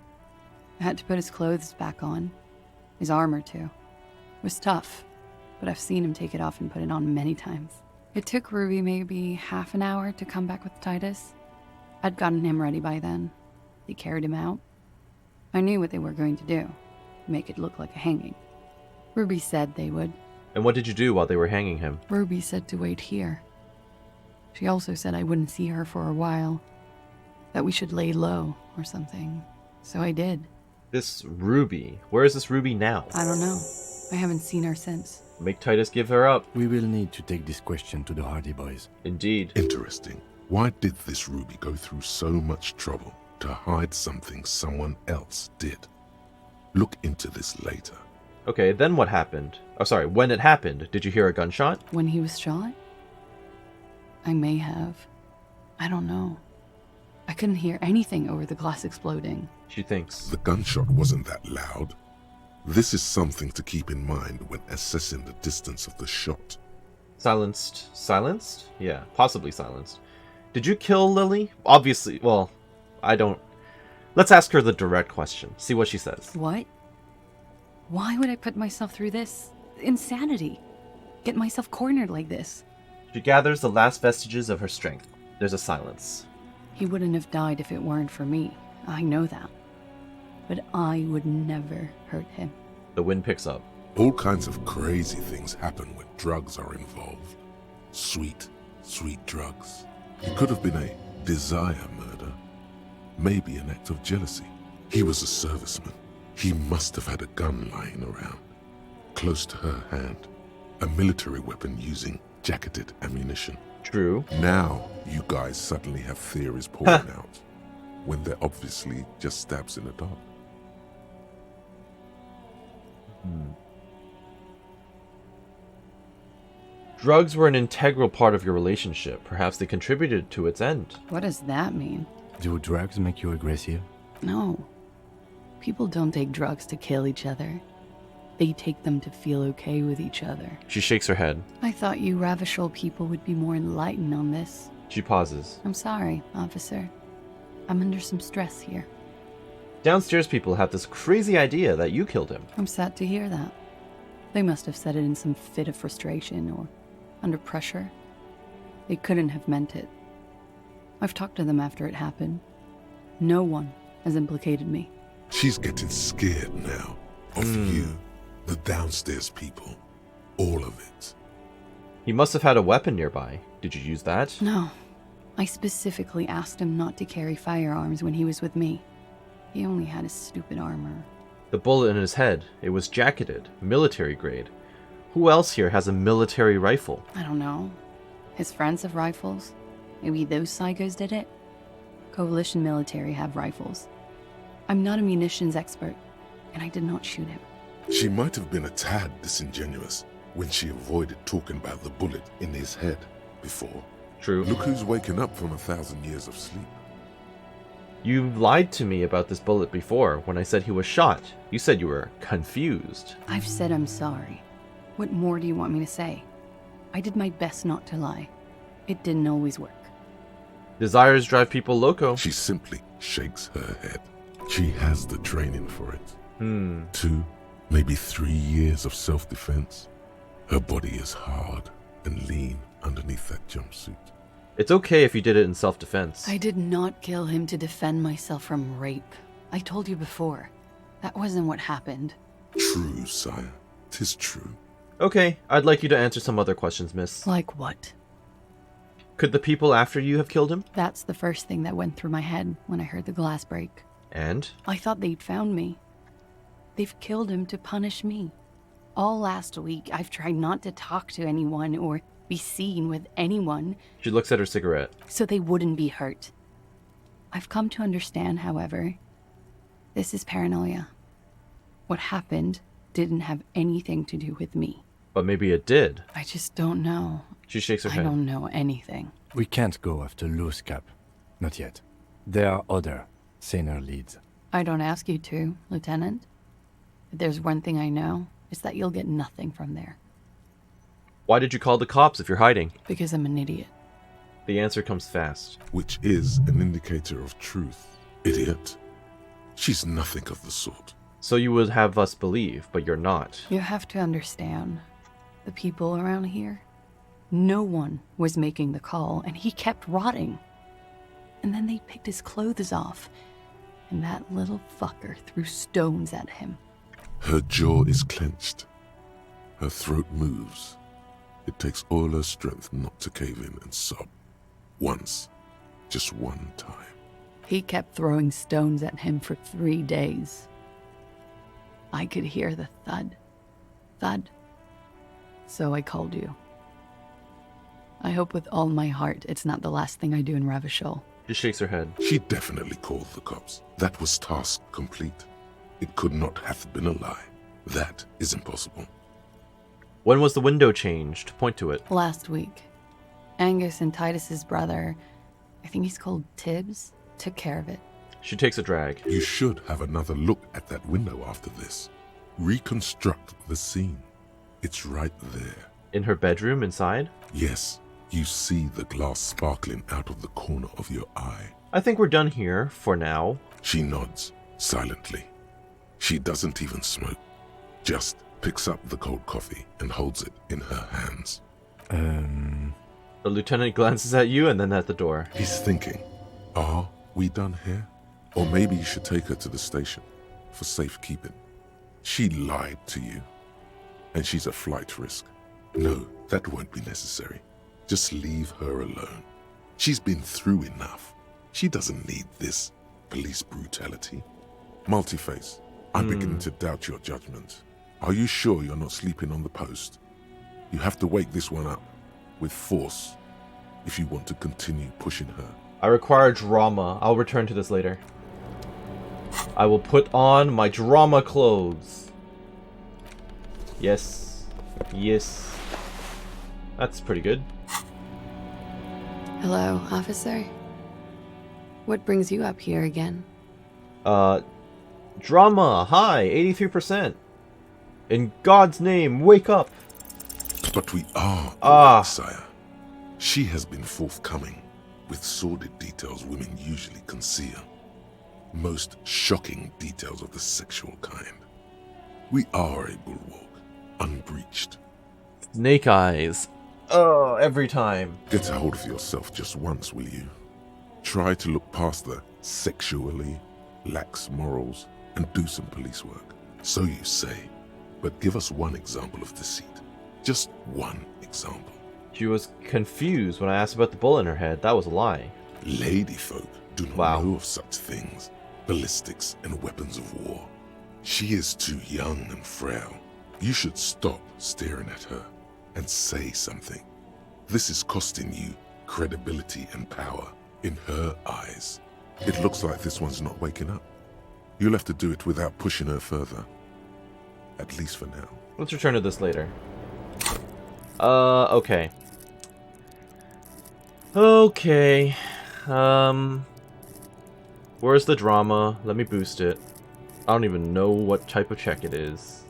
I had to put his clothes back on. His armor, too. It was tough, but I've seen him take it off and put it on many times. It took Ruby maybe half an hour to come back with Titus. I'd gotten him ready by then. They carried him out. I knew what they were going to do. Make it look like a hanging. Ruby said they would. And what did you do while they were hanging him? Ruby said to wait here. She also said I wouldn't see her for a while. That we should lay low or something. So I did. This Ruby. Where is this Ruby now? I don't know. I haven't seen her since. Make Titus give her up. We will need to take this question to the Hardy Boys. Indeed. Interesting. Why did this Ruby go through so much trouble to hide something someone else did? Look into this later. Okay, then what happened? Oh, sorry, when it happened, did you hear a gunshot? When he was shot? I may have. I don't know. I couldn't hear anything over the glass exploding. She thinks. The gunshot wasn't that loud. This is something to keep in mind when assessing the distance of the shot. Silenced? Silenced? Yeah, possibly silenced. Did you kill Lily? Obviously, well, I don't... Let's ask her the direct question. See what she says. What? Why would I put myself through this? Insanity. Get myself cornered like this. She gathers the last vestiges of her strength. There's a silence. He wouldn't have died if it weren't for me. I know that. But I would never hurt him. The wind picks up. All kinds of crazy things happen when drugs are involved. Sweet, sweet drugs. It could have been a desire murder. Maybe an act of jealousy. He was a serviceman. He must have had a gun lying around, close to her hand. A military weapon using jacketed ammunition. True. Now, you guys suddenly have theories pouring out, when they're obviously just stabs in the dark. Drugs were an integral part of your relationship. Perhaps they contributed to its end. What does that mean? Do drugs make you aggressive? No. People don't take drugs to kill each other. They take them to feel okay with each other. She shakes her head. I thought you Ravishol people would be more enlightened on this. She pauses. I'm sorry, officer. I'm under some stress here. Downstairs people have this crazy idea that you killed him. I'm sad to hear that. They must have said it in some fit of frustration or under pressure. They couldn't have meant it. I've talked to them after it happened. No one has implicated me. She's getting scared now. Of you. The downstairs people. All of it. He must have had a weapon nearby. Did you use that? No. I specifically asked him not to carry firearms when he was with me. He only had his stupid armor. The bullet in his head. It was jacketed. Military grade. Who else here has a military rifle? I don't know. His friends have rifles. Maybe those psychos did it? Coalition military have rifles. I'm not a munitions expert, and I did not shoot him. She might have been a tad disingenuous when she avoided talking about the bullet in his head. before. True. Look who's waking up from 1,000 years of sleep. You lied to me about this bullet before when I said he was shot. You said you were confused. I've said I'm sorry. What more do you want me to say? I did my best not to lie. It didn't always work. Desires drive people loco. She simply shakes her head. She has the training for it. 2, maybe 3 years of self-defense. Her body is hard and lean underneath that jumpsuit. It's okay if you did it in self-defense. I did not kill him to defend myself from rape. I told you before. That wasn't what happened. True, sire. 'Tis true. Okay, I'd like you to answer some other questions, miss. Like what? Could the people after you have killed him? That's the first thing that went through my head when I heard the glass break. And? I thought they'd found me. They've killed him to punish me. All last week, I've tried not to talk to anyone or be seen with anyone. She looks at her cigarette. So they wouldn't be hurt. I've come to understand, however, this is paranoia. What happened didn't have anything to do with me. But maybe it did. I just don't know. She shakes her I head. don't know anything. We can't go after Loose Cap. Not yet. There are other, saner leads. I don't ask you to, Lieutenant. If there's one thing I know, it's that you'll get nothing from there. Why did you call the cops if you're hiding? Because I'm an idiot. The answer comes fast. Which is an indicator of truth. Idiot. She's nothing of the sort. So you would have us believe, but you're not. You have to understand, the people around here, no one was making the call, and he kept rotting. And then they picked his clothes off, and that little fucker threw stones at him. Her jaw is clenched. Her throat moves. It takes all her strength not to cave in and sob. Once. Just one time. He kept throwing stones at him for 3 days. I could hear the thud. Thud. So I called you. I hope with all my heart it's not the last thing I do in Ravishol. She shakes her head. She definitely called the cops. That was task complete. It could not have been a lie. That is impossible. When was the window changed? Point to it. Last week. Angus and Titus's brother, I think he's called Tibbs, took care of it. She takes a drag. You should have another look at that window after this. Reconstruct the scene. It's right there. In her bedroom inside? Yes. You see the glass sparkling out of the corner of your eye. I think we're done here, for now. She nods, silently. She doesn't even smoke. Just picks up the cold coffee and holds it in her hands. The lieutenant glances at you and then at the door. He's thinking, are we done here? Or maybe you should take her to the station for safekeeping. She lied to you, and she's a flight risk. No, that won't be necessary. Just leave her alone. She's been through enough. She doesn't need this police brutality. Multiface, I'm beginning to doubt your judgment. Are you sure you're not sleeping on the post? You have to wake this one up with force if you want to continue pushing her. I require drama. I'll return to this later. I will put on my drama clothes. Yes. Yes. That's pretty good. Hello, officer. What brings you up here again? Drama. Hi, 83%. In God's name, wake up. But we are awake, sire. She has been forthcoming with sordid details women usually conceal. Most shocking details of the sexual kind. We are a bulwark, unbreached. Snake eyes. Oh, every time. Get a hold of yourself just once, will you? Try to look past the sexually lax morals and do some police work. So you say, but give us one example of deceit. Just one example. She was confused when I asked about the bullet in her head. That was a lie. Ladyfolk do not know of such things. Ballistics and weapons of war. She is too young and frail. You should stop staring at her and say something. This is costing you credibility and power in her eyes. It looks like this one's not waking up. You'll have to do it without pushing her further. At least for now. Let's return to this later. Okay. Okay. Where's the drama? Let me boost it. I don't even know what type of check it is.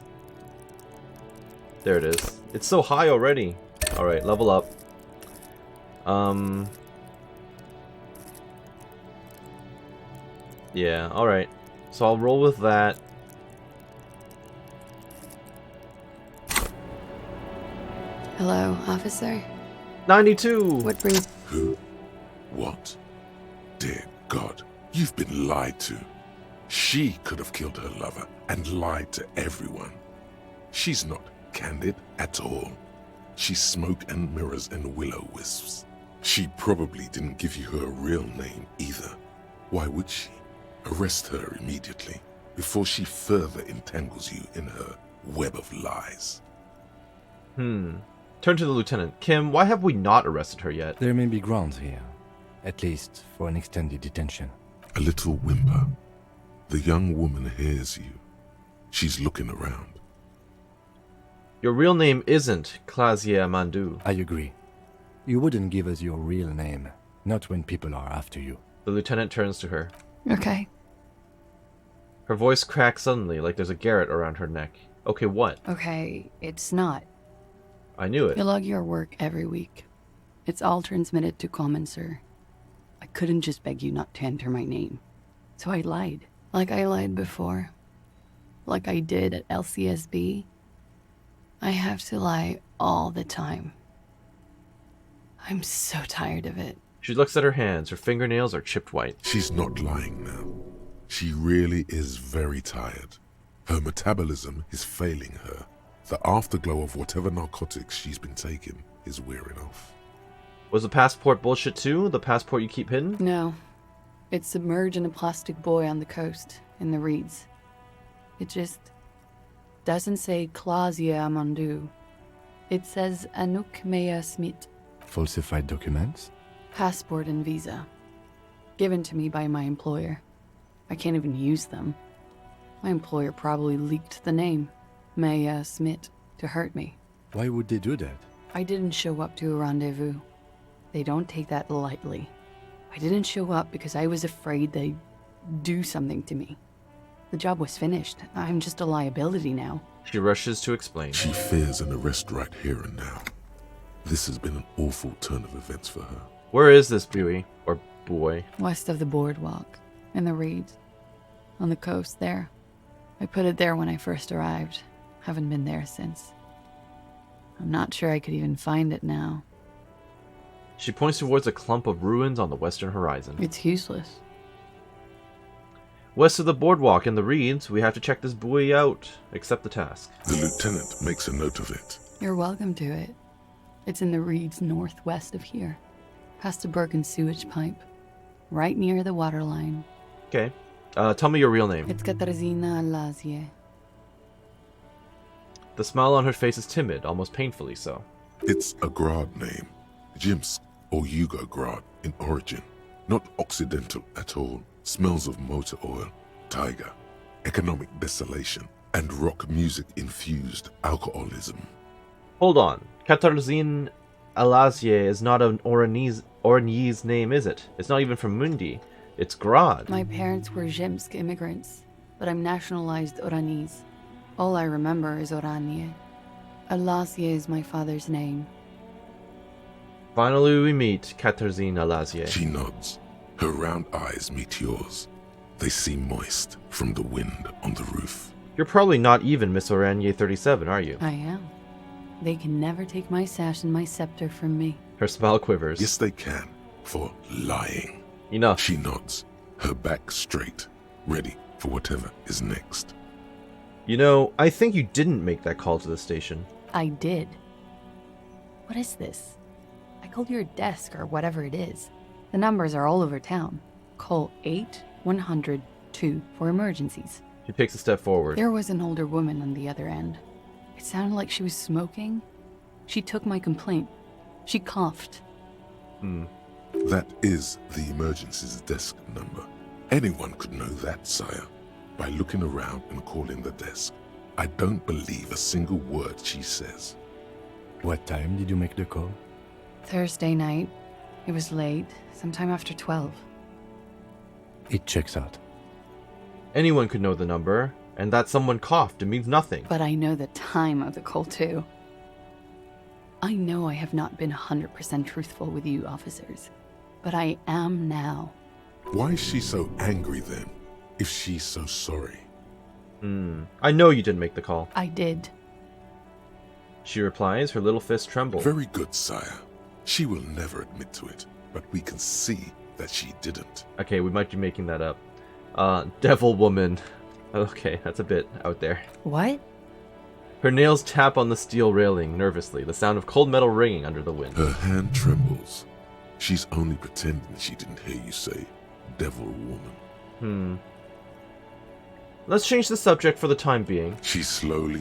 There it is. It's so high already. Alright, level up. Yeah, alright. So I'll roll with that. Hello, officer. 92! What brings... Who? What? Dear God, you've been lied to. She could have killed her lover and lied to everyone. She's not candid at all. She's smoke and mirrors and will-o-wisps. She probably didn't give you her real name either. Why would she? Arrest her immediately before she further entangles you in her web of lies. Turn to the lieutenant. Kim, why have we not arrested her yet? There may be grounds here, at least for an extended detention. A little whimper. The young woman hears you. She's looking around. Your real name isn't Klaasje Amandu. I agree. You wouldn't give us your real name, not when people are after you. The lieutenant turns to her. Okay. Her voice cracks suddenly, like there's a garret around her neck. Okay, what? Okay, it's not. I knew it. You log your work every week. It's all transmitted to Common, sir. I couldn't just beg you not to enter my name. So I lied. Like I lied before. Like I did at LCSB. I have to lie all the time. I'm so tired of it. She looks at her hands. Her fingernails are chipped white. She's not lying now. She really is very tired. Her metabolism is failing her. The afterglow of whatever narcotics she's been taking is wearing off. Was the passport bullshit too? The passport you keep hidden? No. It's submerged in a plastic buoy on the coast, in the reeds. It just doesn't say Klaasje Amandu. It says Anouk Mea Smit. Falsified documents? Passport and visa. Given to me by my employer. I can't even use them. My employer probably leaked the name, Mea Smit, to hurt me. Why would they do that? I didn't show up to a rendezvous. They don't take that lightly. I didn't show up because I was afraid they'd do something to me. The job was finished. I'm just a liability now. She rushes to explain. She fears an arrest right here and now. This has been an awful turn of events for her. Where is this buoy? Or boy? West of the boardwalk, in the reeds. On the coast there. I put it there when I first arrived. Haven't been there since. I'm not sure I could even find it now. She points towards a clump of ruins on the western horizon. It's useless. West of the boardwalk in the reeds, we have to check this buoy out. Accept the task. The lieutenant makes a note of it. You're welcome to it. It's in the reeds northwest of here. Past the Bergen sewage pipe. Right near the waterline. Okay. Tell me your real name. It's Katarzyna Lazje. The smile on her face is timid, almost painfully so. It's a Grad name. Jimsk or Yugo-Grad in origin. Not Occidental at all. Smells of motor oil, tiger, economic desolation, and rock music-infused alcoholism. Hold on. Katarzyna Lazje is not an Oranese name, is it? It's not even from Mundi. It's Grad. My parents were Zhimsk immigrants, but I'm nationalized Oranese. All I remember is Oranje. Lazje is my father's name. Finally we meet Katarzyna Lazje. She nods. Her round eyes meet yours. They seem moist from the wind on the roof. You're probably not even Miss Oranje 37, are you? I am. They can never take my sash and my scepter from me. Her smile quivers. Yes, they can, for lying. Enough. She nods, her back straight, ready for whatever is next. You know, I think you didn't make that call to the station. I did. What is this? I called your desk or whatever it is. The numbers are all over town. Call 8102 for emergencies. She takes a step forward. There was an older woman on the other end. It sounded like she was smoking. She took my complaint. She coughed. That is the emergencies desk number. Anyone could know that, sire, by looking around and calling the desk. I don't believe a single word she says. What time did you make the call? Thursday night, It was late, sometime after 12. It checks out. Anyone could know the number, and that someone coughed. It means nothing. But I know the time of the call, too. I know I have not been 100% truthful with you, officers. But I am now. Why is she so angry then, if she's so sorry? I know you didn't make the call. I did. She replies, her little fist trembles. Very good, sire. She will never admit to it, but we can see that she didn't. Okay, we might be making that up. Devil woman. Okay, that's a bit out there. What? Her nails tap on the steel railing nervously, the sound of cold metal ringing under the wind. Her hand trembles. She's only pretending she didn't hear you say, devil woman. Let's change the subject for the time being. She slowly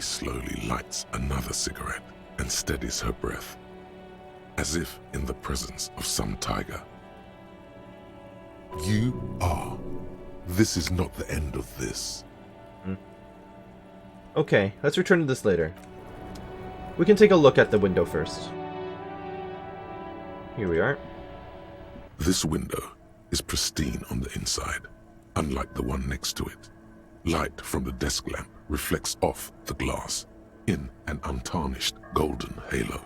lights another cigarette and steadies her breath, as if in the presence of some tiger. You are. This is not the end of this. Okay, let's return to this later. We can take a look at the window first. Here we are. This window is pristine on the inside, unlike the one next to it. Light from the desk lamp reflects off the glass in an untarnished golden halo.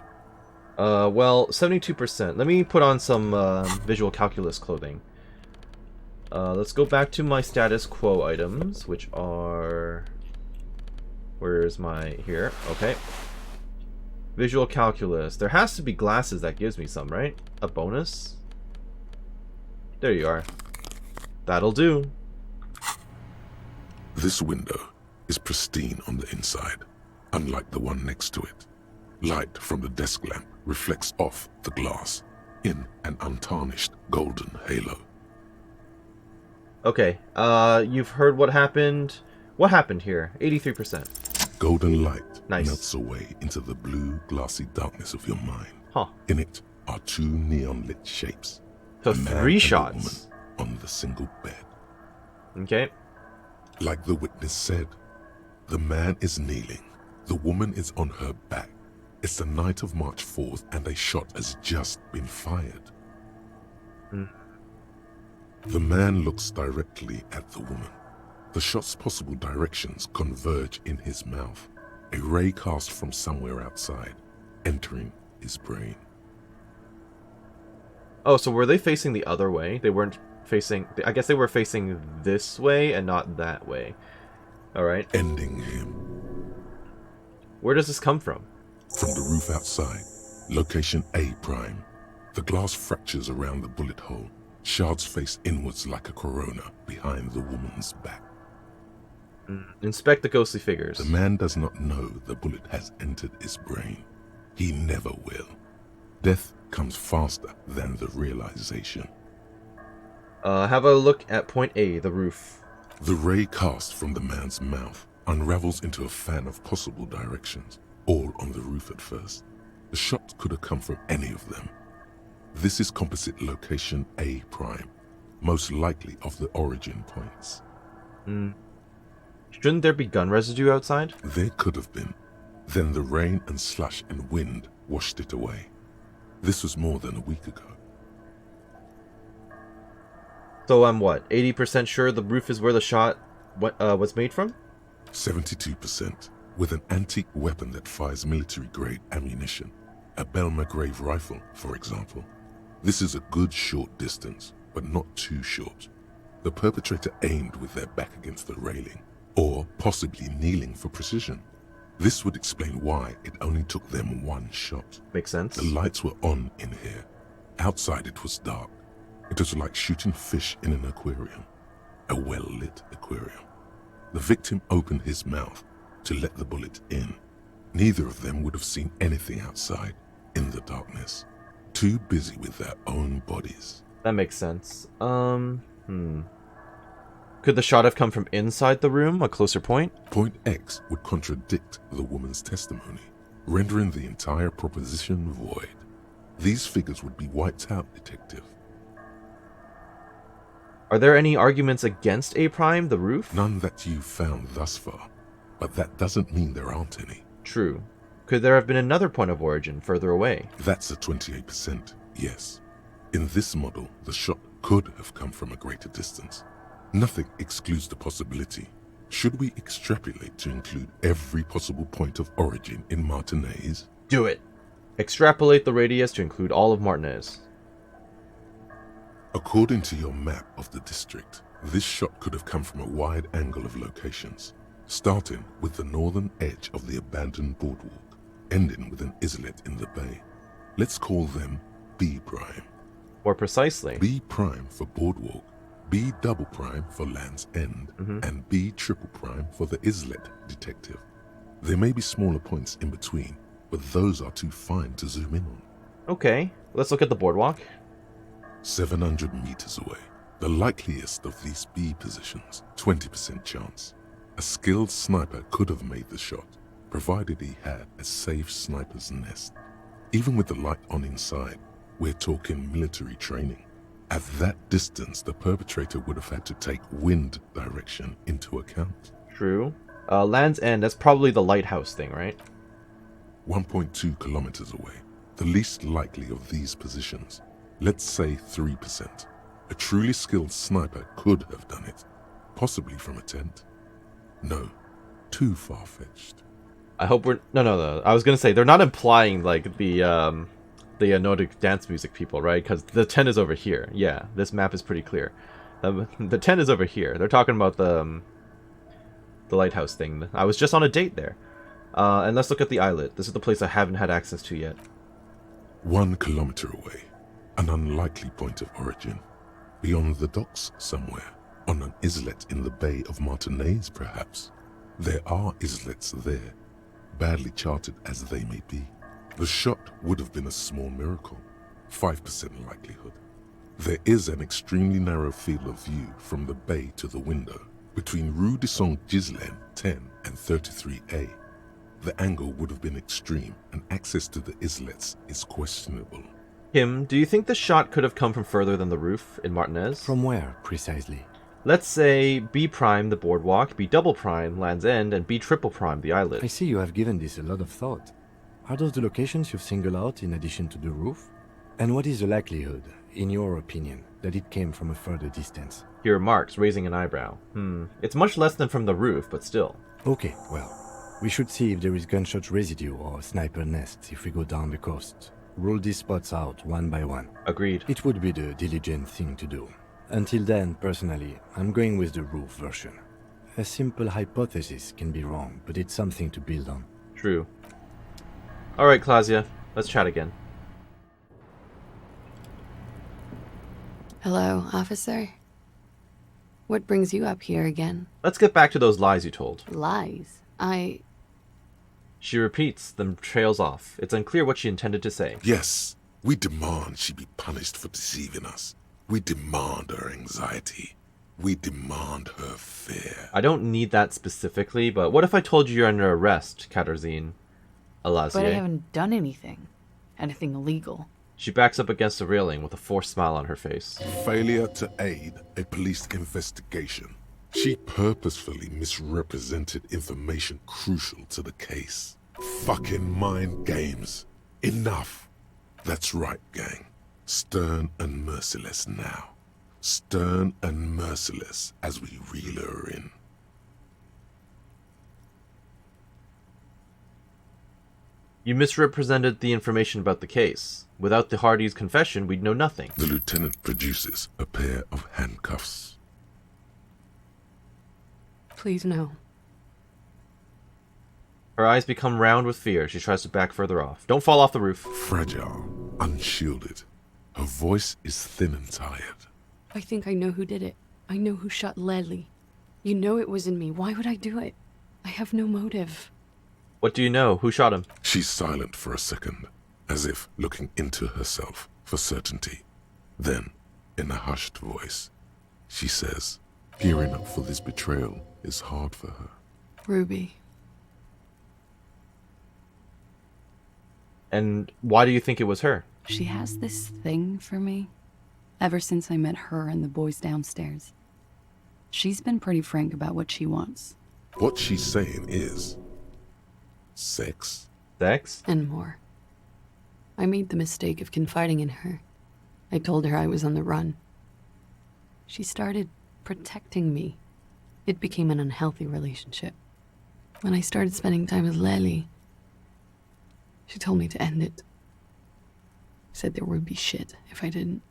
Well, 72%. Let me put on some visual calculus clothing. Let's go back to my status quo items, which are... Where's my... Here. Okay. Visual calculus. There has to be glasses that gives me some, right? A bonus? There you are. That'll do. This window is pristine on the inside, unlike the one next to it. Light from the desk lamp reflects off the glass in an untarnished golden halo. Okay, you've heard what happened. What happened here? 83%. Golden light Nice. melts away into the blue, glassy darkness of your mind. Huh. In it are two neon-lit shapes. So a man 3 and a shots. woman on the single bed. Okay. Like the witness said, the man is kneeling, the woman is on her back. It's the night of March 4th and a shot has just been fired. The man looks directly at the woman. The shot's possible directions converge in his mouth, a ray cast from somewhere outside, entering his brain. Oh, so were they facing the other way? They weren't facing... I guess they were facing this way and not that way. Alright. Ending him. Where does this come from? From the roof outside, location A prime. The glass fractures around the bullet hole. Shards face inwards like a corona behind the woman's back. Inspect the ghostly figures. The man does not know the bullet has entered his brain. He never will. Death comes faster than the realization. Have a look at point A, the roof. The ray cast from the man's mouth unravels into a fan of possible directions, all on the roof at first. The shot could have come from any of them. This is composite location A prime, most likely of the origin points. Shouldn't there be gun residue outside? There could have been. Then the rain and slush and wind washed it away. This was more than a week ago. So I'm what, 80% sure the roof is where the shot was made from? 72%, with an antique weapon that fires military-grade ammunition. A Belmagrave rifle, for example. This is a good short distance, but not too short. The perpetrator aimed with their back against the railing, or possibly kneeling for precision. This would explain why it only took them one shot. Makes sense. The lights were on in here. Outside it was dark. It was like shooting fish in an aquarium. A well-lit aquarium. The victim opened his mouth to let the bullet in. Neither of them would have seen anything outside in the darkness. Too busy with their own bodies. That makes sense. Could the shot have come from inside the room, a closer point? Point X would contradict the woman's testimony, rendering the entire proposition void. These figures would be wiped out, detective. Are there any arguments against A prime, the roof? None that you've found thus far, but that doesn't mean there aren't any. True. Could there have been another point of origin further away? That's a 28%, yes. In this model, the shot could have come from a greater distance. Nothing excludes the possibility. Should we extrapolate to include every possible point of origin in Martinez? Do it. Extrapolate the radius to include all of Martinez. According to your map of the district, this shot could have come from a wide angle of locations, starting with the northern edge of the abandoned boardwalk, ending with an islet in the bay. Let's call them B prime. More precisely, B prime for boardwalk, B double prime for Land's End, and B triple prime for the islet detective. There may be smaller points in between, but those are too fine to zoom in on. Okay, let's look at the boardwalk. 700 meters away. The likeliest of these B positions, 20% chance. A skilled sniper could have made the shot, provided he had a safe sniper's nest. Even with the light on inside, we're talking military training. At that distance, the perpetrator would have had to take wind direction into account. True. Land's End, that's probably the lighthouse thing, right? 1.2 kilometers away. The least likely of these positions. Let's say 3%. A truly skilled sniper could have done it. Possibly from a tent. No. Too far-fetched. I hope we're... No. I was gonna say, they're not implying, like, the Nordic dance music people, right? Because the tent is over here. Yeah, this map is pretty clear. The tent is over here. They're talking about the lighthouse thing. I was just on a date there. And let's look at the islet. This is the place I haven't had access to yet. 1 kilometer away. An unlikely point of origin. Beyond the docks somewhere. On an islet in the Bay of Martinez, perhaps. There are islets there, badly charted as they may be. The shot would have been a small miracle. 5% likelihood. There is an extremely narrow field of view from the bay to the window, between Rue de Saint-Ghislain 10 and 33A. The angle would have been extreme, and access to the islets is questionable. Kim, do you think the shot could have come from further than the roof in Martinez? From where, precisely? Let's say B prime, the boardwalk, B double prime, Land's End, and B triple prime, the islet. I see you have given this a lot of thought. Are those the locations you've singled out in addition to the roof? And what is the likelihood, in your opinion, that it came from a further distance? He remarks, raising an eyebrow. It's much less than from the roof, but still. Okay, well, we should see if there is gunshot residue or sniper nests if we go down the coast. Rule these spots out one by one. Agreed. It would be the diligent thing to do. Until then, personally, I'm going with the roof version. A simple hypothesis can be wrong, but it's something to build on. True. Alright, Klaasje, let's chat again. Hello, officer. What brings you up here again? Let's get back to those lies you told. Lies? She repeats, then trails off. It's unclear what she intended to say. Yes, we demand she be punished for deceiving us. We demand her anxiety. We demand her fear. I don't need that specifically, but what if I told you you're under arrest, Katarzyne Elysium? But I haven't done anything. Anything illegal. She backs up against the railing with a forced smile on her face. Failure to aid a police investigation. She purposefully misrepresented information crucial to the case. Fucking mind games. Enough. That's right, gang. Stern and merciless now. Stern and merciless as we reel her in. You misrepresented the information about the case. Without the Hardy's confession, we'd know nothing. The lieutenant produces a pair of handcuffs. Please no. Her eyes become round with fear. She tries to back further off. Don't fall off the roof. Fragile, unshielded. Her voice is thin and tired. I think I know who did it. I know who shot Ledley. You know it wasn't me. Why would I do it? I have no motive. What do you know? Who shot him? She's silent for a second, as if looking into herself for certainty. Then, in a hushed voice, she says, gearing up for this betrayal is hard for her. Ruby. And why do you think it was her? She has this thing for me. Ever since I met her and the boys downstairs. She's been pretty frank about what she wants. What she's saying is... sex? Sex? And more. I made the mistake of confiding in her. I told her I was on the run. She started protecting me. It became an unhealthy relationship. When I started spending time with Lely, she told me to end it. Said there would be shit if I didn't.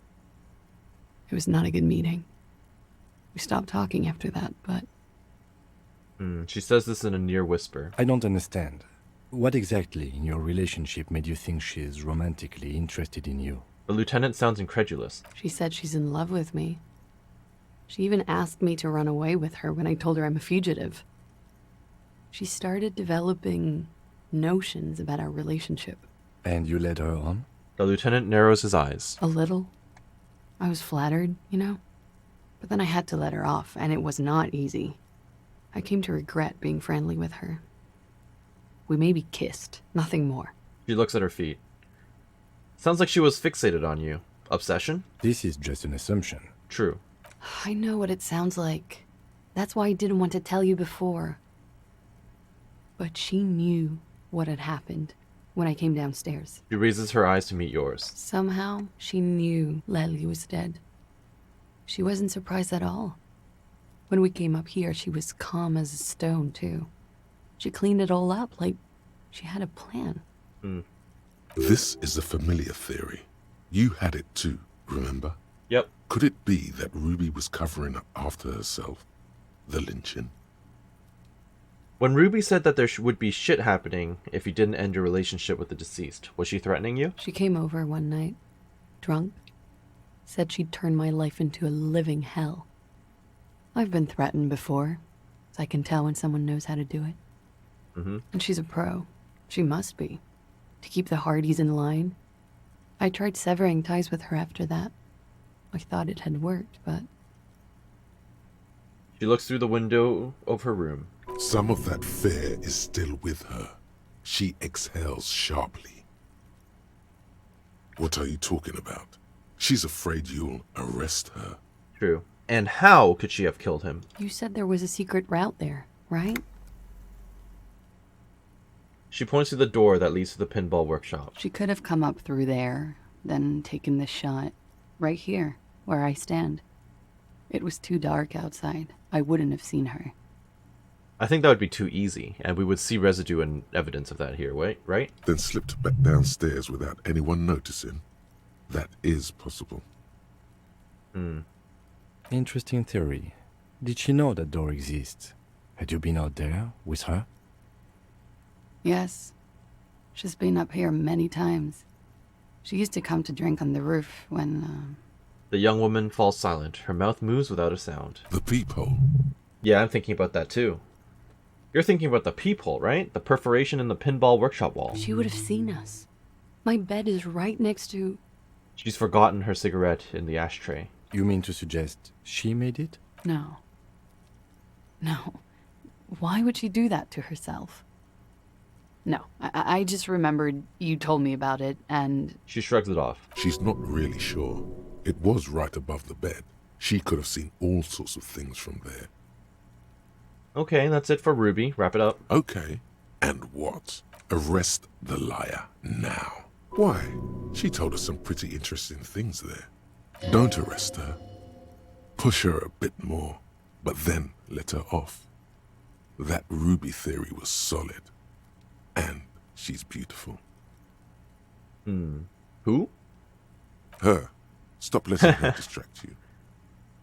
It was not a good meeting. We stopped talking after that, but... She says this in a near whisper. I don't understand. What exactly in your relationship made you think she's romantically interested in you? The lieutenant sounds incredulous. She said she's in love with me. She even asked me to run away with her when I told her I'm a fugitive. She started developing notions about our relationship. And you led her on? The lieutenant narrows his eyes. A little. I was flattered, you know? But then I had to let her off, and it was not easy. I came to regret being friendly with her. We maybe kissed, nothing more. She looks at her feet. Sounds like she was fixated on you. Obsession? This is just an assumption. True. I know what it sounds like. That's why I didn't want to tell you before. But she knew what had happened when I came downstairs. She raises her eyes to meet yours. Somehow, she knew Lely was dead. She wasn't surprised at all. When we came up here, she was calm as a stone, too. She cleaned it all up like she had a plan. This is a familiar theory. You had it too, remember? Yep. Could it be that Ruby was covering up after herself? The lynching? When Ruby said that there would be shit happening if you didn't end your relationship with the deceased, was she threatening you? She came over one night, drunk, said she'd turn my life into a living hell. I've been threatened before, so I can tell when someone knows how to do it. And she's a pro. She must be. To keep the Hardys in line. I tried severing ties with her after that. I thought it had worked, but... She looks through the window of her room. Some of that fear is still with her. She exhales sharply. What are you talking about? She's afraid you'll arrest her. True. And how could she have killed him? You said there was a secret route there, right? She points to the door that leads to the pinball workshop. She could have come up through there, then taken this shot. Right here, where I stand. It was too dark outside. I wouldn't have seen her. I think that would be too easy, and we would see residue and evidence of that here, right? Then slipped back downstairs without anyone noticing. That is possible. Interesting theory. Did she know that door exists? Had you been out there with her? Yes. She's been up here many times. She used to come to drink on the roof when, The young woman falls silent. Her mouth moves without a sound. The peephole. Yeah, I'm thinking about that too. You're thinking about the peephole, right? The perforation in the pinball workshop wall. She would have seen us. My bed is right next to... She's forgotten her cigarette in the ashtray. You mean to suggest she made it? No. No. Why would she do that to herself? No, I just remembered you told me about it, and... She shrugs it off. She's not really sure. It was right above the bed. She could have seen all sorts of things from there. Okay, that's it for Ruby. Wrap it up. Okay. And what? Arrest the liar now. Why? She told us some pretty interesting things there. Don't arrest her. Push her a bit more, but then let her off. That Ruby theory was solid. And she's beautiful. Who? Her. Stop letting her distract you.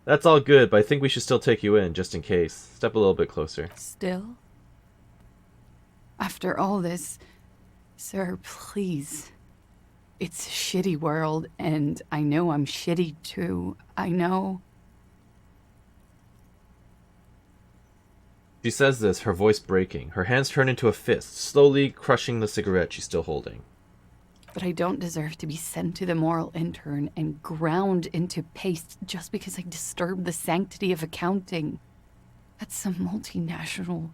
That's all good, but I think we should still take you in, just in case. Step a little bit closer. Still? After all this, sir, please. It's a shitty world, and I know I'm shitty too. I know. She says this, her voice breaking. Her hands turn into a fist, slowly crushing the cigarette she's still holding. But I don't deserve to be sent to the moral intern and ground into paste just because I disturbed the sanctity of accounting. That's some multinational...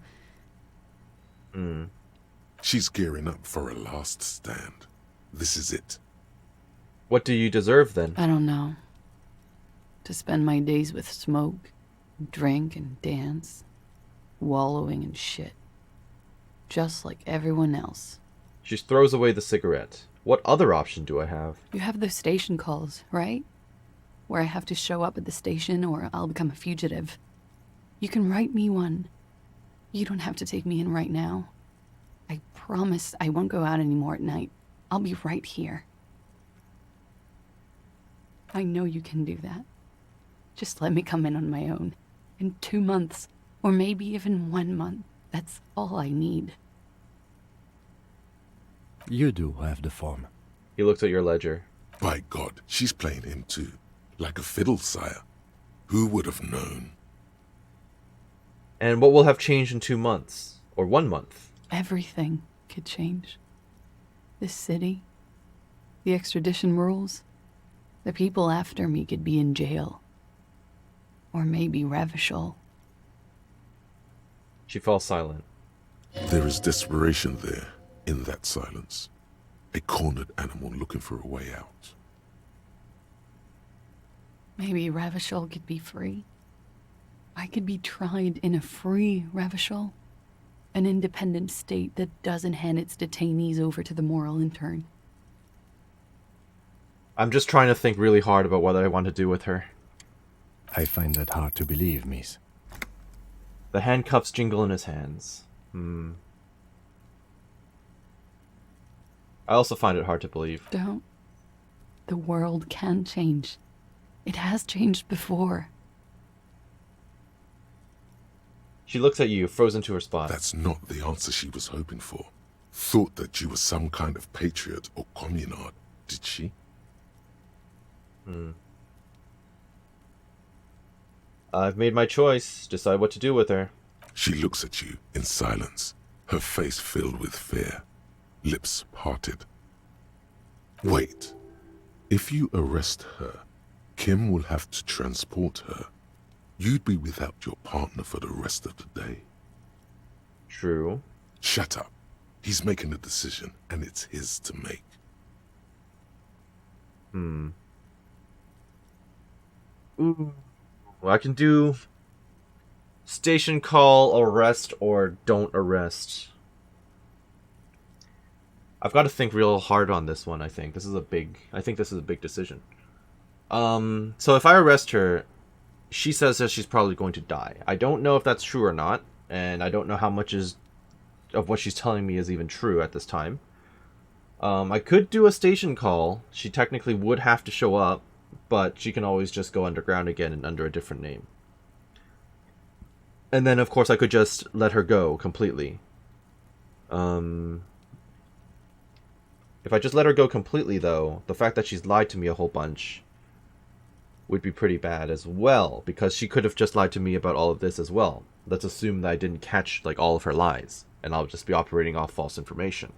She's gearing up for a last stand. This is it. What do you deserve, then? I don't know. To spend my days with smoke, drink and dance, wallowing in shit. Just like everyone else. She throws away the cigarette. What other option do I have? You have those station calls, right? Where I have to show up at the station or I'll become a fugitive. You can write me one. You don't have to take me in right now. I promise I won't go out anymore at night. I'll be right here. I know you can do that. Just let me come in on my own. In 2 months, or maybe even 1 month. That's all I need. You do have the form. He looks at your ledger. By God, she's playing him too. Like a fiddle, sire. Who would have known? And what will have changed in 2 months? Or 1 month? Everything could change. This city, the extradition rules, the people after me could be in jail. Or maybe Revachol. She falls silent. There is desperation there, in that silence. A cornered animal looking for a way out. Maybe Revachol could be free. I could be tried in a free Revachol. An independent state that doesn't hand its detainees over to the moral intern. I'm just trying to think really hard about what I want to do with her. I find that hard to believe, miss. The handcuffs jingle in his hands. I also find it hard to believe. Don't. The world can change. It has changed before. She looks at you, frozen to her spot. That's not the answer she was hoping for. Thought that you were some kind of patriot or communard, did she? I've made my choice. Decide what to do with her. She looks at you in silence, her face filled with fear, lips parted. Wait. If you arrest her, Kim will have to transport her. You'd be without your partner for the rest of the day. True. Shut up. He's making a decision, and it's his to make. Ooh. Well, I can do station call, arrest, or don't arrest. I've got to think real hard on this one, I think. This is a big decision. So if I arrest her, she says that she's probably going to die. I don't know if that's true or not, and I don't know how much of what she's telling me is even true at this time. I could do a station call. She technically would have to show up, but she can always just go underground again and under a different name. And then, of course, I could just let her go completely. If I just let her go completely, though, the fact that she's lied to me a whole bunch would be pretty bad as well, because she could have just lied to me about all of this as well. Let's assume that I didn't catch, like, all of her lies, and I'll just be operating off false information.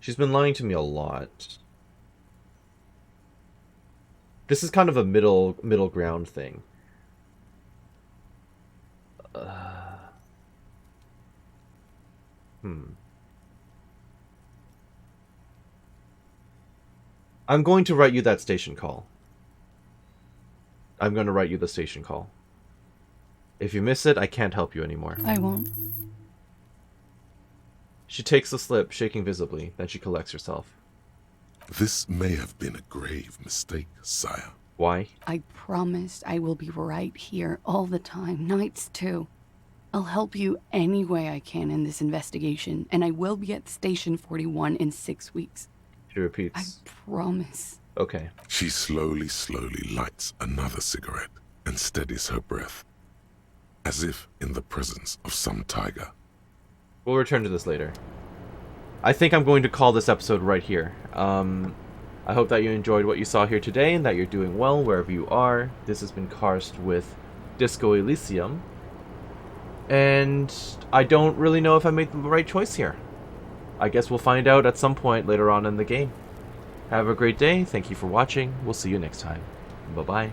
She's been lying to me a lot. This is kind of a middle ground thing. I'm going to write you that station call. I'm going to write you the station call. If you miss it, I can't help you anymore. I won't. She takes the slip, shaking visibly, then she collects herself. This may have been a grave mistake, sire. Why? I promise I will be right here all the time, nights too. I'll help you any way I can in this investigation, and I will be at Station 41 in 6 weeks. She repeats. I promise. Okay. She slowly lights another cigarette and steadies her breath, as if in the presence of some tiger. We'll return to this later. I think I'm going to call this episode right here. I hope that you enjoyed what you saw here today and that you're doing well wherever you are. This has been Karst with Disco Elysium. And I don't really know if I made the right choice here. I guess we'll find out at some point later on in the game. Have a great day. Thank you for watching. We'll see you next time. Bye-bye.